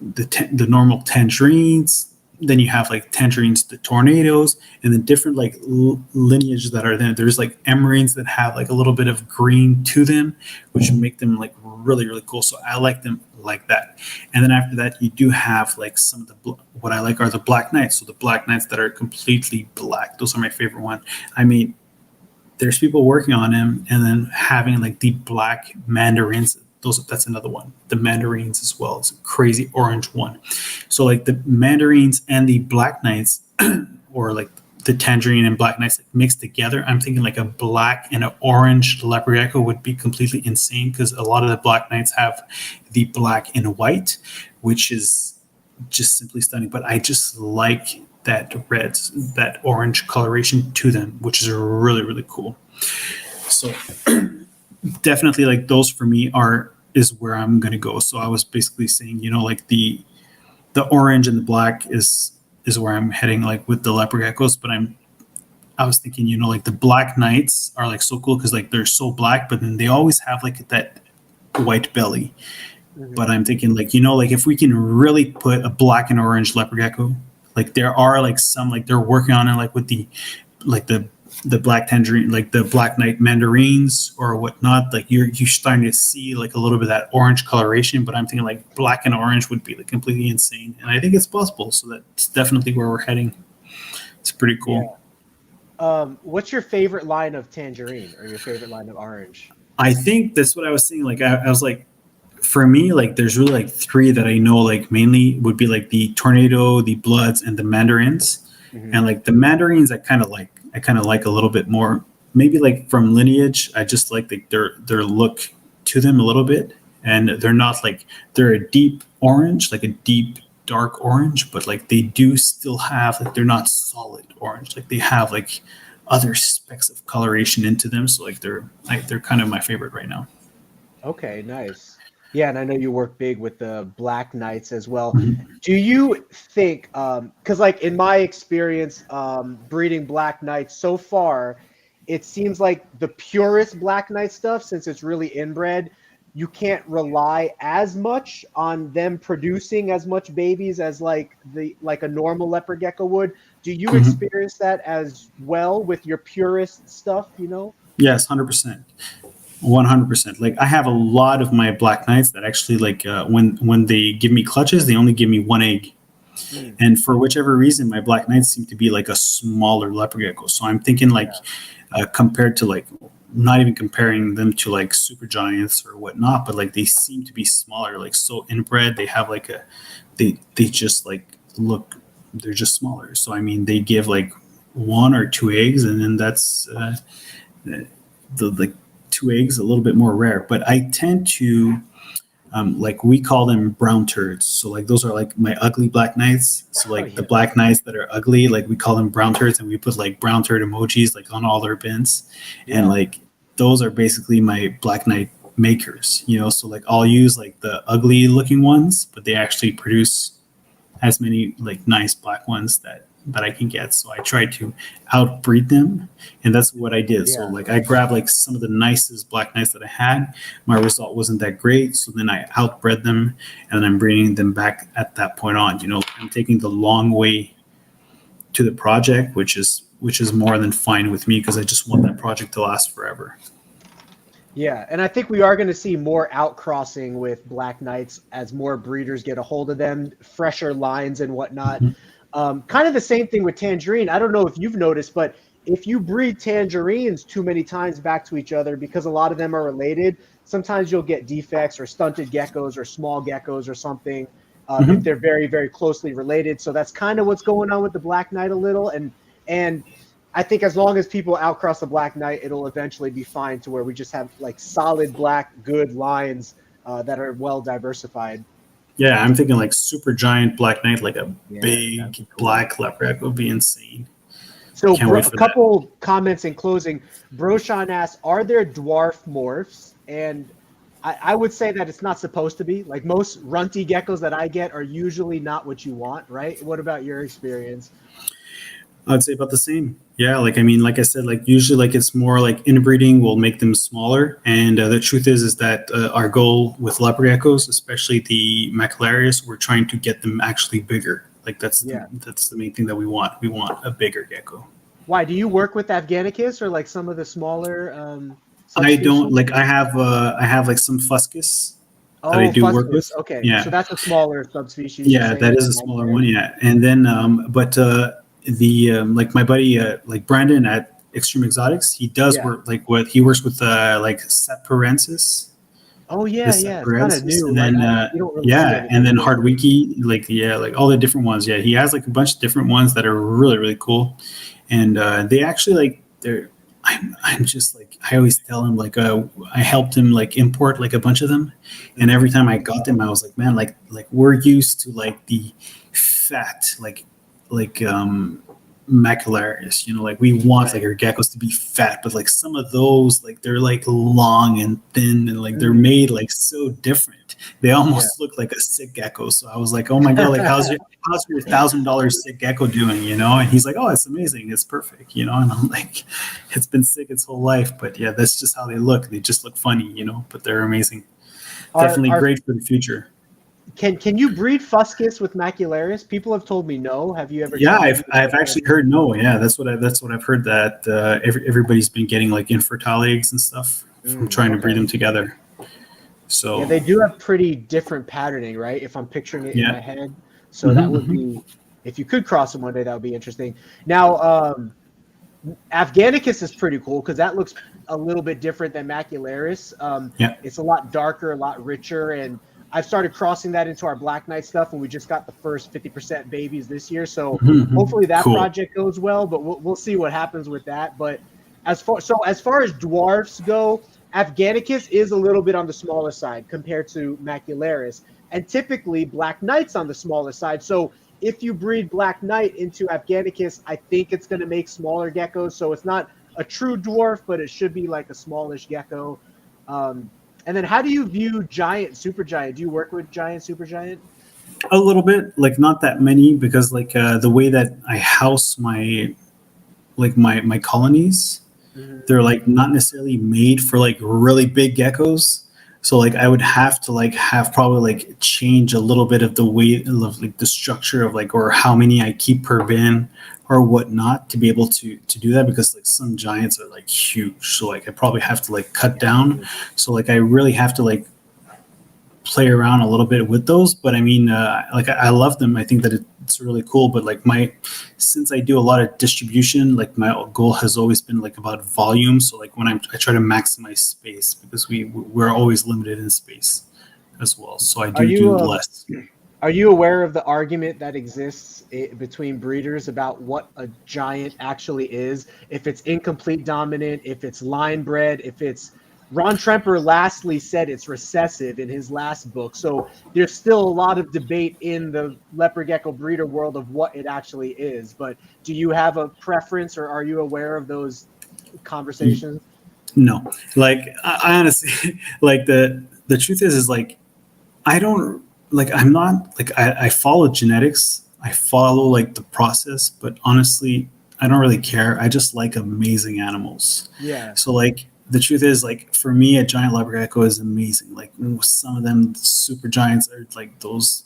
Speaker 3: the normal tangerines. Then you have like tangerines, the tornadoes, and then different like lineages that are there. There's like emeralds that have like a little bit of green to them, which make them like really, really cool. So I like them like that. And then after that, you do have like some of the, what I like are the black knights. So the black knights that are completely black. Those are my favorite one. I mean, there's people working on them and then having like the black mandarins. That's another one. The mandarins as well. It's a crazy orange one. So like the mandarins and the black knights, or like the tangerine and black knights mixed together, I'm thinking like a black and an orange leopard gecko would be completely insane, because a lot of the black knights have the black and white, which is just simply stunning. But I just like that red, that orange coloration to them, which is really, really cool. So definitely like those for me is where I'm going to go. So I was basically saying, you know, like the orange and the black is where I'm heading, like with the leopard geckos. But I was thinking, you know, like the black knights are like so cool because like they're so black, but then they always have like that white belly. Mm-hmm. But I'm thinking like, you know, like if we can really put a black and orange leopard gecko, like there are like some, like they're working on it, like with the black tangerine, like the black knight mandarins or whatnot, like you're starting to see like a little bit of that orange coloration. But I'm thinking like black and orange would be like completely insane, and I think it's possible. So that's definitely where we're heading. It's pretty cool.
Speaker 2: Yeah. What's your favorite line of tangerine or your favorite line of orange?
Speaker 3: I think that's what I was saying. Like I was like, for me, like there's really like three that I know like mainly would be like the tornado, the bloods, and the mandarins.
Speaker 2: Mhm.
Speaker 3: And like the mandarins, I kind of like a little bit more. Maybe like from Lineage, I just like their look to them a little bit, and they're not like they're a deep orange, like a deep dark orange, but like they do still have like they're not solid orange. Like they have like other specks of coloration into them. So like they're kind of my favorite right now.
Speaker 2: Okay, nice. Yeah, and I know you work big with the Black Knights as well.
Speaker 3: Mhm.
Speaker 2: Do you think, because like in my experience, breeding Black Knights so far, it seems like the purest Black Knight stuff, since it's really inbred, you can't rely as much on them producing as much babies as like a normal leopard gecko would. Do you
Speaker 3: Mhm.
Speaker 2: experience that as well with your purest stuff, you know?
Speaker 3: Yes, 100%. 100%. Like I have a lot of my black knights that actually like when they give me clutches, they only give me one egg.
Speaker 2: Mm,
Speaker 3: And for whichever reason, my black knights seem to be like a smaller leopard gecko. So I'm thinking like compared to like not even comparing them to like super giants or whatnot, but like they seem to be smaller, like so inbred. They have like they just like look, they're just smaller. So I mean, they give like one or two eggs, and then that's the like two eggs a little bit more rare. But I tend to like we call them brown turds. So like those are like my ugly black knights. So
Speaker 2: oh
Speaker 3: like the
Speaker 2: yeah.
Speaker 3: black knights that are ugly, like we call them brown turds, and we put like brown turd emojis like on all our bins. And
Speaker 2: Yeah.
Speaker 3: like those are basically my black knight makers, you know. So like I'll use like the ugly looking ones, but they actually produce as many like nice black ones that I can get. So I tried to outbreed them, and that's what I did. So
Speaker 2: Yeah.
Speaker 3: like I grabbed like some of the nicest black knights that I had. My result wasn't that great, so then I outbred them, and I'm bringing them back at that point on. You know, I'm taking the long way to the project, which is more than fine with me because I just want that project to last forever.
Speaker 2: Yeah, and I think we are going to see more outcrossing with Black Knights as more breeders get a hold of them, fresher lines and whatnot.
Speaker 3: Mhm.
Speaker 2: Kind of the same thing with Tangerine. I don't know if you've noticed, but if you breed Tangerines too many times back to each other, because a lot of them are related, sometimes you'll get defects or stunted geckos or small geckos or something if
Speaker 3: Mhm.
Speaker 2: they're very, very closely related. So that's kind of what's going on with the Black Knight a little. And I think as long as people outcross the Black Knight, it'll eventually be fine to where we just have like solid black, good lines that are well diversified.
Speaker 3: Yeah, I'm thinking like super giant black knight, like a
Speaker 2: Yeah, that'd
Speaker 3: big
Speaker 2: be cool.
Speaker 3: black leopard would be insane.
Speaker 2: So,
Speaker 3: Can't wait
Speaker 2: a
Speaker 3: for that.
Speaker 2: couple comments in closing. Broshan asks, "Are there dwarf morphs?" And I would say that it's not supposed to be. Like most runty geckos that I get are usually not what you want, right? What about your experience?
Speaker 3: I'd say about the same. Yeah, like I mean, like I said, like usually, like it's more like inbreeding will make them smaller, and the truth is that our goal with leopard geckos, especially the macellarius, we're trying to get them actually bigger. Like
Speaker 2: Yeah.
Speaker 3: that's the main thing that we want. We want a bigger gecko.
Speaker 2: Why do you work with Afghanicus or like some of the smaller
Speaker 3: I don't
Speaker 2: subspecies?
Speaker 3: like. I have like some fuscus that I
Speaker 2: Oh,
Speaker 3: do work
Speaker 2: Fuscus.
Speaker 3: with.
Speaker 2: Okay, so
Speaker 3: Yeah,
Speaker 2: that's a smaller subspecies. You're
Speaker 3: yeah,
Speaker 2: saying
Speaker 3: that
Speaker 2: like
Speaker 3: is
Speaker 2: a
Speaker 3: a smaller
Speaker 2: nightmare.
Speaker 3: one. Yeah, and then but the like my buddy like Brandon at Extreme Exotics, he does
Speaker 2: Yeah.
Speaker 3: work like what he works with like Separensis,
Speaker 2: Oh
Speaker 3: the
Speaker 2: yeah, yeah. It's kind of
Speaker 3: Separensis,
Speaker 2: new.
Speaker 3: and
Speaker 2: Like
Speaker 3: then
Speaker 2: you don't really see
Speaker 3: yeah, and
Speaker 2: anything
Speaker 3: then
Speaker 2: with it.
Speaker 3: Hardwiki, like yeah, like all the different ones. Yeah, he has like a bunch of different ones that are really really cool, and they actually like they're. I'm just like I always tell him like I helped him like import like a bunch of them, and every time I got them I was like man like we're used to like the fat like macularis, you know, like we want like
Speaker 2: Right.
Speaker 3: our geckos to be fat, but like some of those like they're like long and thin and like they're
Speaker 2: Mm,
Speaker 3: made like so different. They
Speaker 2: yeah.
Speaker 3: almost look like a sick gecko. So I was like, oh my god, like how's your $1,000 sick gecko doing, you know? And he's like, oh, it's amazing, it's perfect, you know. And I'm like, it's been sick its whole life, but yeah, that's just how they look. They just look funny, you know, but they're amazing.
Speaker 2: Are
Speaker 3: Definitely
Speaker 2: are
Speaker 3: great for the future.
Speaker 2: Can you breed fuscus with macularis? People have told me no. Have you ever?
Speaker 3: Yeah,
Speaker 2: tried?
Speaker 3: I've actually heard no. Yeah, that's what I've heard, that everybody's been getting like infertile eggs and stuff from trying to breed
Speaker 2: Okay.
Speaker 3: them together.
Speaker 2: Yeah,
Speaker 3: So
Speaker 2: they do have pretty different patterning, right? If I'm picturing it in
Speaker 3: yeah.
Speaker 2: my head, so that would be, if you could cross them one day, that would be interesting. Now, Afghanicus is pretty cool because that looks a little bit different than macularis.
Speaker 3: Yeah.
Speaker 2: It's a lot darker, a lot richer, and I've started crossing that into our Black Knight stuff, and we just got the first 50% babies this year. So hopefully that
Speaker 3: Cool.
Speaker 2: project goes well, but we'll see what happens with that. But as far as dwarfs go, Afghanicus is a little bit on the smaller side compared to macularis, and typically Black Knight's on the smaller side. So if you breed Black Knight into Afghanicus, I think it's going to make smaller geckos. So it's not a true dwarf, but it should be like a smallish gecko. And then how do you view giant, supergiant? Do you work with giant, supergiant?
Speaker 3: A little bit, like not that many, because like the way that I house my colonies, they're like not necessarily made for like really big geckos. So like I would have to like have probably like change a little bit of the weight of like the structure of like, or how many I keep per bin or whatnot to be able to do that, because like some giants are like huge. So like I probably have to like cut down. So like I really have to like play around a little bit with those. But I mean, like I love them. I think that it's really cool. But like since I do a lot of distribution, like my goal has always been like about volume. So like when I try to maximize space, because we're always limited in space as well. So I do less.
Speaker 2: Are you aware of the argument that exists between breeders about what a giant actually is? If it's incomplete dominant, if it's line bred, if it's... Ron Tremper lastly said it's recessive in his last book. So there's still a lot of debate in the leopard gecko breeder world of what it actually is. But do you have a preference, or are you aware of those conversations?
Speaker 3: No, like I honestly, like the truth is like, I don't, like, I'm not like, I follow genetics. I follow like the process, but honestly, I don't really care. I just like amazing animals.
Speaker 2: Yeah.
Speaker 3: So like, the truth is, like, for me, a giant leopard gecko is amazing. Like some of them super giants are like those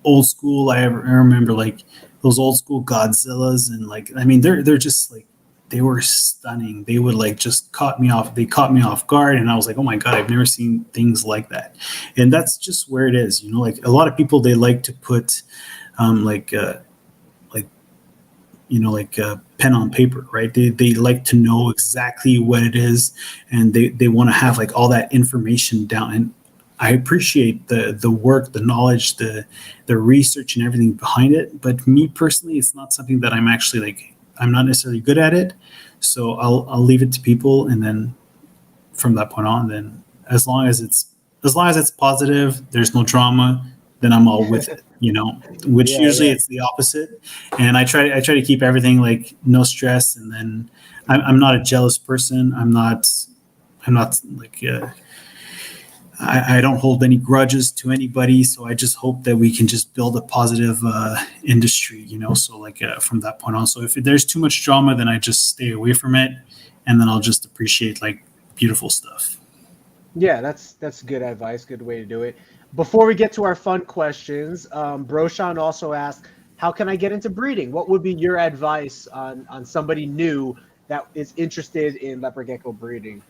Speaker 3: old school. I remember like those old school Godzillas, and like, I mean, they're just like, they were stunning. They would like just caught me off. They caught me off guard, and I was like, oh my god, I've never seen things like that. And that's just where it is, you know. Like a lot of people, they like to put pen on paper, right? They like to know exactly what it is, and they want to have like all that information down. And I appreciate the work, the knowledge, the research and everything behind it. But me personally, it's not something that I'm actually like, I'm not necessarily good at it. So I'll leave it to people, and then from that point on, then as long as it's positive, there's no drama, then I'm all with it, you know, which usually it's the opposite. And I try to keep everything like no stress. And then I'm not a jealous person. I'm not like, I don't hold any grudges to anybody. So I just hope that we can just build a positive industry, you know? So like from that point on, so if there's too much drama, then I just stay away from it. And then I'll just appreciate like beautiful stuff.
Speaker 2: Yeah, that's good advice. Good way to do it. Before we get to our fun questions, Broshan also asked, how can I get into breeding? What would be your advice on somebody new that is interested in leopard gecko breeding?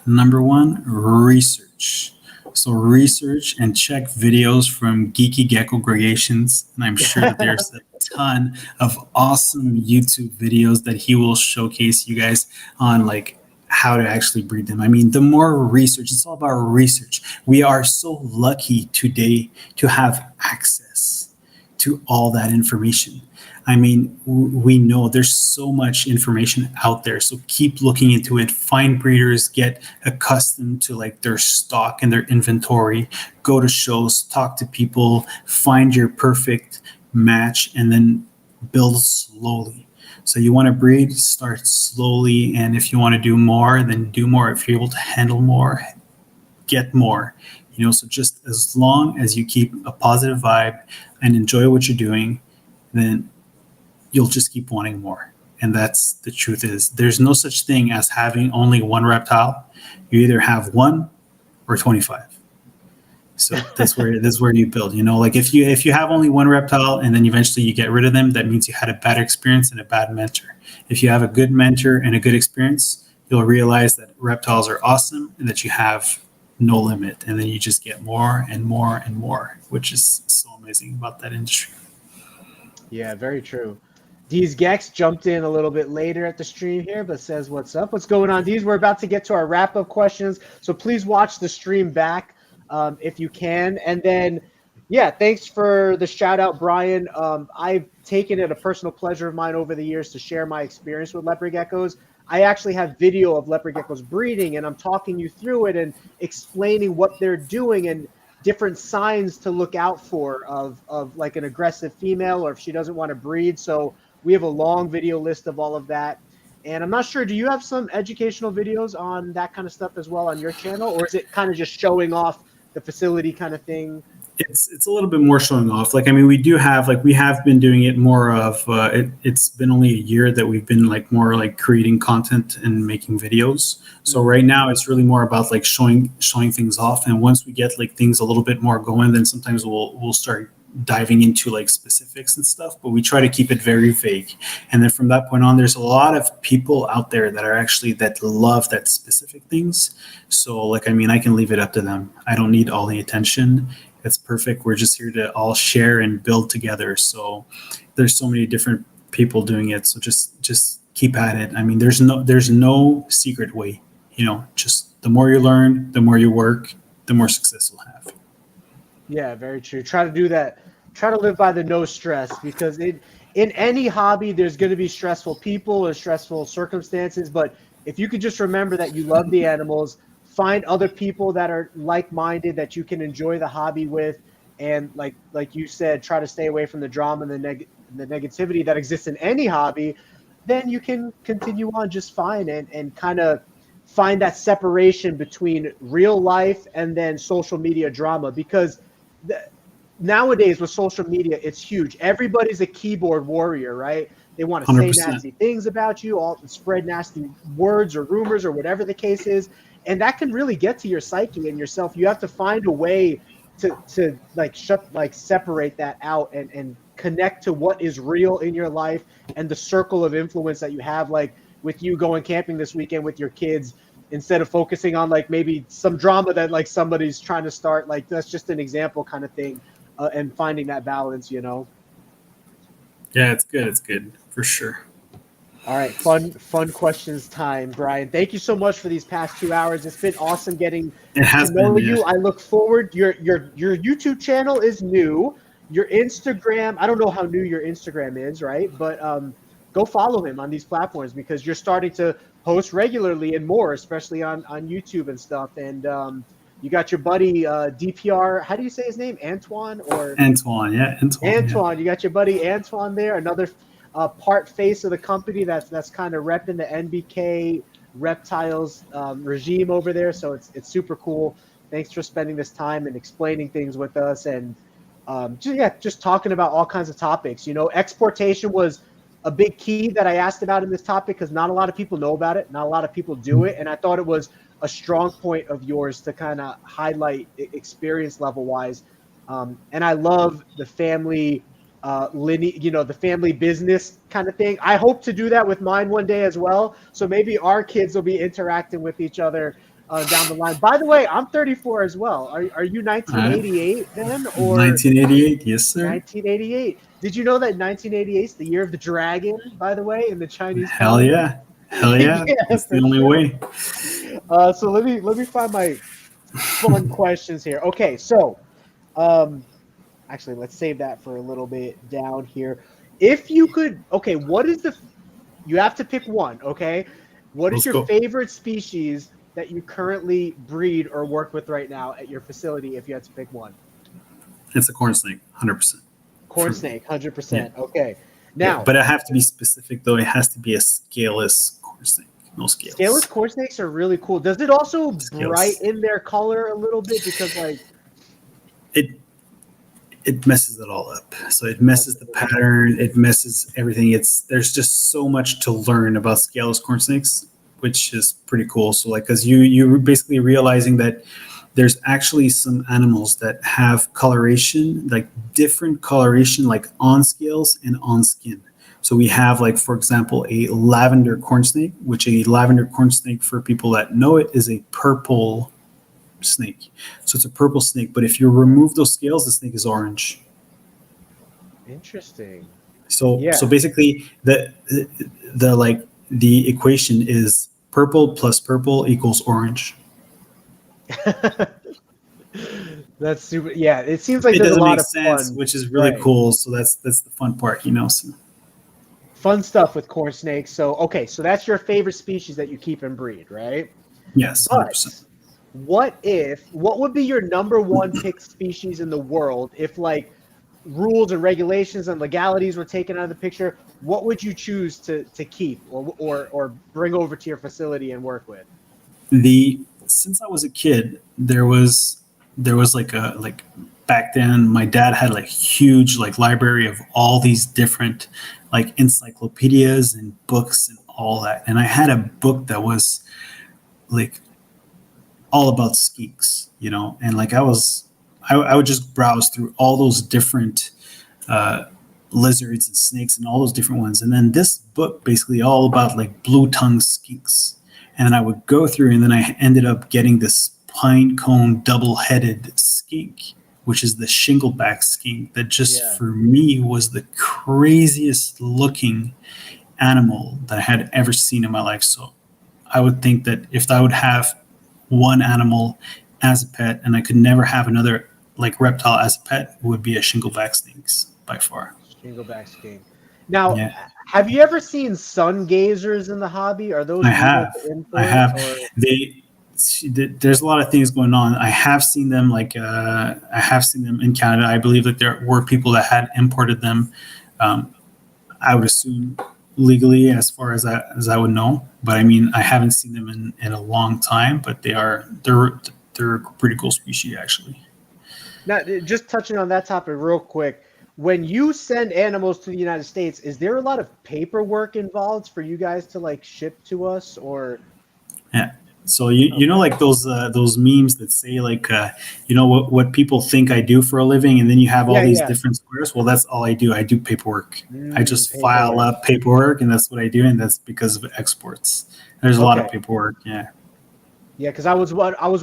Speaker 3: Number one, research. So research and check videos from Geeky Gecko Creations. And I'm sure that there's a ton of awesome YouTube videos that he will showcase you guys on like how to actually breed them. I mean, the more research, it's all about research. We are so lucky today to have access to all that information. I mean, we know there's so much information out there. So keep looking into it. Find breeders, get accustomed to like their stock and their inventory, go to shows, talk to people, find your perfect match, and then build slowly. So you want to breed, start slowly. And if you want to do more, then do more. If you're able to handle more, get more. You know, so just as long as you keep a positive vibe and enjoy what you're doing, then you'll just keep wanting more. And that's the truth is there's no such thing as having only one reptile. You either have one or 25. So that's where you build. Like if you have only one reptile and then eventually you get rid of them, that means you had a bad experience and a bad mentor. If you have a good mentor and a good experience, you'll realize that reptiles are awesome and that you have no limit, and then you just get more and more and more, which is so amazing about that industry.
Speaker 2: Yeah, very true. Deez Gex jumped in a little bit later at the stream here, but says, what's up? What's going on, Deez? We're about to get to our wrap-up questions, so please watch the stream back if you can. And then, yeah, thanks for the shout-out, Brian. I've taken it a personal pleasure of mine over the years to share my experience with leopard geckos. I actually have video of leopard geckos breeding, and I'm talking you through it and explaining what they're doing and different signs to look out for of like an aggressive female or if she doesn't want to breed. So we have a long video list of all of that. And I'm not sure, do you have some educational videos on that kind of stuff as well on your channel, or is it kind of just showing off the facility kind of thing?
Speaker 3: It's a little bit more showing off. We have been doing it more of, it's been only a year that we've been more creating content and making videos. So right now it's really more about showing things off. And once we get things a little bit more going, then sometimes we'll start diving into specifics and stuff, but we try to keep it very vague. And then from that point on, there's a lot of people out there that love that specific things. So I can leave it up to them. I don't need all the attention. It's perfect. We're just here to all share and build together. So there's so many different people doing it. So just keep at it. There's no secret way, just the more you learn, the more you work, the more success you'll have.
Speaker 2: Yeah, very true. Try to do that. Try to live by the no stress, because in any hobby, there's going to be stressful people or stressful circumstances. But if you could just remember that you love the animals, find other people that are like-minded that you can enjoy the hobby with, and like you said, try to stay away from the drama and the negativity that exists in any hobby, then you can continue on just fine and kind of find that separation between real life and then social media drama. Because nowadays with social media, it's huge. Everybody's a keyboard warrior, right? They want to
Speaker 3: 100%.
Speaker 2: say nasty things about you, all spread nasty words or rumors or whatever the case is. And that can really get to your psyche and yourself. You have to find a way to separate that out and connect to what is real in your life and the circle of influence that you have, like with you going camping this weekend with your kids, instead of focusing on maybe some drama that somebody's trying to start. That's just an example kind of thing, and finding that balance,
Speaker 3: Yeah, it's good for sure.
Speaker 2: All right, fun questions time, Brian. Thank you so much for these past 2 hours. It's been awesome getting to know you. I look forward. Your YouTube channel is new. Your Instagram, I don't know how new your Instagram is, right? But go follow him on these platforms, because you're starting to post regularly and more, especially on YouTube and stuff. And you got your buddy DPR. How do you say his name? Antoine or
Speaker 3: Antoine? Yeah,
Speaker 2: Antoine. You got your buddy Antoine there. Another part face of the company that's kind of repping the NBK Reptiles regime over there. So it's super cool. Thanks for spending this time and explaining things with us, and just talking about all kinds of topics. Exportation was a big key that I asked about in this topic, because not a lot of people know about it. Not a lot of people do it. And I thought it was a strong point of yours to kind of highlight experience level wise. And I love the family the family business kind of thing. I hope to do that with mine one day as well. So maybe our kids will be interacting with each other down the line. By the way, I'm 34 as well. Are you 1988 then? Or
Speaker 3: 1988, yes, sir.
Speaker 2: 1988. Did you know that 1988 is the year of the dragon, by the way, in the Chinese
Speaker 3: Hell
Speaker 2: calendar?
Speaker 3: yeah. It's the only way.
Speaker 2: So let me find my fun questions here. Okay, so actually, let's save that for a little bit down here. If you could, okay, you have to pick one, okay? What is your favorite species that you currently breed or work with right now at your facility, if you had to pick one?
Speaker 3: It's a corn snake, 100%.
Speaker 2: Corn snake, 100%. Yeah. Okay. Now,
Speaker 3: but I have to be specific, though. It has to be a scaleless corn snake. No scales.
Speaker 2: Scaleless corn snakes are really cool. Does it also brighten their color a little bit? Because
Speaker 3: it messes it all up. So it messes the pattern. It messes everything. There's just so much to learn about scaleless corn snakes, which is pretty cool. So because you're basically realizing that there's actually some animals that have coloration, like different coloration, like on scales and on skin. So we have, like, for example, a lavender corn snake, which a lavender corn snake, for people that know it, is a purple snake. So it's a purple snake, but if you remove those scales, the snake is orange.
Speaker 2: Interesting.
Speaker 3: So
Speaker 2: Yeah.
Speaker 3: so basically the like the equation is purple plus purple equals orange.
Speaker 2: That's super. Yeah, it seems like
Speaker 3: It
Speaker 2: there's a
Speaker 3: doesn't
Speaker 2: lot
Speaker 3: make
Speaker 2: of
Speaker 3: sense,
Speaker 2: fun,
Speaker 3: which is really
Speaker 2: right,
Speaker 3: cool. So that's the fun part, you know. So,
Speaker 2: fun stuff with corn snakes. So okay, so that's your favorite species that you keep and breed, right?
Speaker 3: yes, 100%.
Speaker 2: But what would be your number one pick species in the world if like rules and regulations and legalities were taken out of the picture? What would you choose to keep or bring over to your facility and work with?
Speaker 3: Since I was a kid, there was like back then my dad had like huge like library of all these different like encyclopedias and books and all that. And I had a book that was like all about skinks, you know, and like I would just browse through all those different uh, lizards and snakes and all those different ones. And then this book basically all about like blue tongue skinks. And then I would go through, and then I ended up getting this pine cone double headed skink, which is the shingleback skink that just
Speaker 2: Yeah.
Speaker 3: for me was the craziest looking animal that I had ever seen in my life. So I would think that if I would have one animal as a pet and I could never have another like reptile as a pet, it would be a shingleback snakes by far.
Speaker 2: Shingleback skink. Now,
Speaker 3: Yeah,
Speaker 2: have you ever seen sun gazers in the hobby? Are those
Speaker 3: I
Speaker 2: legal
Speaker 3: have.
Speaker 2: to
Speaker 3: I
Speaker 2: import
Speaker 3: have.
Speaker 2: or?
Speaker 3: They there's a lot of things going on. I have seen them I have seen them in Canada. I believe that there were people that had imported them. Um, I would assume legally, as far as I would know. But I mean, I haven't seen them in a long time. But they're a pretty cool species actually.
Speaker 2: Now, just touching on that topic real quick, when you send animals to the United States, is there a lot of paperwork involved for you guys to like ship to us or?
Speaker 3: Yeah. So you know, like those memes that say like you know what people think I do for a living, and then you have all
Speaker 2: Yeah,
Speaker 3: these
Speaker 2: yeah.
Speaker 3: different squares. Well, that's all I do. I do paperwork. I just file
Speaker 2: Paperwork.
Speaker 3: up paperwork, and that's what I do, and that's because of exports. There's a lot of
Speaker 2: Okay.
Speaker 3: paperwork. Yeah.
Speaker 2: Yeah, because I was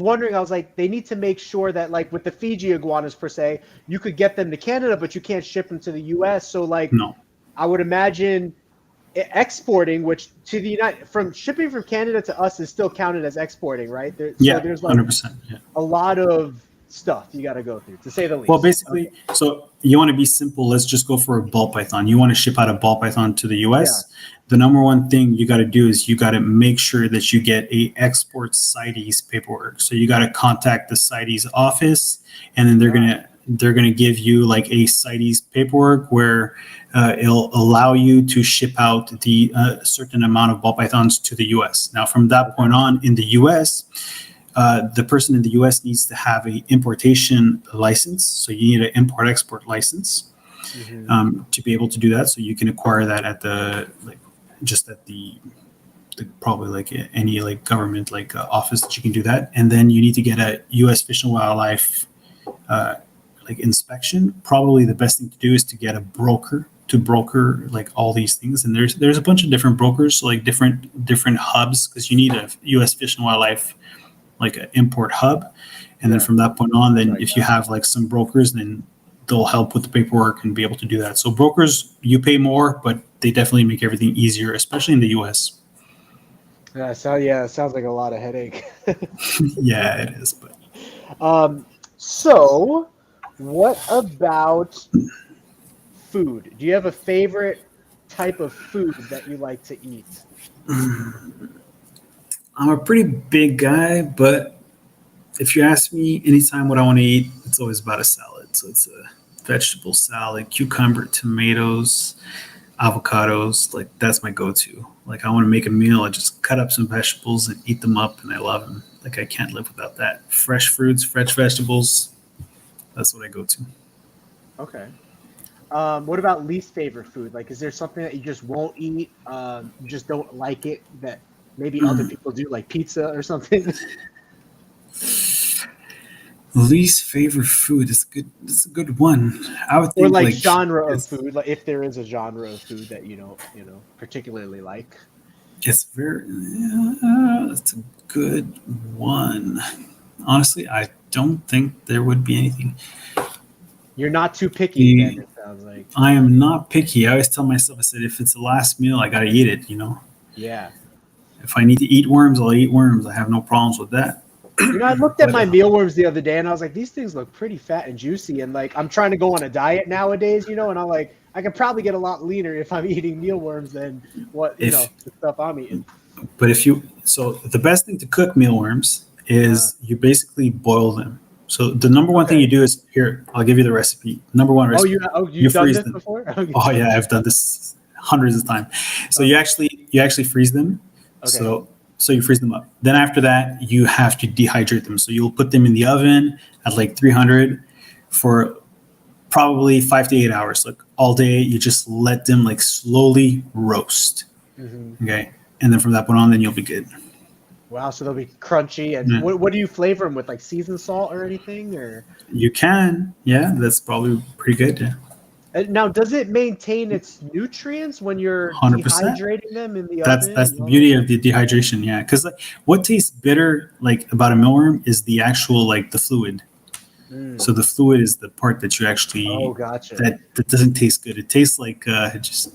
Speaker 2: wondering, I was like, they need to make sure that like with the Fiji iguanas per se, you could get them to Canada, but you can't ship them to the U.S. So like,
Speaker 3: No.
Speaker 2: I would imagine exporting, which to the United from shipping from Canada to us is still counted as exporting, right? So
Speaker 3: Yeah.
Speaker 2: there's like
Speaker 3: 100%. Yeah.
Speaker 2: a lot of stuff you got to go through, to say the
Speaker 3: Well,
Speaker 2: least. Okay.
Speaker 3: basically, so you want to be simple. Let's just go for a ball python. You want to ship out a ball python to the
Speaker 2: Yeah.
Speaker 3: U.S. The number one thing you got to do is you got to make sure that you get a export CITES paperwork. So you got to contact the CITES office, and then they're gonna give you like a CITES paperwork where it'll allow you to ship out the certain amount of ball pythons to the U.S. Now, from that point on, in the U.S. The person in the U.S. needs to have a importation license. So you need an import-export license to be able to do that. So you can acquire that at the probably like any like government like office that you can do that. And then you need to get a U.S. Fish and Wildlife like inspection. Probably the best thing to do is to get a broker to broker like all these things. And there's a bunch of different brokers, so like different hubs, because you need a U.S. Fish and Wildlife like an import hub. And then from that point on, then if you have like some brokers, then they'll help with the paperwork and be able to do that. So brokers, you pay more, but they definitely make everything easier, especially in the US.
Speaker 2: Yeah, it sounds like a lot of headache.
Speaker 3: Yeah, it is. But
Speaker 2: So what about food? Do you have a favorite type of food that you like to eat?
Speaker 3: I'm a pretty big guy, but if you ask me anytime what I want to eat, it's always about a salad. So it's a vegetable salad, cucumber, tomatoes, avocados. Like that's my go-to. Like I want to make a meal, I just cut up some vegetables and eat them up, and I love them. Like I can't live without that. Fresh fruits, fresh vegetables. That's what I go to.
Speaker 2: Okay. What about least favorite food? Like, is there something that you just won't eat? You just don't like it that maybe other people do, like pizza or something?
Speaker 3: Least favorite food is good. It's a good one. I would think
Speaker 2: Or like
Speaker 3: like
Speaker 2: genre of
Speaker 3: it's,
Speaker 2: food, like if there is a genre of food that particularly like.
Speaker 3: it's very. It's a good one. Honestly, I don't think there would be anything.
Speaker 2: You're not too picky, then it sounds like.
Speaker 3: I am not picky. I always tell myself, I said, if it's the last meal, I gotta eat it.
Speaker 2: Yeah.
Speaker 3: If I need to eat worms, I'll eat worms. I have no problems with that.
Speaker 2: I looked at my mealworms the other day, and I was like, these things look pretty fat and juicy. And like, I'm trying to go on a diet nowadays, and I'm like, I could probably get a lot leaner if I'm eating mealworms than what the stuff I'm eating.
Speaker 3: But so the best thing to cook mealworms is you basically boil them. So the number one thing you do is here. I'll give you the recipe. Number one recipe.
Speaker 2: You've done this before?
Speaker 3: Oh yeah, I've done this hundreds of times. So you actually freeze them. Okay. So you freeze them up. Then after that, you have to dehydrate them. So you'll put them in the oven at like 300 for probably 5 to 8 hours. Like all day, you just let them like slowly roast. Mm-hmm. Okay. And then from that point on, then you'll be good.
Speaker 2: Wow. So they'll be crunchy. And what do you flavor them with? Like seasoned salt or anything? Or
Speaker 3: you can. Yeah. That's probably pretty good. Yeah.
Speaker 2: Now, does it maintain its nutrients when you're 100%. Dehydrating them in the oven?
Speaker 3: That's the beauty of the dehydration, yeah. Because like, what tastes bitter like about a mealworm is the actual like the fluid. So the fluid is the part that you actually that doesn't taste good. It tastes like it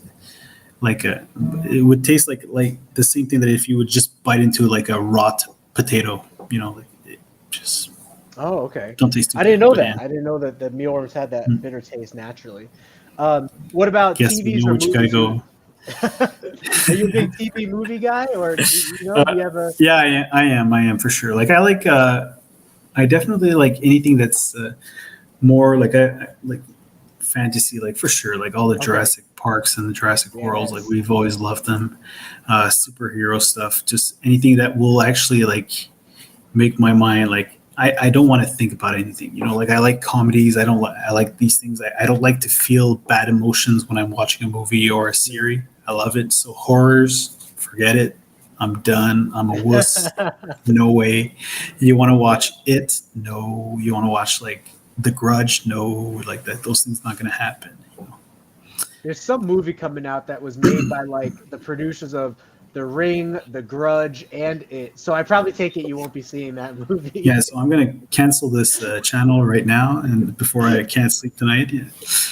Speaker 3: would taste like the same thing that if you would just bite into like a rot potato, like it just.
Speaker 2: Oh, okay.
Speaker 3: Don't taste too
Speaker 2: I didn't know that. I didn't know that the mealworms had that bitter taste naturally. What about TVs or movies? You gotta go. Are you a big TV movie guy, or do you have a?
Speaker 3: Yeah, I am for sure. Like I definitely like anything that's more like like fantasy, like for sure. Like all the Jurassic Parks and the Jurassic Worlds, like we've always loved them. Superhero stuff, just anything that will actually like make my mind like. I don't want to think about anything, like I like comedies. I like these things. I don't like to feel bad emotions when I'm watching a movie or a series. I love it. So horrors, forget it. I'm done. I'm a wuss. No way. You want to watch it? No. You want to watch like The Grudge? No. Like that. Those things not going to happen.
Speaker 2: There's some movie coming out that was made by like the producers of The Ring, The Grudge, and It. So I probably take it you won't be seeing that movie.
Speaker 3: Yeah, so I'm going to cancel this channel right now, and before I can't sleep tonight.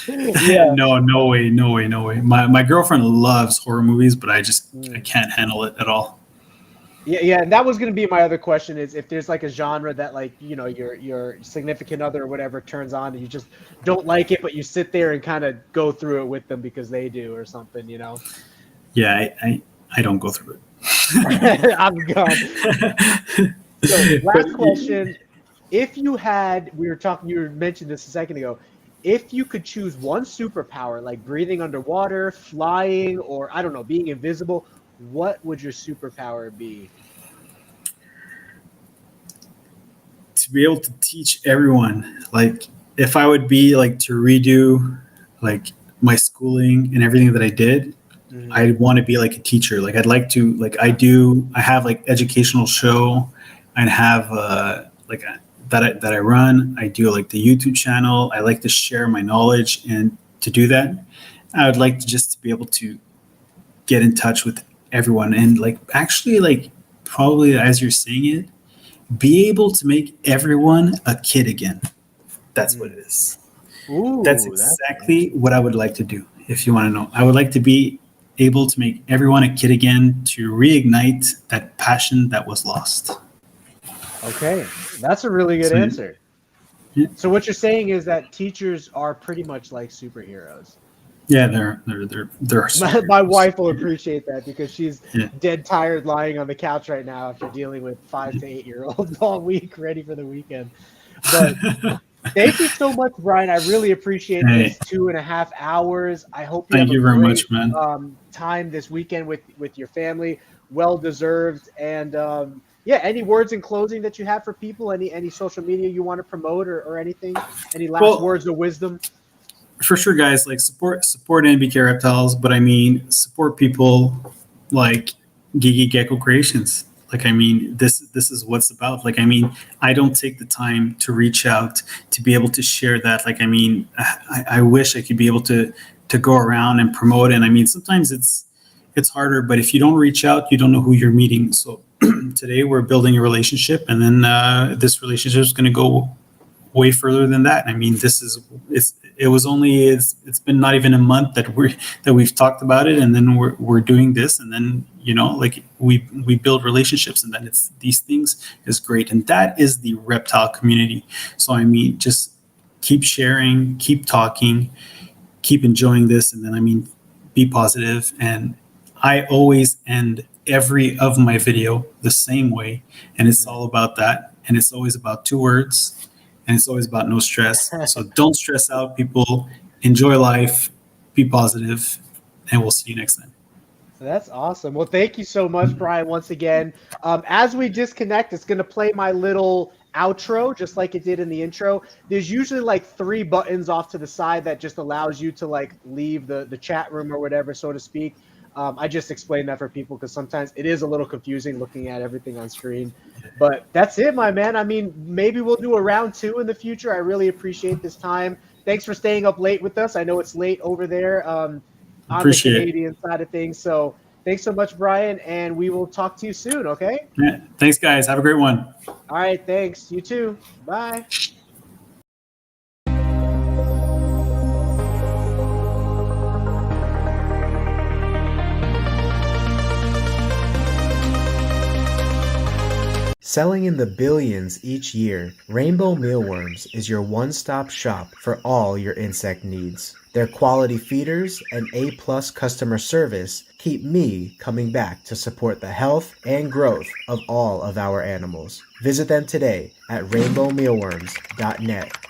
Speaker 3: Yeah. No way. My girlfriend loves horror movies, but I can't handle it at all.
Speaker 2: Yeah, and that was going to be my other question: is if there's like a genre that like your significant other or whatever turns on, and you just don't like it, but you sit there and kind of go through it with them because they do or something,
Speaker 3: Yeah, I don't go through it.
Speaker 2: I'm gone. So, last question. If you mentioned this a second ago, if you could choose one superpower, like breathing underwater, flying, or I don't know, being invisible, what would your superpower be?
Speaker 3: To be able to teach everyone, like if I would be like to redo like my schooling and everything that I did, I want to be like a teacher. Like I'd like to, like I have like educational show and have that I run. I do like the YouTube channel. I like to share my knowledge, and to do that, I would like to just be able to get in touch with everyone and like actually like probably as you're saying it, be able to make everyone a kid again. That's what it is.
Speaker 2: Ooh,
Speaker 3: that's exactly what I would like to do. If you want to know, I would like to be able to make everyone a kid again, to reignite that passion that was lost.
Speaker 2: Okay, that's a really good answer. Yeah. So what you're saying is that teachers are pretty much like superheroes.
Speaker 3: Yeah, they're
Speaker 2: my wife will appreciate that because she's dead tired lying on the couch right now after dealing with 5 to 8 year olds all week, ready for the weekend. But thank you so much, Brian. I really appreciate this 2.5 hours. I hope you have a great time this weekend with your family. Well deserved. And any words in closing that you have for people? Any social media you want to promote or anything? Any last words of wisdom?
Speaker 3: For sure, guys. Like support NBK Reptiles, but I mean support people like Gecko Creations. Like, I mean, this is what's about. Like, I mean, I don't take the time to reach out to be able to share that. Like, I mean, I wish I could be able to go around and promote it. And I mean, sometimes it's harder, but if you don't reach out, you don't know who you're meeting. So today we're building a relationship, and then this relationship is going to go way further than that. I mean, it's been not even a month that we've talked about it, and then we're doing this, and then, you know, like we build relationships, and then it's these things is great, and that is the reptile community. So I mean, just keep sharing, keep talking, keep enjoying this, and then, I mean, be positive. And I always end every of my video the same way, and it's all about that, and it's always about 2 words. And it's always about no stress. So don't stress out, people. Enjoy life. Be positive. And we'll see you next time.
Speaker 2: That's awesome. Well, thank you so much, Brian, once again. As we disconnect, it's going to play my little outro, just like it did in the intro. There's usually like 3 buttons off to the side that just allows you to like leave the chat room or whatever, so to speak. I just explained that for people because sometimes it is a little confusing looking at everything on screen. But that's it, my man. I mean, maybe we'll do a round 2 in the future. I really appreciate this time. Thanks for staying up late with us. I know it's late over there on the Canadian side of things. So thanks so much, Brian, and we will talk to you soon, okay?
Speaker 3: Yeah. Thanks, guys. Have a great one.
Speaker 2: All right, thanks. You too. Bye.
Speaker 1: Selling in the billions each year, Rainbow Mealworms is your one-stop shop for all your insect needs. Their quality feeders and A-plus customer service keep me coming back to support the health and growth of all of our animals. Visit them today at rainbowmealworms.net